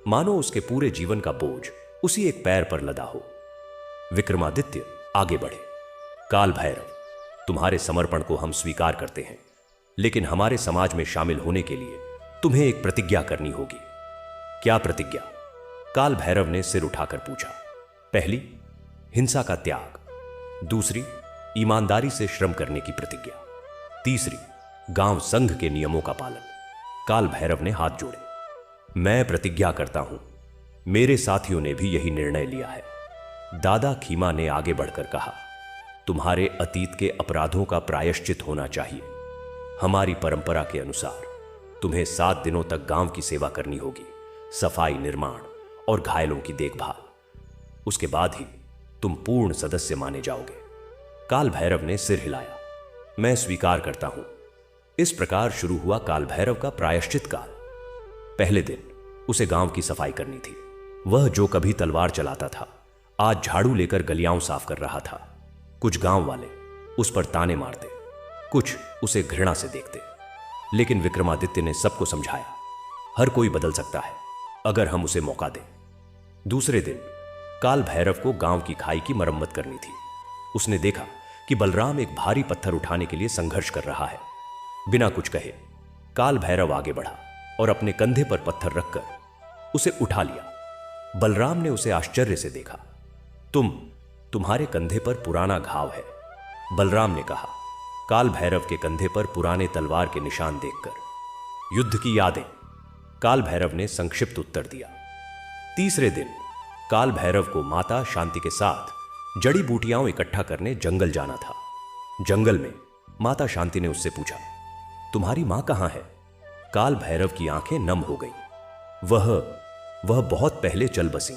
मानो उसके पूरे जीवन का बोझ उसी एक पैर पर लदा हो। विक्रमादित्य आगे बढ़े। काल भैरव, तुम्हारे समर्पण को हम स्वीकार करते हैं, लेकिन हमारे समाज में शामिल होने के लिए तुम्हें एक प्रतिज्ञा करनी होगी। क्या प्रतिज्ञा? काल भैरव ने सिर उठाकर पूछा। पहली, हिंसा का त्याग। दूसरी, ईमानदारी से श्रम करने की प्रतिज्ञा। तीसरी, गांव संघ के नियमों का पालन। काल भैरव ने हाथ जोड़े। मैं प्रतिज्ञा करता हूं। मेरे साथियों ने भी यही निर्णय लिया है। दादा खीमा ने आगे बढ़कर कहा, तुम्हारे अतीत के अपराधों का प्रायश्चित होना चाहिए। हमारी परंपरा के अनुसार तुम्हें 7 दिनों तक गांव की सेवा करनी होगी। सफाई, निर्माण और घायलों की देखभाल। उसके बाद ही तुम पूर्ण सदस्य माने जाओगे। काल भैरव ने सिर हिलाया। मैं स्वीकार करता हूं। इस प्रकार शुरू हुआ काल भैरव का प्रायश्चित काल। पहले दिन उसे गांव की सफाई करनी थी। वह जो कभी तलवार चलाता था, आज झाड़ू लेकर गलियां साफ कर रहा था। कुछ गांव वाले उस पर ताने मारते, कुछ उसे घृणा से देखते, लेकिन विक्रमादित्य ने सबको समझाया, हर कोई बदल सकता है अगर हम उसे मौका दें। दूसरे दिन काल भैरव को गांव की खाई की मरम्मत करनी थी। उसने देखा कि बलराम एक भारी पत्थर उठाने के लिए संघर्ष कर रहा है। बिना कुछ कहे काल भैरव आगे बढ़ा और अपने कंधे पर पत्थर रखकर उसे उठा लिया। बलराम ने उसे आश्चर्य से देखा। तुम्हारे कंधे पर पुराना घाव है, बलराम ने कहा, काल भैरव के कंधे पर पुराने तलवार के निशान देखकर। युद्ध की यादें, काल भैरव ने संक्षिप्त उत्तर दिया। तीसरे दिन काल भैरव को माता शांति के साथ जड़ी बूटियां इकट्ठा करने जंगल जाना था। जंगल में माता शांति ने उससे पूछा, तुम्हारी मां कहां है? काल भैरव की आंखें नम हो गई। वह बहुत पहले चल बसी,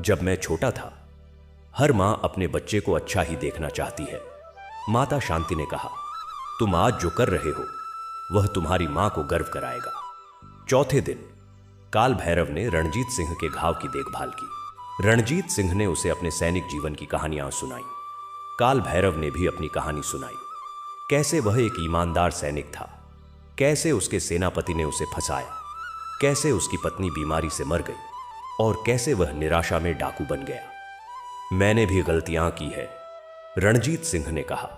जब मैं छोटा था। हर मां अपने बच्चे को अच्छा ही देखना चाहती है। माता शांति ने कहा, तुम आज जो कर रहे हो वह तुम्हारी मां को गर्व कराएगा। चौथे दिन काल भैरव ने रणजीत सिंह के घाव की देखभाल की। रणजीत सिंह ने उसे अपने सैनिक जीवन की कहानियां सुनाई। काल भैरव ने भी अपनी कहानी सुनाई, कैसे वह एक ईमानदार सैनिक था, कैसे उसके सेनापति ने उसे फंसाया, कैसे उसकी पत्नी बीमारी से मर गई और कैसे वह निराशा में डाकू बन गया। मैंने भी गलतियां की है, रणजीत सिंह ने कहा,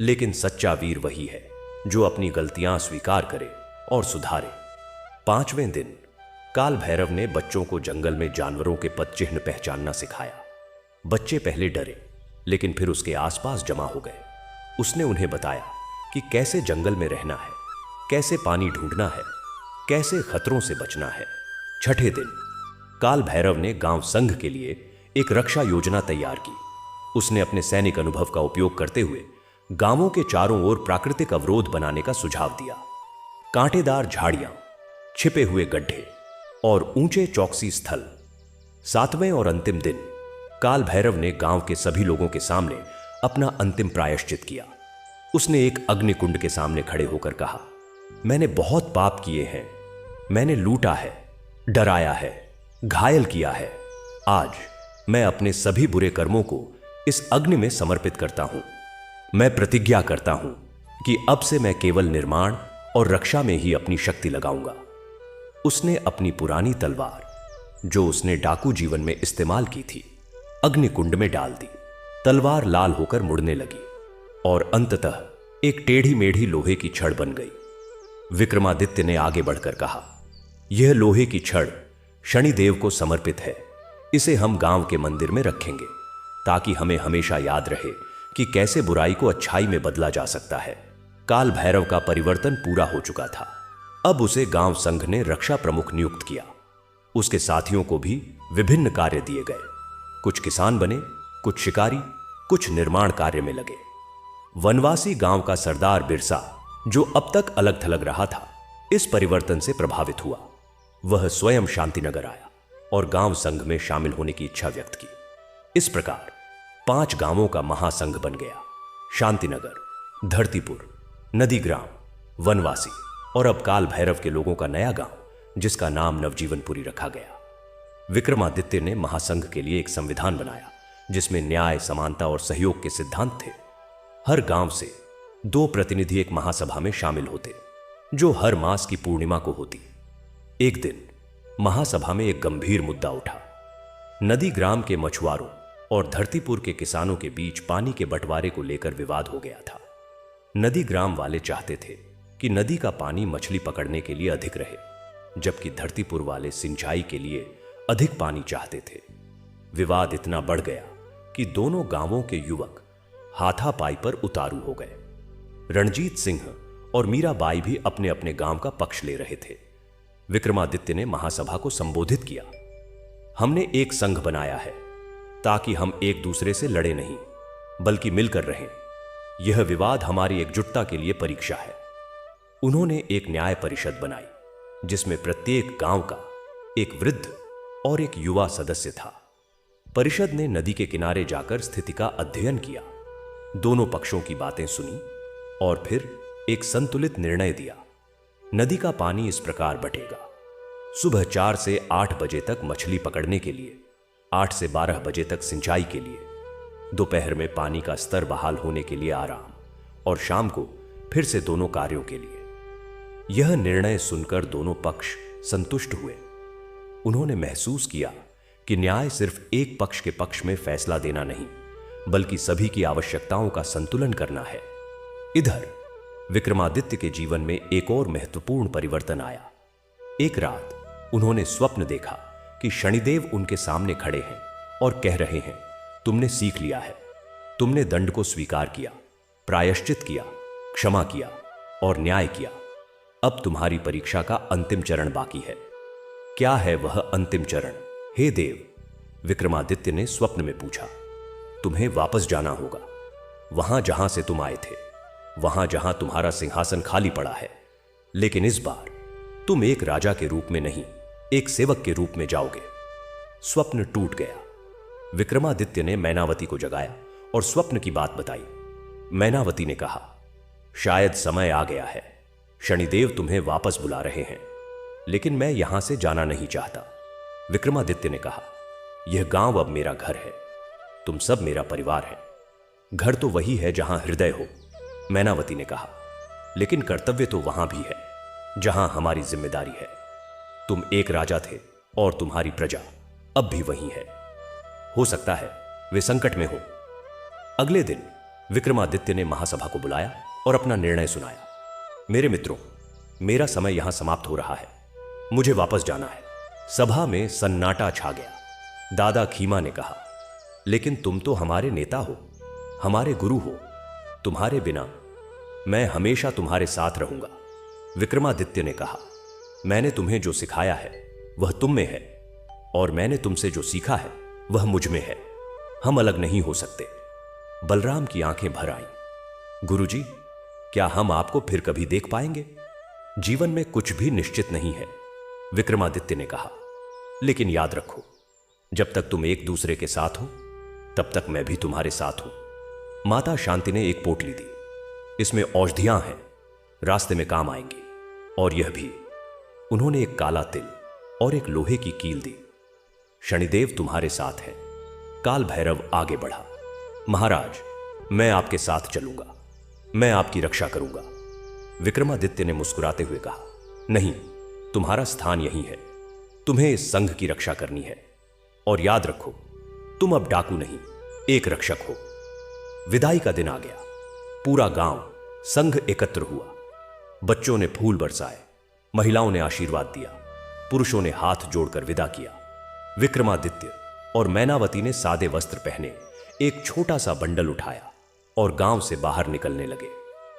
लेकिन सच्चा वीर वही है जो अपनी गलतियां स्वीकार करे और सुधारे। पांचवें दिन काल भैरव ने बच्चों को जंगल में जानवरों के पद चिन्ह पहचानना सिखाया। बच्चे पहले डरे, लेकिन फिर उसके आसपास जमा हो गए। उसने उन्हें बताया कि कैसे जंगल में रहना है, कैसे पानी ढूंढना है, कैसे खतरों से बचना है। छठे दिन काल भैरव ने गांव संघ के लिए एक रक्षा योजना तैयार की। उसने अपने सैनिक अनुभव का उपयोग करते हुए गांवों के चारों ओर प्राकृतिक अवरोध बनाने का सुझाव दिया। कांटेदार झाड़ियां, छिपे हुए गड्ढे और ऊंचे चौकसी स्थल। सातवें और अंतिम दिन काल भैरव ने गांव के सभी लोगों के सामने अपना अंतिम प्रायश्चित किया। उसने एक अग्निकुंड के सामने खड़े होकर कहा, मैंने बहुत पाप किए हैं, मैंने लूटा है, डराया है, घायल किया है। आज मैं अपने सभी बुरे कर्मों को इस अग्नि में समर्पित करता हूं। मैं प्रतिज्ञा करता हूं कि अब से मैं केवल निर्माण और रक्षा में ही अपनी शक्ति लगाऊंगा। उसने अपनी पुरानी तलवार, जो उसने डाकू जीवन में इस्तेमाल की थी, अग्निकुंड में डाल दी। तलवार लाल होकर मुड़ने लगी और अंततः एक टेढ़ी मेढ़ी लोहे की छड़ बन गई। विक्रमादित्य ने आगे बढ़कर कहा, यह लोहे की छड़ शनिदेव को समर्पित है। इसे हम गांव के मंदिर में रखेंगे ताकि हमें हमेशा याद रहे कि कैसे बुराई को अच्छाई में बदला जा सकता है। काल भैरव का परिवर्तन पूरा हो चुका था। अब उसे गांव संघ ने रक्षा प्रमुख नियुक्त किया। उसके साथियों को भी विभिन्न कार्य दिए गए। कुछ किसान बने, कुछ शिकारी, कुछ निर्माण कार्य में लगे। वनवासी गांव का सरदार बिरसा, जो अब तक अलग थलग रहा था, इस परिवर्तन से प्रभावित हुआ। वह स्वयं शांतिनगर आया और गांव संघ में शामिल होने की इच्छा व्यक्त की। इस प्रकार 5 गांवों का महासंघ बन गया। शांतिनगर, धरतीपुर, नदीग्राम, वनवासी और अब काल भैरव के लोगों का नया गांव, जिसका नाम नवजीवनपुरी रखा गया। विक्रमादित्य ने महासंघ के लिए एक संविधान बनाया जिसमें न्याय, समानता और सहयोग के सिद्धांत थे। हर गांव से 2 प्रतिनिधि एक महासभा में शामिल होते, जो हर मास की पूर्णिमा को होती। एक दिन महासभा में एक गंभीर मुद्दा उठा। नदीग्राम के मछुआरों और धरतीपुर के किसानों के बीच पानी के बंटवारे को लेकर विवाद हो गया था। नदीग्राम वाले चाहते थे कि नदी का पानी मछली पकड़ने के लिए अधिक रहे, जबकि धरतीपुर वाले सिंचाई के लिए अधिक पानी चाहते थे। विवाद इतना बढ़ गया कि दोनों गांवों के युवक हाथापाई पर उतारू हो गए। रणजीत सिंह और मीराबाई भी अपने अपने गांव का पक्ष ले रहे थे। विक्रमादित्य ने महासभा को संबोधित किया, हमने एक संघ बनाया है ताकि हम एक दूसरे से लड़े नहीं, बल्कि मिलकर रहें। यह विवाद हमारी एकजुटता के लिए परीक्षा है। उन्होंने एक न्याय परिषद बनाई जिसमें प्रत्येक गांव का एक वृद्ध और एक युवा सदस्य था। परिषद ने नदी के किनारे जाकर स्थिति का अध्ययन किया, दोनों पक्षों की बातें सुनी और फिर एक संतुलित निर्णय दिया। नदी का पानी इस प्रकार बटेगा: सुबह 4 से 8 बजे तक मछली पकड़ने के लिए, 8 से 12 बजे तक सिंचाई के लिए, दोपहर में पानी का स्तर बहाल होने के लिए आराम, और शाम को फिर से दोनों कार्यों के लिए। यह निर्णय सुनकर दोनों पक्ष संतुष्ट हुए। उन्होंने महसूस किया कि न्याय सिर्फ एक पक्ष के पक्ष में फैसला देना नहीं, बल्कि सभी की आवश्यकताओं का संतुलन करना है। इधर विक्रमादित्य के जीवन में एक और महत्वपूर्ण परिवर्तन आया। एक रात उन्होंने स्वप्न देखा कि शनिदेव उनके सामने खड़े हैं और कह रहे हैं, तुमने सीख लिया है, तुमने दंड को स्वीकार किया, प्रायश्चित किया, क्षमा किया और न्याय किया। अब तुम्हारी परीक्षा का अंतिम चरण बाकी है। क्या है वह अंतिम चरण? हे देव, विक्रमादित्य ने स्वप्न में पूछा। तुम्हें वापस जाना होगा, वहां जहां से तुम आए थे, वहां जहां तुम्हारा सिंहासन खाली पड़ा है। लेकिन इस बार तुम एक राजा के रूप में नहीं, एक सेवक के रूप में जाओगे। स्वप्न टूट गया। विक्रमादित्य ने मैनावती को जगाया और स्वप्न की बात बताई। मैनावती ने कहा, शायद समय आ गया है, शनिदेव तुम्हें वापस बुला रहे हैं, लेकिन मैं यहां से जाना नहीं चाहता। विक्रमादित्य ने कहा, यह गांव अब मेरा घर है, तुम सब मेरा परिवार है। घर तो वही है जहां हृदय हो, मैनावती ने कहा, लेकिन कर्तव्य तो वहां भी है जहां हमारी जिम्मेदारी है। तुम एक राजा थे और तुम्हारी प्रजा अब भी वही है। हो सकता है वे संकट में हो। अगले दिन विक्रमादित्य ने महासभा को बुलाया और अपना निर्णय सुनाया। मेरे मित्रों, मेरा समय यहां समाप्त हो रहा है, मुझे वापस जाना है। सभा में सन्नाटा छा गया। दादा खीमा ने कहा, लेकिन तुम तो हमारे नेता हो, हमारे गुरु हो, तुम्हारे बिना मैं हमेशा तुम्हारे साथ रहूंगा। विक्रमादित्य ने कहा, मैंने तुम्हें जो सिखाया है वह तुम में है, और मैंने तुमसे जो सीखा है वह मुझ में है। हम अलग नहीं हो सकते। बलराम की आंखें भर आईं। गुरुजी, क्या हम आपको फिर कभी देख पाएंगे? जीवन में कुछ भी निश्चित नहीं है, विक्रमादित्य ने कहा, लेकिन याद रखो, जब तक तुम एक दूसरे के साथ हो तब तक मैं भी तुम्हारे साथ हूं। माता शांति ने एक पोटली दी। इसमें औषधियां हैं, रास्ते में काम आएंगी। और यह भी। उन्होंने एक काला तिल और एक लोहे की कील दी। शनिदेव तुम्हारे साथ है। काल भैरव आगे बढ़ा। महाराज, मैं आपके साथ चलूंगा, मैं आपकी रक्षा करूंगा। विक्रमादित्य ने मुस्कुराते हुए कहा, नहीं, तुम्हारा स्थान यही है, तुम्हें इस संघ की रक्षा करनी है। और याद रखो, तुम अब डाकू नहीं, एक रक्षक हो। विदाई का दिन आ गया। पूरा गांव संघ एकत्र हुआ। बच्चों ने फूल बरसाए, महिलाओं ने आशीर्वाद दिया, पुरुषों ने हाथ जोड़कर विदा किया। विक्रमादित्य और मैनावती ने सादे वस्त्र पहने एक छोटा सा बंडल उठाया और गांव से बाहर निकलने लगे।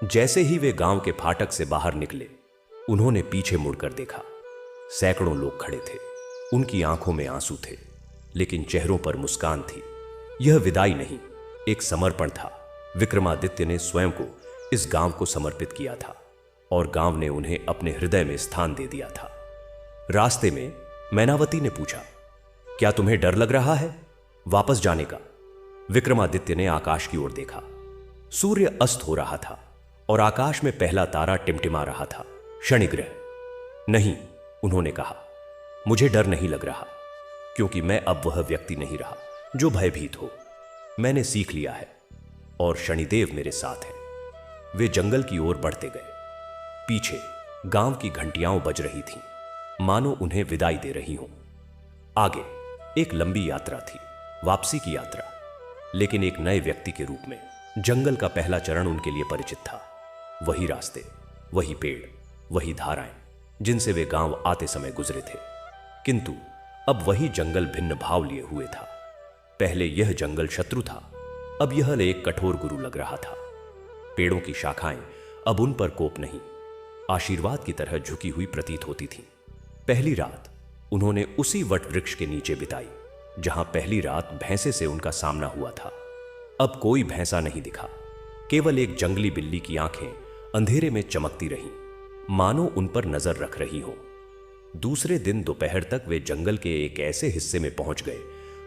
जैसे ही वे गांव के फाटक से बाहर निकले, उन्होंने पीछे मुड़कर देखा। सैकड़ों लोग खड़े थे। उनकी आंखों में आंसू थे, लेकिन चेहरों पर मुस्कान थी। यह विदाई नहीं, एक समर्पण था। विक्रमादित्य ने स्वयं को इस गांव को समर्पित किया था और गांव ने उन्हें अपने हृदय में स्थान दे दिया था। रास्ते में मैनावती ने पूछा, क्या तुम्हें डर लग रहा है वापस जाने का? विक्रमादित्य ने आकाश की ओर देखा। सूर्य अस्त हो रहा था और आकाश में पहला तारा टिमटिमा रहा था, शनिग्रह। नहीं, उन्होंने कहा, मुझे डर नहीं लग रहा, क्योंकि मैं अब वह व्यक्ति नहीं रहा जो भयभीत हो। मैंने सीख लिया है और शनिदेव मेरे साथ है। वे जंगल की ओर बढ़ते गए। पीछे गांव की घंटियां बज रही थीं, मानो उन्हें विदाई दे रही हों। आगे एक लंबी यात्रा थी, वापसी की यात्रा, लेकिन एक नए व्यक्ति के रूप में। जंगल का पहला चरण उनके लिए परिचित था। वही रास्ते, वही पेड़, वही धाराएं जिनसे वे गांव आते समय गुजरे थे। किंतु अब वही जंगल भिन्न भाव लिए हुए था। पहले यह जंगल शत्रु था, अब यह एक कठोर गुरु लग रहा था। पेड़ों की शाखाएं अब उन पर कोप नहीं, आशीर्वाद की तरह झुकी हुई प्रतीत होती थीं। पहली रात उन्होंने उसी वट वृक्ष के नीचे बिताई जहां पहली रात भैंसे से उनका सामना हुआ था। अब कोई भैंसा नहीं दिखा, केवल एक जंगली बिल्ली की आंखें अंधेरे में चमकती रहीं, मानो उन पर नजर रख रही हो। दूसरे दिन दोपहर तक वे जंगल के एक ऐसे हिस्से में पहुंच गए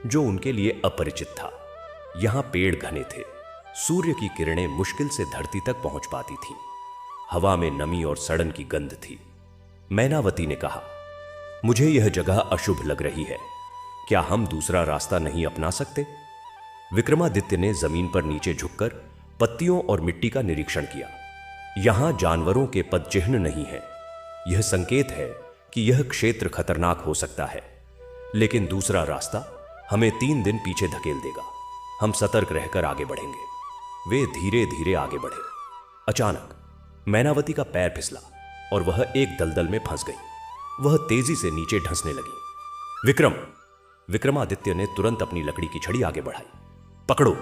जो उनके लिए अपरिचित था। यहां पेड़ घने थे, सूर्य की किरणें मुश्किल से धरती तक पहुंच पाती थीं। हवा में नमी और सड़न की गंध थी। मैनावती ने कहा, मुझे यह जगह अशुभ लग रही है, क्या हम दूसरा रास्ता नहीं अपना सकते? विक्रमादित्य ने जमीन पर नीचे झुककर पत्तियों और मिट्टी का निरीक्षण किया। यहां जानवरों के पदचिह्न नहीं है। यह संकेत है कि यह क्षेत्र खतरनाक हो सकता है, लेकिन दूसरा रास्ता हमें 3 दिन पीछे धकेल देगा। हम सतर्क रहकर आगे बढ़ेंगे। वे धीरे धीरे आगे बढ़े। अचानक मैनावती का पैर फिसला और वह एक दलदल में फंस गई। वह तेजी से नीचे धंसने लगी। विक्रम! विक्रमादित्य ने तुरंत अपनी लकड़ी की छड़ी आगे बढ़ाई। पकड़ो!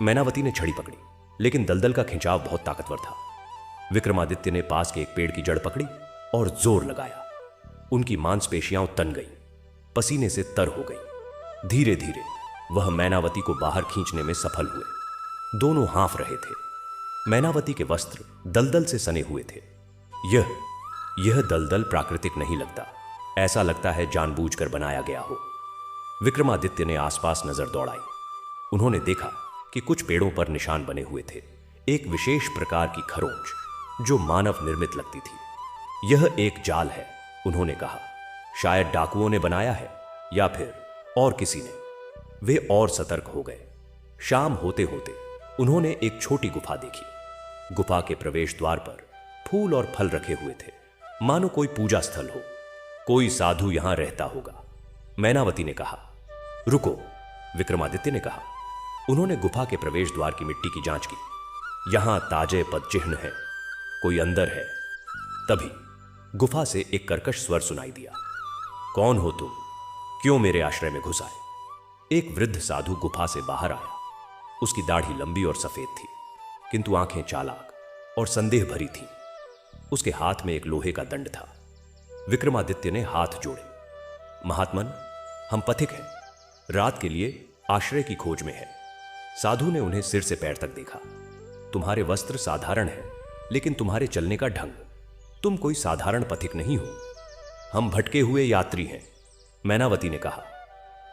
मैनावती ने छड़ी पकड़ी, लेकिन दलदल का खिंचाव बहुत ताकतवर था। विक्रमादित्य ने पास के एक पेड़ की जड़ पकड़ी और जोर लगाया। उनकी मांसपेशियां तन गईं, पसीने से तर हो गई। धीरे धीरे वह मैनावती को बाहर खींचने में सफल हुए। दोनों हाँफ रहे थे। मैनावती के वस्त्र दलदल से सने हुए थे। यह दलदल प्राकृतिक नहीं लगता, ऐसा लगता है जानबूझकर बनाया गया हो। विक्रमादित्य ने आसपास नजर दौड़ाई। उन्होंने देखा कि कुछ पेड़ों पर निशान बने हुए थे, एक विशेष प्रकार की खरोंच जो मानव निर्मित लगती थी। यह एक जाल है, उन्होंने कहा। शायद डाकुओं ने बनाया है या फिर और किसी ने। वे और सतर्क हो गए। शाम होते होते उन्होंने एक छोटी गुफा देखी। गुफा के प्रवेश द्वार पर फूल और फल रखे हुए थे, मानो कोई पूजा स्थल हो। कोई साधु यहां रहता होगा। मैनावती ने कहा। रुको! विक्रमादित्य ने कहा। उन्होंने गुफा के प्रवेश द्वार की मिट्टी की जांच की। यहां ताजे पदचिह्न है, कोई अंदर है। तभी गुफा से एक कर्कश स्वर सुनाई दिया। कौन हो तुम? क्यों मेरे आश्रय में घुस आए? एक वृद्ध साधु गुफा से बाहर आया। उसकी दाढ़ी लंबी और सफेद थी, किंतु आंखें चालाक और संदेह भरी थीं। उसके हाथ में एक लोहे का दंड था। विक्रमादित्य ने हाथ जोड़े। महात्मन, हम पथिक हैं, रात के लिए आश्रय की खोज में है। साधु ने उन्हें सिर से पैर तक देखा। तुम्हारे वस्त्र साधारण हैं, लेकिन तुम्हारे चलने का ढंग, तुम कोई साधारण पथिक नहीं हो। हम भटके हुए यात्री हैं, मैनावती ने कहा।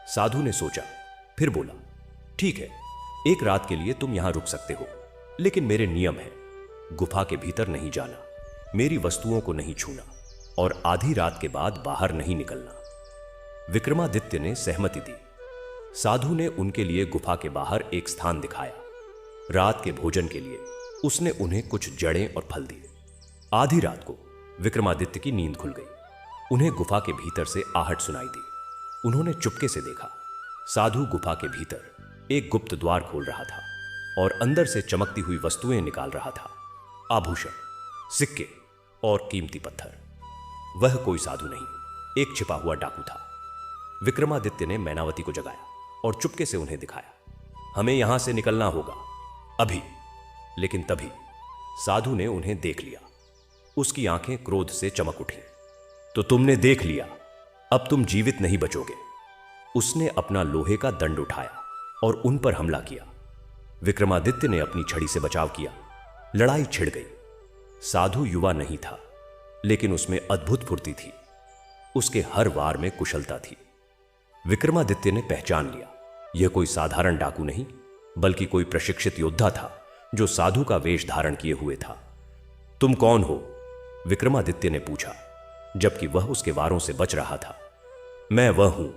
साधु ने सोचा, फिर बोला, ठीक है, एक रात के लिए तुम यहां रुक सकते हो, लेकिन मेरे नियम हैं। गुफा के भीतर नहीं जाना, मेरी वस्तुओं को नहीं छूना और आधी रात के बाद बाहर नहीं निकलना। विक्रमादित्य ने सहमति दी। साधु ने उनके लिए गुफा के बाहर एक स्थान दिखाया। रात के भोजन के लिए उसने उन्हें कुछ जड़ें और फल दिए। आधी रात को विक्रमादित्य की नींद खुल गई। उन्हें गुफा के भीतर से आहट सुनाई दी। उन्होंने चुपके से देखा। साधु गुफा के भीतर एक गुप्त द्वार खोल रहा था और अंदर से चमकती हुई वस्तुएं निकाल रहा था। आभूषण, सिक्के और कीमती पत्थर। वह कोई साधु नहीं, एक छिपा हुआ डाकू था। विक्रमादित्य ने मैनावती को जगाया और चुपके से उन्हें दिखाया। हमें यहां से निकलना होगा, अभी। लेकिन तभी साधु ने उन्हें देख लिया। उसकी आंखें क्रोध से चमक उठी। तो तुमने देख लिया, अब तुम जीवित नहीं बचोगे। उसने अपना लोहे का दंड उठाया और उन पर हमला किया। विक्रमादित्य ने अपनी छड़ी से बचाव किया। लड़ाई छिड़ गई। साधु युवा नहीं था, लेकिन उसमें अद्भुत फुर्ती थी। उसके हर वार में कुशलता थी। विक्रमादित्य ने पहचान लिया, यह कोई साधारण डाकू नहीं, बल्कि कोई प्रशिक्षित योद्धा था जो साधु का वेश धारण किए हुए था। तुम कौन हो? विक्रमादित्य ने पूछा, जबकि वह उसके वारों से बच रहा था। मैं वह हूं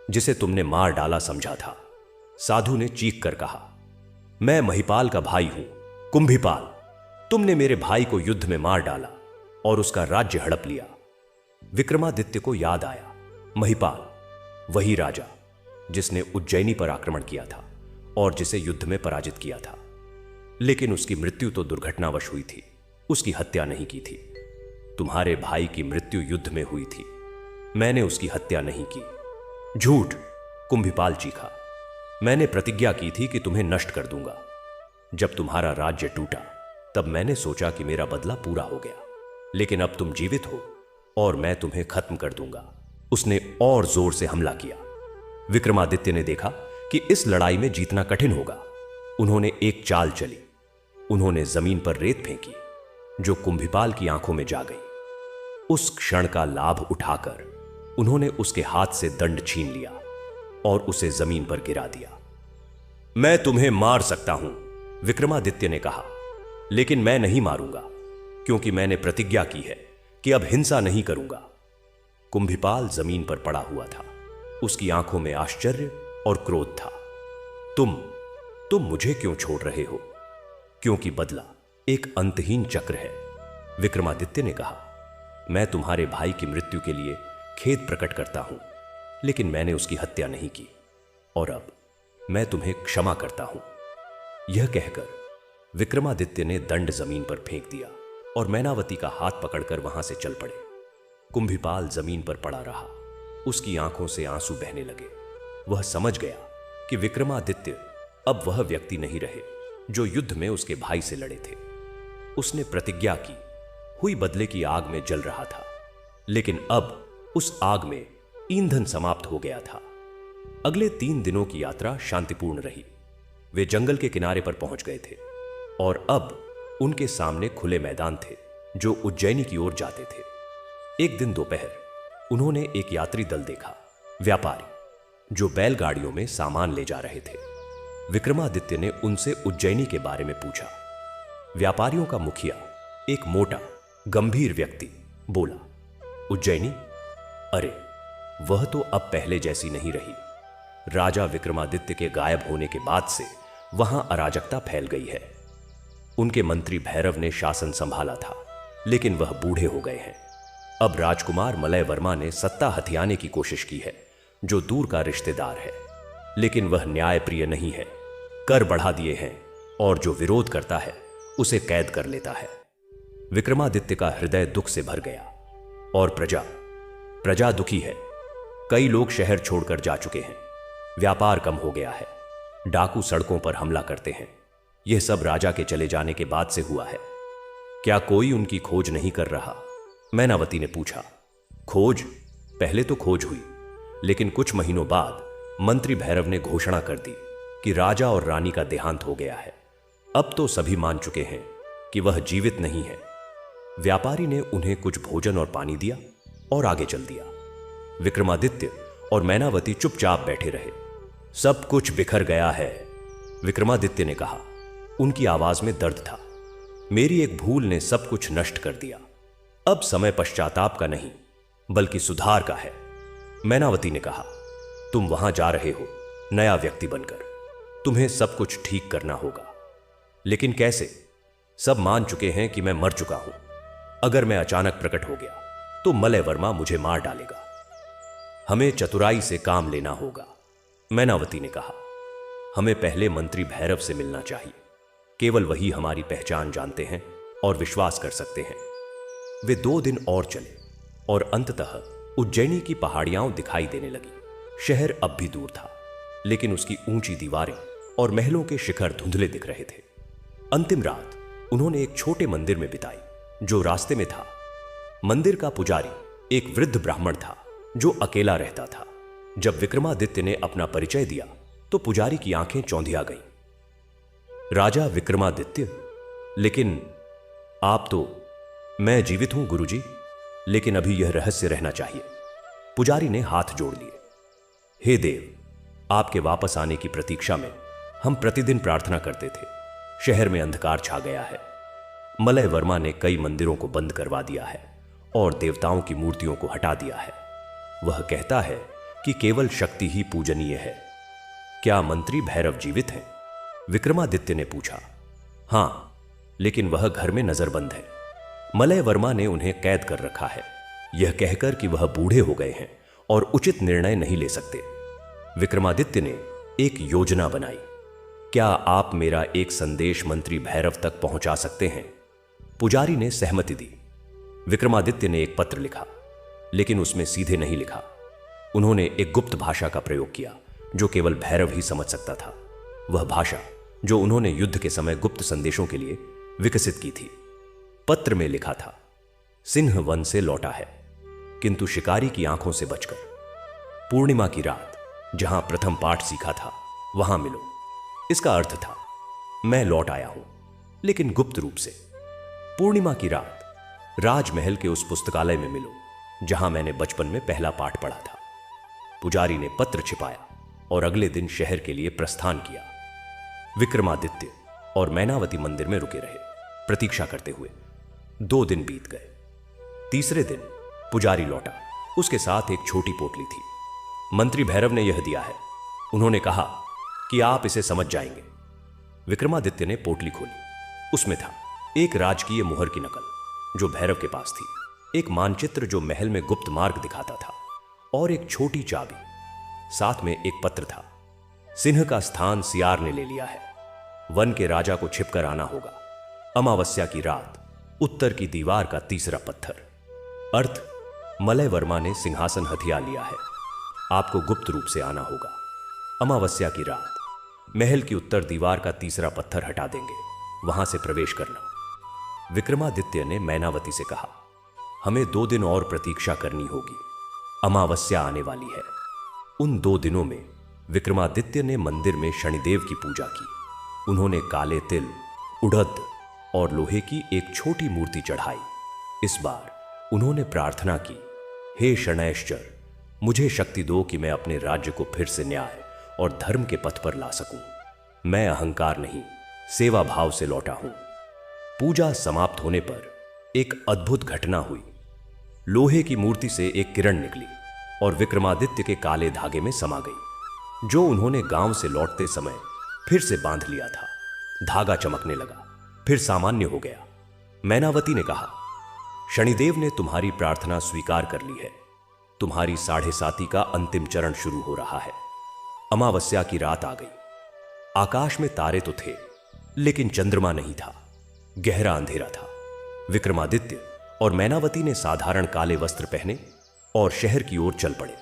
जिसे तुमने मार डाला समझा था, साधु ने चीख कर कहा। मैं महिपाल का भाई हूं, कुंभीपाल। तुमने मेरे भाई को युद्ध में मार डाला और उसका राज्य हड़प लिया। विक्रमादित्य को याद आया, महिपाल, वही राजा जिसने उज्जैनी पर आक्रमण किया था और जिसे युद्ध में पराजित किया था। लेकिन उसकी मृत्यु तो दुर्घटनावश हुई थी, उसकी हत्या नहीं की थी। तुम्हारे भाई की मृत्यु युद्ध में हुई थी, मैंने उसकी हत्या नहीं की। झूठ! कुंभीपाल चीखा। मैंने प्रतिज्ञा की थी कि तुम्हें नष्ट कर दूंगा। जब तुम्हारा राज्य टूटा, तब मैंने सोचा कि मेरा बदला पूरा हो गया, लेकिन अब तुम जीवित हो और मैं तुम्हें खत्म कर दूंगा। उसने और जोर से हमला किया। विक्रमादित्य ने देखा कि इस लड़ाई में जीतना कठिन होगा। उन्होंने एक चाल चली। उन्होंने जमीन पर रेत फेंकी, जो कुंभीपाल की आंखों में जा गई। उस क्षण का लाभ उठाकर उन्होंने उसके हाथ से दंड छीन लिया और उसे जमीन पर गिरा दिया। मैं तुम्हें मार सकता हूं, विक्रमादित्य ने कहा, लेकिन मैं नहीं मारूंगा, क्योंकि मैंने प्रतिज्ञा की है कि अब हिंसा नहीं करूंगा। कुंभीपाल जमीन पर पड़ा हुआ था। उसकी आंखों में आश्चर्य और क्रोध था। तुम मुझे क्यों छोड़ रहे हो? क्योंकि बदला एक अंतहीन चक्र है, विक्रमादित्य ने कहा। मैं तुम्हारे भाई की मृत्यु के लिए खेद प्रकट करता हूं, लेकिन मैंने उसकी हत्या नहीं की, और अब मैं तुम्हें क्षमा करता हूं। यह कहकर विक्रमादित्य ने दंड जमीन पर फेंक दिया और मैनावती का हाथ पकड़कर वहां से चल पड़े। कुंभीपाल जमीन पर पड़ा रहा। उसकी आंखों से आंसू बहने लगे। वह समझ गया कि विक्रमादित्य अब वह व्यक्ति नहीं रहे जो युद्ध में उसके भाई से लड़े थे। उसने प्रतिज्ञा की, हुई बदले की आग में जल रहा था, लेकिन अब उस आग में ईंधन समाप्त हो गया था। अगले 3 दिनों की यात्रा शांतिपूर्ण रही। वे जंगल के किनारे पर पहुंच गए थे और अब उनके सामने खुले मैदान थे जो उज्जैनी की ओर जाते थे। एक दिन दोपहर उन्होंने एक यात्री दल देखा, व्यापारी जो बैलगाड़ियों में सामान ले जा रहे थे। विक्रमादित्य ने उनसे उज्जैनी के बारे में पूछा। व्यापारियों का मुखिया, एक मोटा गंभीर व्यक्ति, बोला, उज्जैनी? अरे, वह तो अब पहले जैसी नहीं रही। राजा विक्रमादित्य के गायब होने के बाद से वहां अराजकता फैल गई है। उनके मंत्री भैरव ने शासन संभाला था, लेकिन वह बूढ़े हो गए हैं। अब राजकुमार मलय वर्मा ने सत्ता हथियाने की कोशिश की है, जो दूर का रिश्तेदार है, लेकिन वह न्यायप्रिय नहीं है। कर बढ़ा दिए हैं और जो विरोध करता है उसे कैद कर लेता है। विक्रमादित्य का हृदय दुख से भर गया। और प्रजा दुखी है। कई लोग शहर छोड़कर जा चुके हैं। व्यापार कम हो गया है। डाकू सड़कों पर हमला करते हैं। यह सब राजा के चले जाने के बाद से हुआ है। क्या कोई उनकी खोज नहीं कर रहा? मैनावती ने पूछा। खोज? पहले तो खोज हुई, लेकिन कुछ महीनों बाद मंत्री भैरव ने घोषणा कर दी कि राजा और रानी का देहांत हो गया है। अब तो सभी मान चुके हैं कि वह जीवित नहीं है। व्यापारी ने उन्हें कुछ भोजन और पानी दिया और आगे चल दिया। विक्रमादित्य और मैनावती चुपचाप बैठे रहे। सब कुछ बिखर गया है, विक्रमादित्य ने कहा। उनकी आवाज में दर्द था। मेरी एक भूल ने सब कुछ नष्ट कर दिया। अब समय पश्चाताप का नहीं, बल्कि सुधार का है। मैनावती ने कहा, तुम वहां जा रहे हो नया व्यक्ति बनकर। तुम्हें सब कुछ ठीक करना होगा। लेकिन कैसे? सब मान चुके हैं कि मैं मर चुका हूं। अगर मैं अचानक प्रकट हो गया तो मलय वर्मा मुझे मार डालेगा। हमें चतुराई से काम लेना होगा, मैनावती ने कहा। हमें पहले मंत्री भैरव से मिलना चाहिए। केवल वही हमारी पहचान जानते हैं और विश्वास कर सकते हैं। वे 2 दिन और चले और अंततः उज्जैनी की पहाड़ियां दिखाई देने लगी। शहर अब भी दूर था, लेकिन उसकी ऊंची दीवारें और महलों के शिखर धुंधले दिख रहे थे। अंतिम रात उन्होंने एक छोटे मंदिर में बिताई जो रास्ते में था। मंदिर का पुजारी एक वृद्ध ब्राह्मण था जो अकेला रहता था। जब विक्रमादित्य ने अपना परिचय दिया तो पुजारी की आंखें चौंधिया गईं। राजा विक्रमादित्य? लेकिन आप तो? मैं जीवित हूं गुरुजी, लेकिन अभी यह रहस्य रहना चाहिए। पुजारी ने हाथ जोड़ लिए। हे देव, आपके वापस आने की प्रतीक्षा में हम प्रतिदिन प्रार्थना करते थे। शहर में अंधकार छा गया है। मलय वर्मा ने कई मंदिरों को बंद करवा दिया है और देवताओं की मूर्तियों को हटा दिया है। वह कहता है कि केवल शक्ति ही पूजनीय है। क्या मंत्री भैरव जीवित हैं? विक्रमादित्य ने पूछा। हां, लेकिन वह घर में नजरबंद है। मलय वर्मा ने उन्हें कैद कर रखा है, यह कहकर कि वह बूढ़े हो गए हैं और उचित निर्णय नहीं ले सकते। विक्रमादित्य ने एक योजना बनाई। क्या आप मेरा एक संदेश मंत्री भैरव तक पहुंचा सकते हैं? पुजारी ने सहमति दी। विक्रमादित्य ने एक पत्र लिखा, लेकिन उसमें सीधे नहीं लिखा। उन्होंने एक गुप्त भाषा का प्रयोग किया जो केवल भैरव ही समझ सकता था। वह भाषा जो उन्होंने युद्ध के समय गुप्त संदेशों के लिए विकसित की थी। पत्र में लिखा था, सिंह वन से लौटा है, किंतु शिकारी की आंखों से बचकर। पूर्णिमा की रात जहां प्रथम पाठ सीखा था वहां मिलो। इसका अर्थ था, मैं लौट आया हूं, लेकिन गुप्त रूप से। पूर्णिमा की रात राजमहल के उस पुस्तकालय में मिलो जहां मैंने बचपन में पहला पाठ पढ़ा था। पुजारी ने पत्र छिपाया और अगले दिन शहर के लिए प्रस्थान किया। विक्रमादित्य और मैनावती मंदिर में रुके रहे, प्रतीक्षा करते हुए। 2 दिन बीत गए। तीसरे दिन पुजारी लौटा। उसके साथ एक छोटी पोटली थी। मंत्री भैरव ने यह दिया है। उन्होंने कहा कि आप इसे समझ जाएंगे। विक्रमादित्य ने पोटली खोली। उसमें था एक राजकीय मुहर की नकल जो भैरव के पास थी, एक मानचित्र जो महल में गुप्त मार्ग दिखाता था, और एक छोटी चाबी। साथ में एक पत्र था। सिंह का स्थान सियार ने ले लिया है। वन के राजा को छिपकर आना होगा। अमावस्या की रात, उत्तर की दीवार का तीसरा पत्थर। अर्थ, मलय वर्मा ने सिंहासन हथिया लिया है। आपको गुप्त रूप से आना होगा। अमावस्या की रात, महल की उत्तर दीवार का तीसरा पत्थर हटा देंगे, वहां से प्रवेश करना। विक्रमादित्य ने मैनावती से कहा, हमें 2 दिन और प्रतीक्षा करनी होगी। अमावस्या आने वाली है। उन 2 दिनों में विक्रमादित्य ने मंदिर में शनिदेव की पूजा की। उन्होंने काले तिल, उड़द और लोहे की एक छोटी मूर्ति चढ़ाई। इस बार उन्होंने प्रार्थना की, हे शनैश्चर, मुझे शक्ति दो कि मैं अपने राज्य को फिर से न्याय और धर्म के पथ पर ला सकूं। मैं अहंकार नहीं, सेवा भाव से लौटा हूं। पूजा समाप्त होने पर एक अद्भुत घटना हुई। लोहे की मूर्ति से एक किरण निकली और विक्रमादित्य के काले धागे में समा गई, जो उन्होंने गांव से लौटते समय फिर से बांध लिया था। धागा चमकने लगा, फिर सामान्य हो गया। मैनावती ने कहा, शनिदेव ने तुम्हारी प्रार्थना स्वीकार कर ली है। तुम्हारी 7.5 का अंतिम चरण शुरू हो रहा है। अमावस्या की रात आ गई। आकाश में तारे तो थे, लेकिन चंद्रमा नहीं था। गहरा अंधेरा था। विक्रमादित्य और मैनावती ने साधारण काले वस्त्र पहने और शहर की ओर चल पड़े।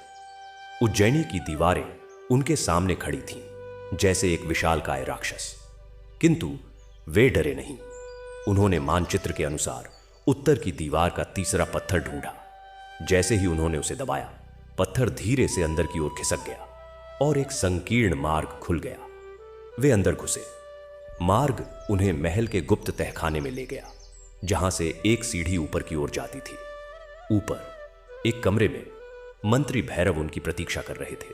उज्जैनी की दीवारें उनके सामने खड़ी थीं, जैसे एक विशालकाय राक्षस। किंतु वे डरे नहीं। उन्होंने मानचित्र के अनुसार उत्तर की दीवार का तीसरा पत्थर ढूंढा। जैसे ही उन्होंने उसे दबाया, पत्थर धीरे से अंदर की ओर खिसक गया और एक संकीर्ण मार्ग खुल गया। वे अंदर घुसे। मार्ग उन्हें महल के गुप्त तहखाने में ले गया, जहां से एक सीढ़ी ऊपर की ओर जाती थी। ऊपर एक कमरे में मंत्री भैरव उनकी प्रतीक्षा कर रहे थे।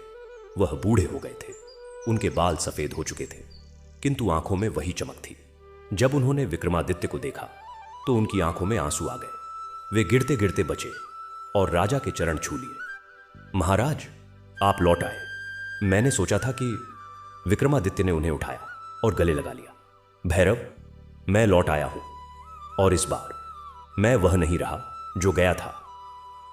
वह बूढ़े हो गए थे। उनके बाल सफेद हो चुके थे, किंतु आंखों में वही चमक थी। जब उन्होंने विक्रमादित्य को देखा तो उनकी आंखों में आंसू आ गए। वे गिरते गिरते बचे और राजा के चरण छू लिए। महाराज, आप लौट आए। मैंने सोचा था कि विक्रमादित्य ने उन्हें उठाया और गले लगा लिया। भैरव, मैं लौट आया हूं, और इस बार मैं वह नहीं रहा जो गया था।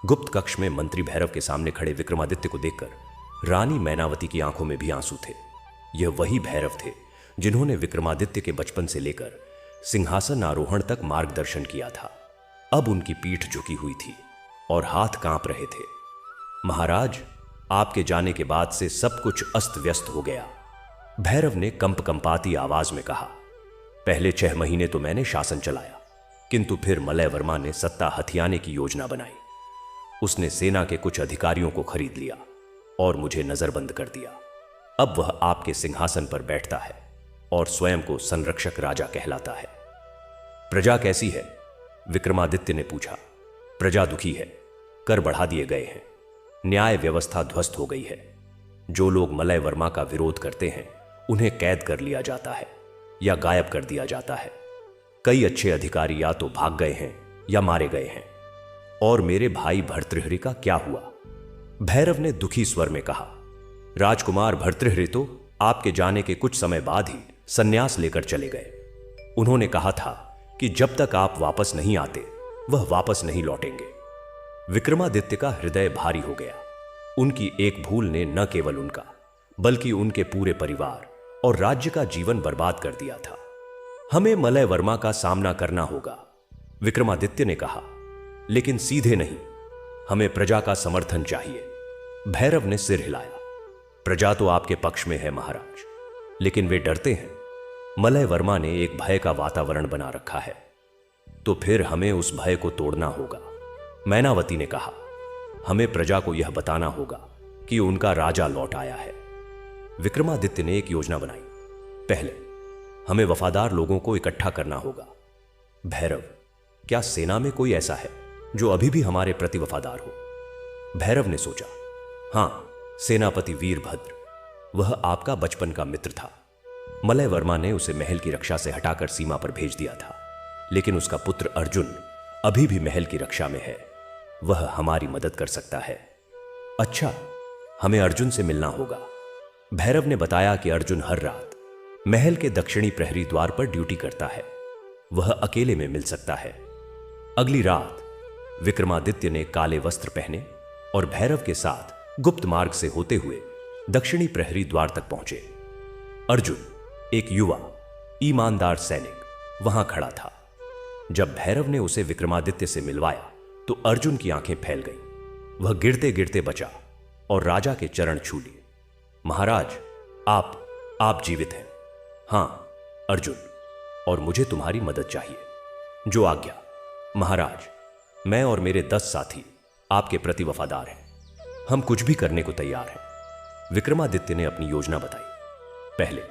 गुप्त कक्ष में मंत्री भैरव के सामने खड़े विक्रमादित्य को देखकर रानी मैनावती की आंखों में भी आंसू थे। यह वही भैरव थे जिन्होंने विक्रमादित्य के बचपन से लेकर सिंहासन आरोहण तक मार्गदर्शन किया था। अब उनकी पीठ झुकी हुई थी और हाथ कांप रहे थे। महाराज, आपके जाने के बाद से सब कुछ अस्त व्यस्त हो गया। भैरव ने कंपकंपाती आवाज में कहा, पहले 6 महीने तो मैंने शासन चलाया, किंतु फिर मलय वर्मा ने सत्ता हथियाने की योजना बनाई। उसने सेना के कुछ अधिकारियों को खरीद लिया और मुझे नजरबंद कर दिया। अब वह आपके सिंहासन पर बैठता है और स्वयं को संरक्षक राजा कहलाता है। प्रजा कैसी है? विक्रमादित्य ने पूछा। प्रजा दुखी है। कर बढ़ा दिए गए हैं। न्याय व्यवस्था ध्वस्त हो गई है। जो लोग मलय वर्मा का विरोध करते हैं उन्हें कैद कर लिया जाता है या गायब कर दिया जाता है। कई अच्छे अधिकारी या तो भाग गए हैं या मारे गए हैं। और मेरे भाई भर्तृहरि का क्या हुआ? भैरव ने दुखी स्वर में कहा, राजकुमार भर्तृहरि तो आपके जाने के कुछ समय बाद ही संन्यास लेकर चले गए। उन्होंने कहा था कि जब तक आप वापस नहीं आते वह वापस नहीं लौटेंगे। विक्रमादित्य का हृदय भारी हो गया। उनकी एक भूल ने न केवल उनका बल्कि उनके पूरे परिवार और राज्य का जीवन बर्बाद कर दिया था। हमें मलय वर्मा का सामना करना होगा, विक्रमादित्य ने कहा, लेकिन सीधे नहीं। हमें प्रजा का समर्थन चाहिए। भैरव ने सिर हिलाया। प्रजा तो आपके पक्ष में है महाराज, लेकिन वे डरते हैं। मलय वर्मा ने एक भय का वातावरण बना रखा है, तो फिर हमें उस भय को तोड़ना होगा। मैनावती ने कहा, हमें प्रजा को यह बताना होगा कि उनका राजा लौट आया है। विक्रमादित्य ने एक योजना बनाई। पहले हमें वफादार लोगों को इकट्ठा करना होगा। भैरव, क्या सेना में कोई ऐसा है जो अभी भी हमारे प्रति वफादार हो? भैरव ने सोचा, हां, सेनापति वीरभद्र, वह आपका बचपन का मित्र था। मलय वर्मा ने उसे महल की रक्षा से हटाकर सीमा पर भेज दिया था, लेकिन उसका पुत्र अर्जुन अभी भी महल की रक्षा में है। वह हमारी मदद कर सकता है। अच्छा, हमें अर्जुन से मिलना होगा। भैरव ने बताया कि अर्जुन हर रात महल के दक्षिणी प्रहरी द्वार पर ड्यूटी करता है। वह अकेले में मिल सकता है। अगली रात विक्रमादित्य ने काले वस्त्र पहने और भैरव के साथ गुप्त मार्ग से होते हुए दक्षिणी प्रहरी द्वार तक पहुंचे। अर्जुन, एक युवा ईमानदार सैनिक, वहां खड़ा था। जब भैरव ने उसे विक्रमादित्य से मिलवाया तो अर्जुन की आंखें फैल गईं। वह गिरते गिरते बचा और राजा के चरण छू लिए। महाराज, आप जीवित हैं। हां अर्जुन, और मुझे तुम्हारी मदद चाहिए। जो आज्ञा। महाराज, मैं और मेरे 10 साथी आपके प्रति वफादार हैं। हम कुछ भी करने को तैयार हैं। विक्रमादित्य ने अपनी योजना बताई। पहले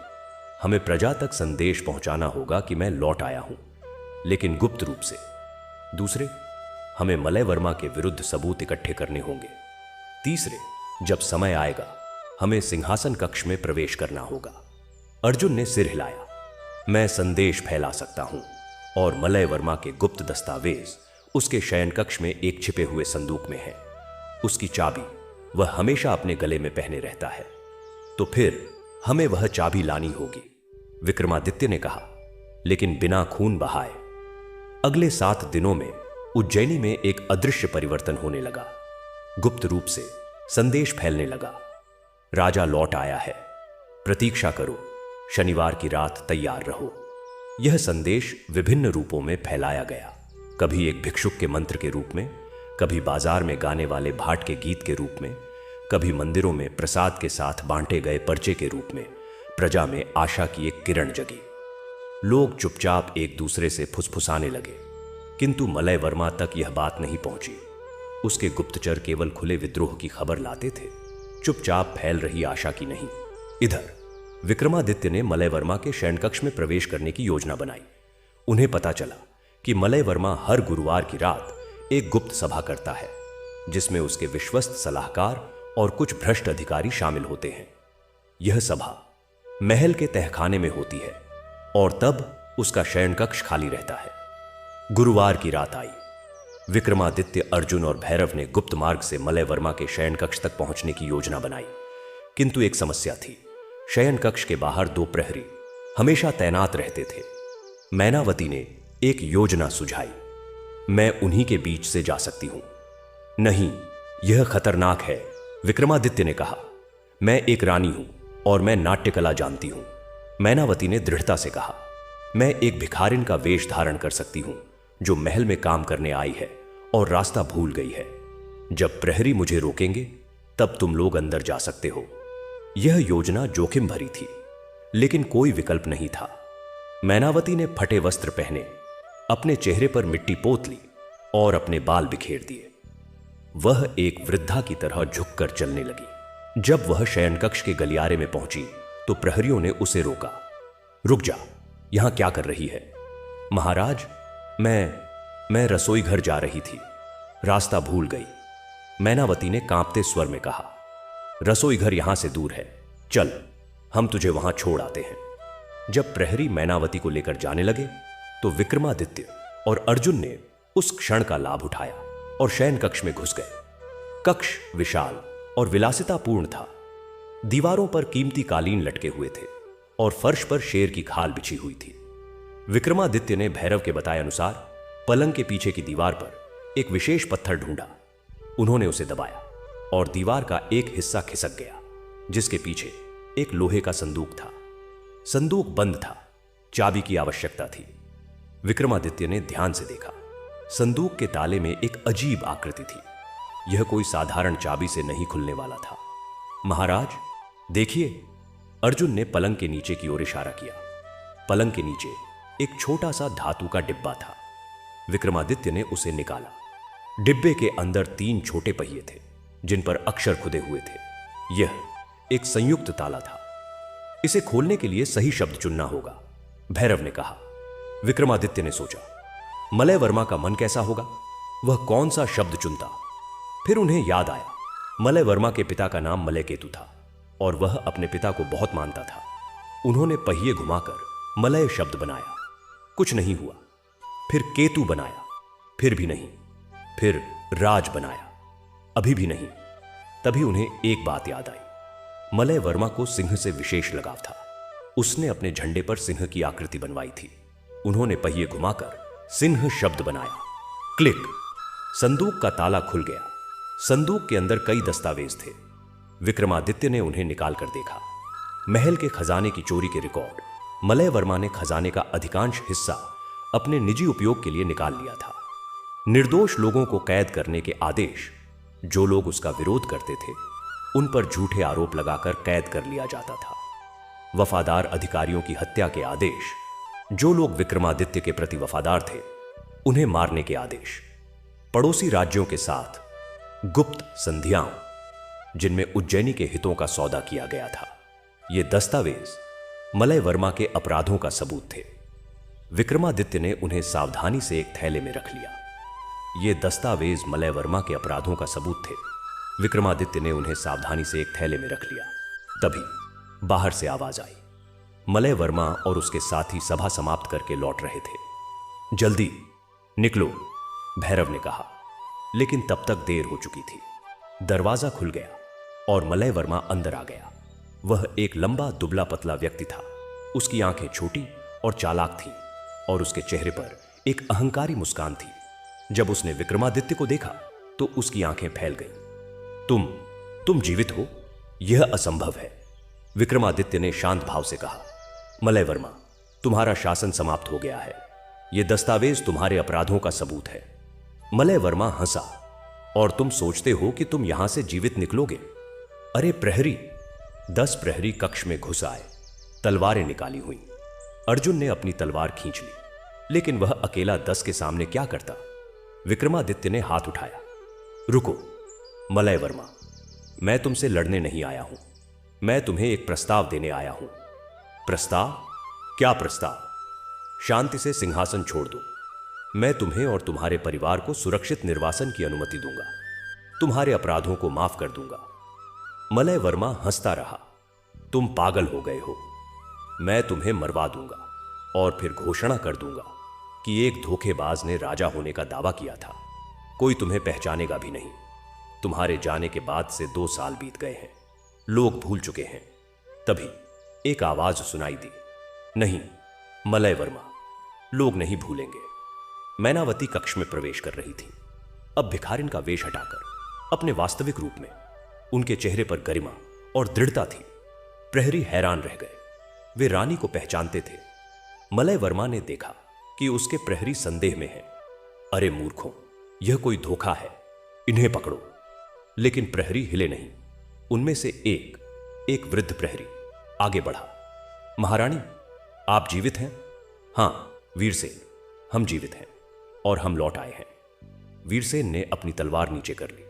हमें प्रजा तक संदेश पहुंचाना होगा कि मैं लौट आया हूं, लेकिन गुप्त रूप से। दूसरे, हमें मलय वर्मा के विरुद्ध सबूत इकट्ठे करने होंगे। तीसरे, जब समय आएगा हमें सिंहासन कक्ष में प्रवेश करना होगा। अर्जुन ने सिर हिलाया। मैं संदेश फैला सकता हूं, और मलय वर्मा के गुप्त दस्तावेज उसके शयन कक्ष में एक छिपे हुए संदूक में है। उसकी चाबी वह हमेशा अपने गले में पहने रहता है। तो फिर हमें वह चाबी लानी होगी, विक्रमादित्य ने कहा, लेकिन बिना खून बहाए। अगले 7 दिनों में उज्जैनी में एक अदृश्य परिवर्तन होने लगा। गुप्त रूप से संदेश फैलने लगा। राजा लौट आया है, प्रतीक्षा करो, शनिवार की रात तैयार रहो। यह संदेश विभिन्न रूपों में फैलाया गया। कभी एक भिक्षुक के मंत्र के रूप में, कभी बाजार में गाने वाले भाट के गीत के रूप में, कभी मंदिरों में प्रसाद के साथ बांटे गए पर्चे के रूप में। प्रजा में आशा की एक किरण जगी। लोग चुपचाप एक दूसरे से फुसफुसाने लगे, किंतु मलय वर्मा तक यह बात नहीं पहुंची। उसके गुप्तचर केवल खुले विद्रोह की खबर लाते थे, चुपचाप फैल रही आशा की नहीं। इधर विक्रमादित्य ने मलय वर्मा के शयनकक्ष में प्रवेश करने की योजना बनाई। उन्हें पता चला कि मलय वर्मा हर गुरुवार की रात एक गुप्त सभा करता है, जिसमें उसके विश्वस्त सलाहकार और कुछ भ्रष्ट अधिकारी शामिल होते हैं। यह सभा महल के तहखाने में होती है, और तब उसका शयनकक्ष खाली रहता है। गुरुवार की रात आई। विक्रमादित्य, अर्जुन और भैरव ने गुप्त मार्ग से मलय वर्मा के शयनकक्ष तक पहुंचने की योजना बनाई, किंतु एक समस्या थी। शयनकक्ष के बाहर 2 प्रहरी हमेशा तैनात रहते थे। मैनावती ने एक योजना सुझाई। मैं उन्हीं के बीच से जा सकती हूं। नहीं, यह खतरनाक है, विक्रमादित्य ने कहा। मैं एक रानी हूं और मैं नाट्यकला जानती हूं। मैनावती ने दृढ़ता से कहा। मैं एक भिखारिन का वेश धारण कर सकती हूं, जो महल में काम करने आई है और रास्ता भूल गई है। जब प्रहरी मुझे रोकेंगे तब तुम लोग अंदर जा सकते हो। यह योजना जोखिम भरी थी, लेकिन कोई विकल्प नहीं था। मैनावती ने फटे वस्त्र पहने, अपने चेहरे पर मिट्टी पोत ली और अपने बाल बिखेर दिए। वह एक वृद्धा की तरह झुककर चलने लगी। जब वह शयनकक्ष के गलियारे में पहुंची तो प्रहरियों ने उसे रोका। रुक जा, यहां क्या कर रही है? महाराज, मैं रसोई घर जा रही थी, रास्ता भूल गई, मैनावती ने कांपते स्वर में कहा। रसोई घर यहां से दूर है, चल हम तुझे वहां छोड़ आते हैं। जब प्रहरी मैनावती को लेकर जाने लगे तो विक्रमादित्य और अर्जुन ने उस क्षण का लाभ उठाया और शयन कक्ष में घुस गए। कक्ष विशाल और विलासितापूर्ण था। दीवारों पर कीमती कालीन लटके हुए थे और फर्श पर शेर की खाल बिछी हुई थी। विक्रमादित्य ने भैरव के बताए अनुसार पलंग के पीछे की दीवार पर एक विशेष पत्थर ढूंढा। उन्होंने उसे दबाया और दीवार का एक हिस्सा खिसक गया, जिसके पीछे एक लोहे का संदूक था। संदूक बंद था, चाबी की आवश्यकता थी। विक्रमादित्य ने ध्यान से देखा। संदूक के ताले में एक अजीब आकृति थी। यह कोई साधारण चाबी से नहीं खुलने वाला था। महाराज देखिए, अर्जुन ने पलंग के नीचे की ओर इशारा किया। पलंग के नीचे एक छोटा सा धातु का डिब्बा था। विक्रमादित्य ने उसे निकाला। डिब्बे के अंदर 3 छोटे पहिए थे, जिन पर अक्षर खुदे हुए थे। यह एक संयुक्त ताला था। इसे खोलने के लिए सही शब्द चुनना होगा, भैरव ने कहा। विक्रमादित्य ने सोचा, मलय वर्मा का मन कैसा होगा? वह कौन सा शब्द चुनता? फिर उन्हें याद आया, मलय वर्मा के पिता का नाम मलय केतु था और वह अपने पिता को बहुत मानता था। उन्होंने पहिए घुमाकर मलय शब्द बनाया, कुछ नहीं हुआ। फिर केतु बनाया, फिर भी नहीं। फिर राज बनाया, अभी भी नहीं। तभी उन्हें एक बात याद आई। मलय वर्मा को सिंह से विशेष लगाव था। उसने अपने झंडे पर सिंह की आकृति बनवाई थी। उन्होंने पहिए घुमाकर सिंह शब्द बनाया। क्लिक! संदूक का ताला खुल गया। संदूक के अंदर कई दस्तावेज थे। विक्रमादित्य ने उन्हें निकाल कर देखा। महल के खजाने की चोरी के रिकॉर्ड। मलय वर्मा ने खजाने का अधिकांश हिस्सा अपने निजी उपयोग के लिए निकाल लिया था। निर्दोष लोगों को कैद करने के आदेश, जो लोग उसका विरोध करते थे, उन पर झूठे आरोप लगाकर कैद कर लिया जाता था। वफादार अधिकारियों की हत्या के आदेश, जो लोग विक्रमादित्य के प्रति वफादार थे, उन्हें मारने के आदेश। पड़ोसी राज्यों के साथ गुप्त संधियां, जिनमें उज्जैनी के हितों का सौदा किया गया था। ये दस्तावेज मलय वर्मा के अपराधों का सबूत थे। विक्रमादित्य ने उन्हें सावधानी से एक थैले में रख लिया। ये दस्तावेज मलय वर्मा के अपराधों का सबूत थे। विक्रमादित्य ने उन्हें सावधानी से एक थैले में रख लिया। तभी बाहर से आवाज आई। मलय वर्मा और उसके साथी सभा समाप्त करके लौट रहे थे। जल्दी निकलो, भैरव ने कहा, लेकिन तब तक देर हो चुकी थी। दरवाजा खुल गया और मलय वर्मा अंदर आ गया। वह एक लंबा दुबला पतला व्यक्ति था। उसकी आंखें छोटी और चालाक थीं और उसके चेहरे पर एक अहंकारी मुस्कान थी। जब उसने विक्रमादित्य को देखा तो उसकी आंखें फैल गईं। तुम जीवित हो? यह असंभव है, विक्रमादित्य ने शांत भाव से कहा। मलय वर्मा, तुम्हारा शासन समाप्त हो गया है। यह दस्तावेज तुम्हारे अपराधों का सबूत है। मलय वर्मा हंसा। और तुम सोचते हो कि तुम यहां से जीवित निकलोगे? अरे प्रहरी! 10 प्रहरी कक्ष में घुस आए। तलवारें निकाली हुई। अर्जुन ने अपनी तलवार खींच ली, लेकिन वह अकेला 10 के सामने क्या करता? विक्रमादित्य ने हाथ उठाया। रुको मलय वर्मा, मैं तुमसे लड़ने नहीं आया हूं। मैं तुम्हें एक प्रस्ताव देने आया हूं। प्रस्ताव? क्या प्रस्ताव? शांति से सिंहासन छोड़ दो। मैं तुम्हें और तुम्हारे परिवार को सुरक्षित निर्वासन की अनुमति दूंगा। तुम्हारे अपराधों को माफ कर दूंगा। मलय वर्मा हंसता रहा। तुम पागल हो गए हो। मैं तुम्हें मरवा दूंगा और फिर घोषणा कर दूंगा कि एक धोखेबाज ने राजा होने का दावा किया था। कोई तुम्हें पहचानेगा भी नहीं। तुम्हारे जाने के बाद से 2 साल बीत गए हैं। लोग भूल चुके हैं। तभी एक आवाज सुनाई दी। नहीं मलय वर्मा, लोग नहीं भूलेंगे। मैनावती कक्ष में प्रवेश कर रही थी। अब भिखारिन का वेश हटाकर अपने वास्तविक रूप में उनके चेहरे पर गरिमा और दृढ़ता थी। प्रहरी हैरान रह गए। वे रानी को पहचानते थे। मलय वर्मा ने देखा कि उसके प्रहरी संदेह में हैं। अरे मूर्खों, यह कोई धोखा है, इन्हें पकड़ो। लेकिन प्रहरी हिले नहीं। उनमें से एक वृद्ध प्रहरी आगे बढ़ा। महारानी, आप जीवित हैं? हां वीरसेन, हम जीवित हैं और हम लौट आए हैं। वीरसेन ने अपनी तलवार नीचे कर ली।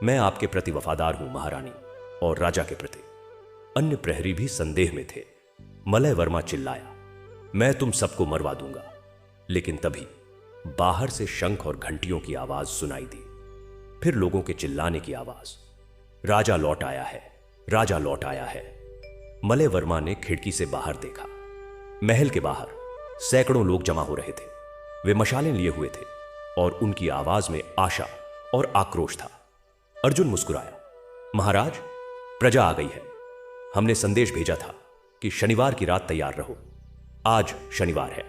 मैं आपके प्रति वफादार हूं महारानी, और राजा के प्रति। अन्य प्रहरी भी संदेह में थे। मलय वर्मा चिल्लाया, मैं तुम सबको मरवा दूंगा। लेकिन तभी बाहर से शंख और घंटियों की आवाज सुनाई दी। फिर लोगों के चिल्लाने की आवाज। राजा लौट आया है, राजा लौट आया है। मलय वर्मा ने खिड़की से बाहर देखा। महल के बाहर सैकड़ों लोग जमा हो रहे थे। वे मशालें लिए हुए थे और उनकी आवाज में आशा और आक्रोश था। अर्जुन मुस्कुराया। महाराज, प्रजा आ गई है। हमने संदेश भेजा था कि शनिवार की रात तैयार रहो। आज शनिवार है।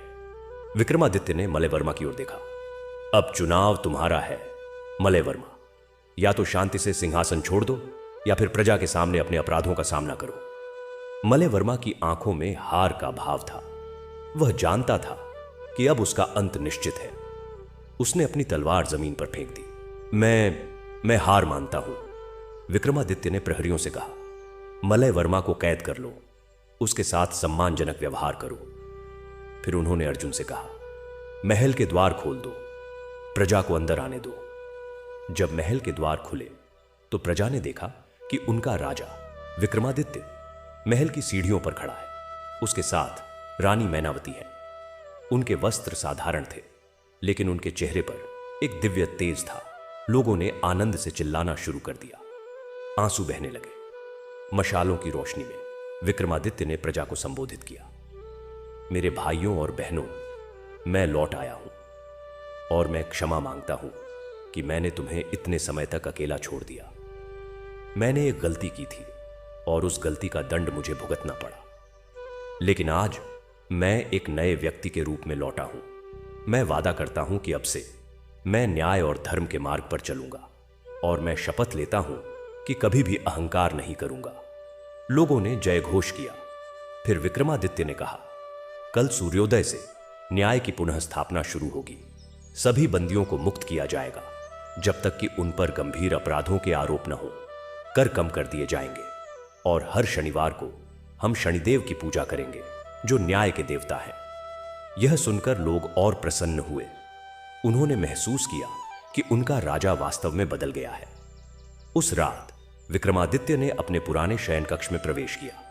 विक्रमादित्य ने मलय वर्मा की ओर देखा। अब चुनाव तुम्हारा है मलय वर्मा। या तो शांति से सिंहासन छोड़ दो या फिर प्रजा के सामने अपने अपराधों का सामना करो। मलय वर्मा की आंखों में हार का भाव था। वह जानता था कि अब उसका अंत निश्चित है। उसने अपनी तलवार जमीन पर फेंक दी। मैं हार मानता हूं, विक्रमादित्य ने प्रहरियों से कहा। मलय वर्मा को कैद कर लो, उसके साथ सम्मानजनक व्यवहार करो। फिर उन्होंने अर्जुन से कहा, महल के द्वार खोल दो, प्रजा को अंदर आने दो। जब महल के द्वार खुले तो प्रजा ने देखा कि उनका राजा विक्रमादित्य महल की सीढ़ियों पर खड़ा है। उसके साथ रानी मैनावती है। उनके वस्त्र साधारण थे, लेकिन उनके चेहरे पर एक दिव्य तेज था। लोगों ने आनंद से चिल्लाना शुरू कर दिया। आंसू बहने लगे। मशालों की रोशनी में विक्रमादित्य ने प्रजा को संबोधित किया। मेरे भाइयों और बहनों, मैं लौट आया हूं और मैं क्षमा मांगता हूं कि मैंने तुम्हें इतने समय तक अकेला छोड़ दिया। मैंने एक गलती की थी और उस गलती का दंड मुझे भुगतना पड़ा। लेकिन आज मैं एक नए व्यक्ति के रूप में लौटा हूं। मैं वादा करता हूं कि अब से मैं न्याय और धर्म के मार्ग पर चलूंगा और मैं शपथ लेता हूं कि कभी भी अहंकार नहीं करूंगा। लोगों ने जय घोष किया। फिर विक्रमादित्य ने कहा, कल सूर्योदय से न्याय की पुनः स्थापना शुरू होगी। सभी बंदियों को मुक्त किया जाएगा जब तक कि उन पर गंभीर अपराधों के आरोप न हो। कर कम कर दिए जाएंगे और हर शनिवार को हम शनिदेव की पूजा करेंगे, जो न्याय के देवता हैं। यह सुनकर लोग और प्रसन्न हुए। उन्होंने महसूस किया कि उनका राजा वास्तव में बदल गया है। उस रात विक्रमादित्य ने अपने पुराने शयन कक्ष में प्रवेश किया।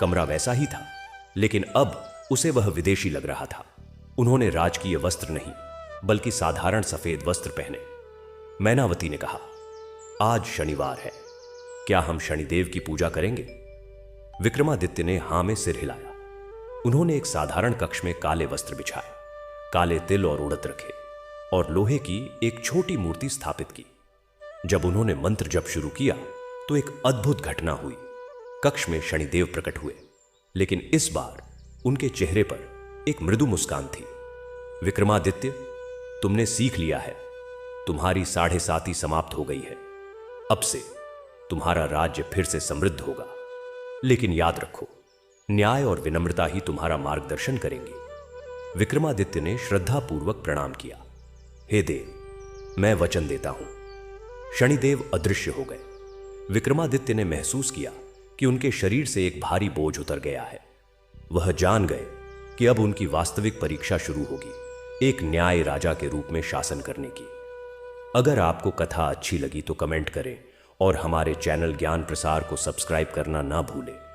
कमरा वैसा ही था, लेकिन अब उसे वह विदेशी लग रहा था। उन्होंने राजकीय वस्त्र नहीं, बल्कि साधारण सफेद वस्त्र पहने। मैनावती ने कहा, आज शनिवार है, क्या हम शनिदेव की पूजा करेंगे? विक्रमादित्य ने हां में सिर हिलाया। उन्होंने एक साधारण कक्ष में काले वस्त्र बिछाए, काले तिल और उड़द रखे और लोहे की एक छोटी मूर्ति स्थापित की। जब उन्होंने मंत्र जप शुरू किया तो एक अद्भुत घटना हुई। कक्ष में शनिदेव प्रकट हुए, लेकिन इस बार उनके चेहरे पर एक मृदु मुस्कान थी। विक्रमादित्य, तुमने सीख लिया है। तुम्हारी 7.5 समाप्त हो गई है। अब से तुम्हारा राज्य फिर से समृद्ध होगा। लेकिन याद रखो, न्याय और विनम्रता ही तुम्हारा मार्गदर्शन करेंगे। विक्रमादित्य ने श्रद्धापूर्वक प्रणाम किया। हे देव, मैं वचन देता हूं। शनिदेव अदृश्य हो गए। विक्रमादित्य ने महसूस किया कि उनके शरीर से एक भारी बोझ उतर गया है। वह जान गए कि अब उनकी वास्तविक परीक्षा शुरू होगी, एक न्याय राजा के रूप में शासन करने की। अगर आपको कथा अच्छी लगी तो कमेंट करें और हमारे चैनल ज्ञान प्रसार को सब्सक्राइब करना ना भूलें।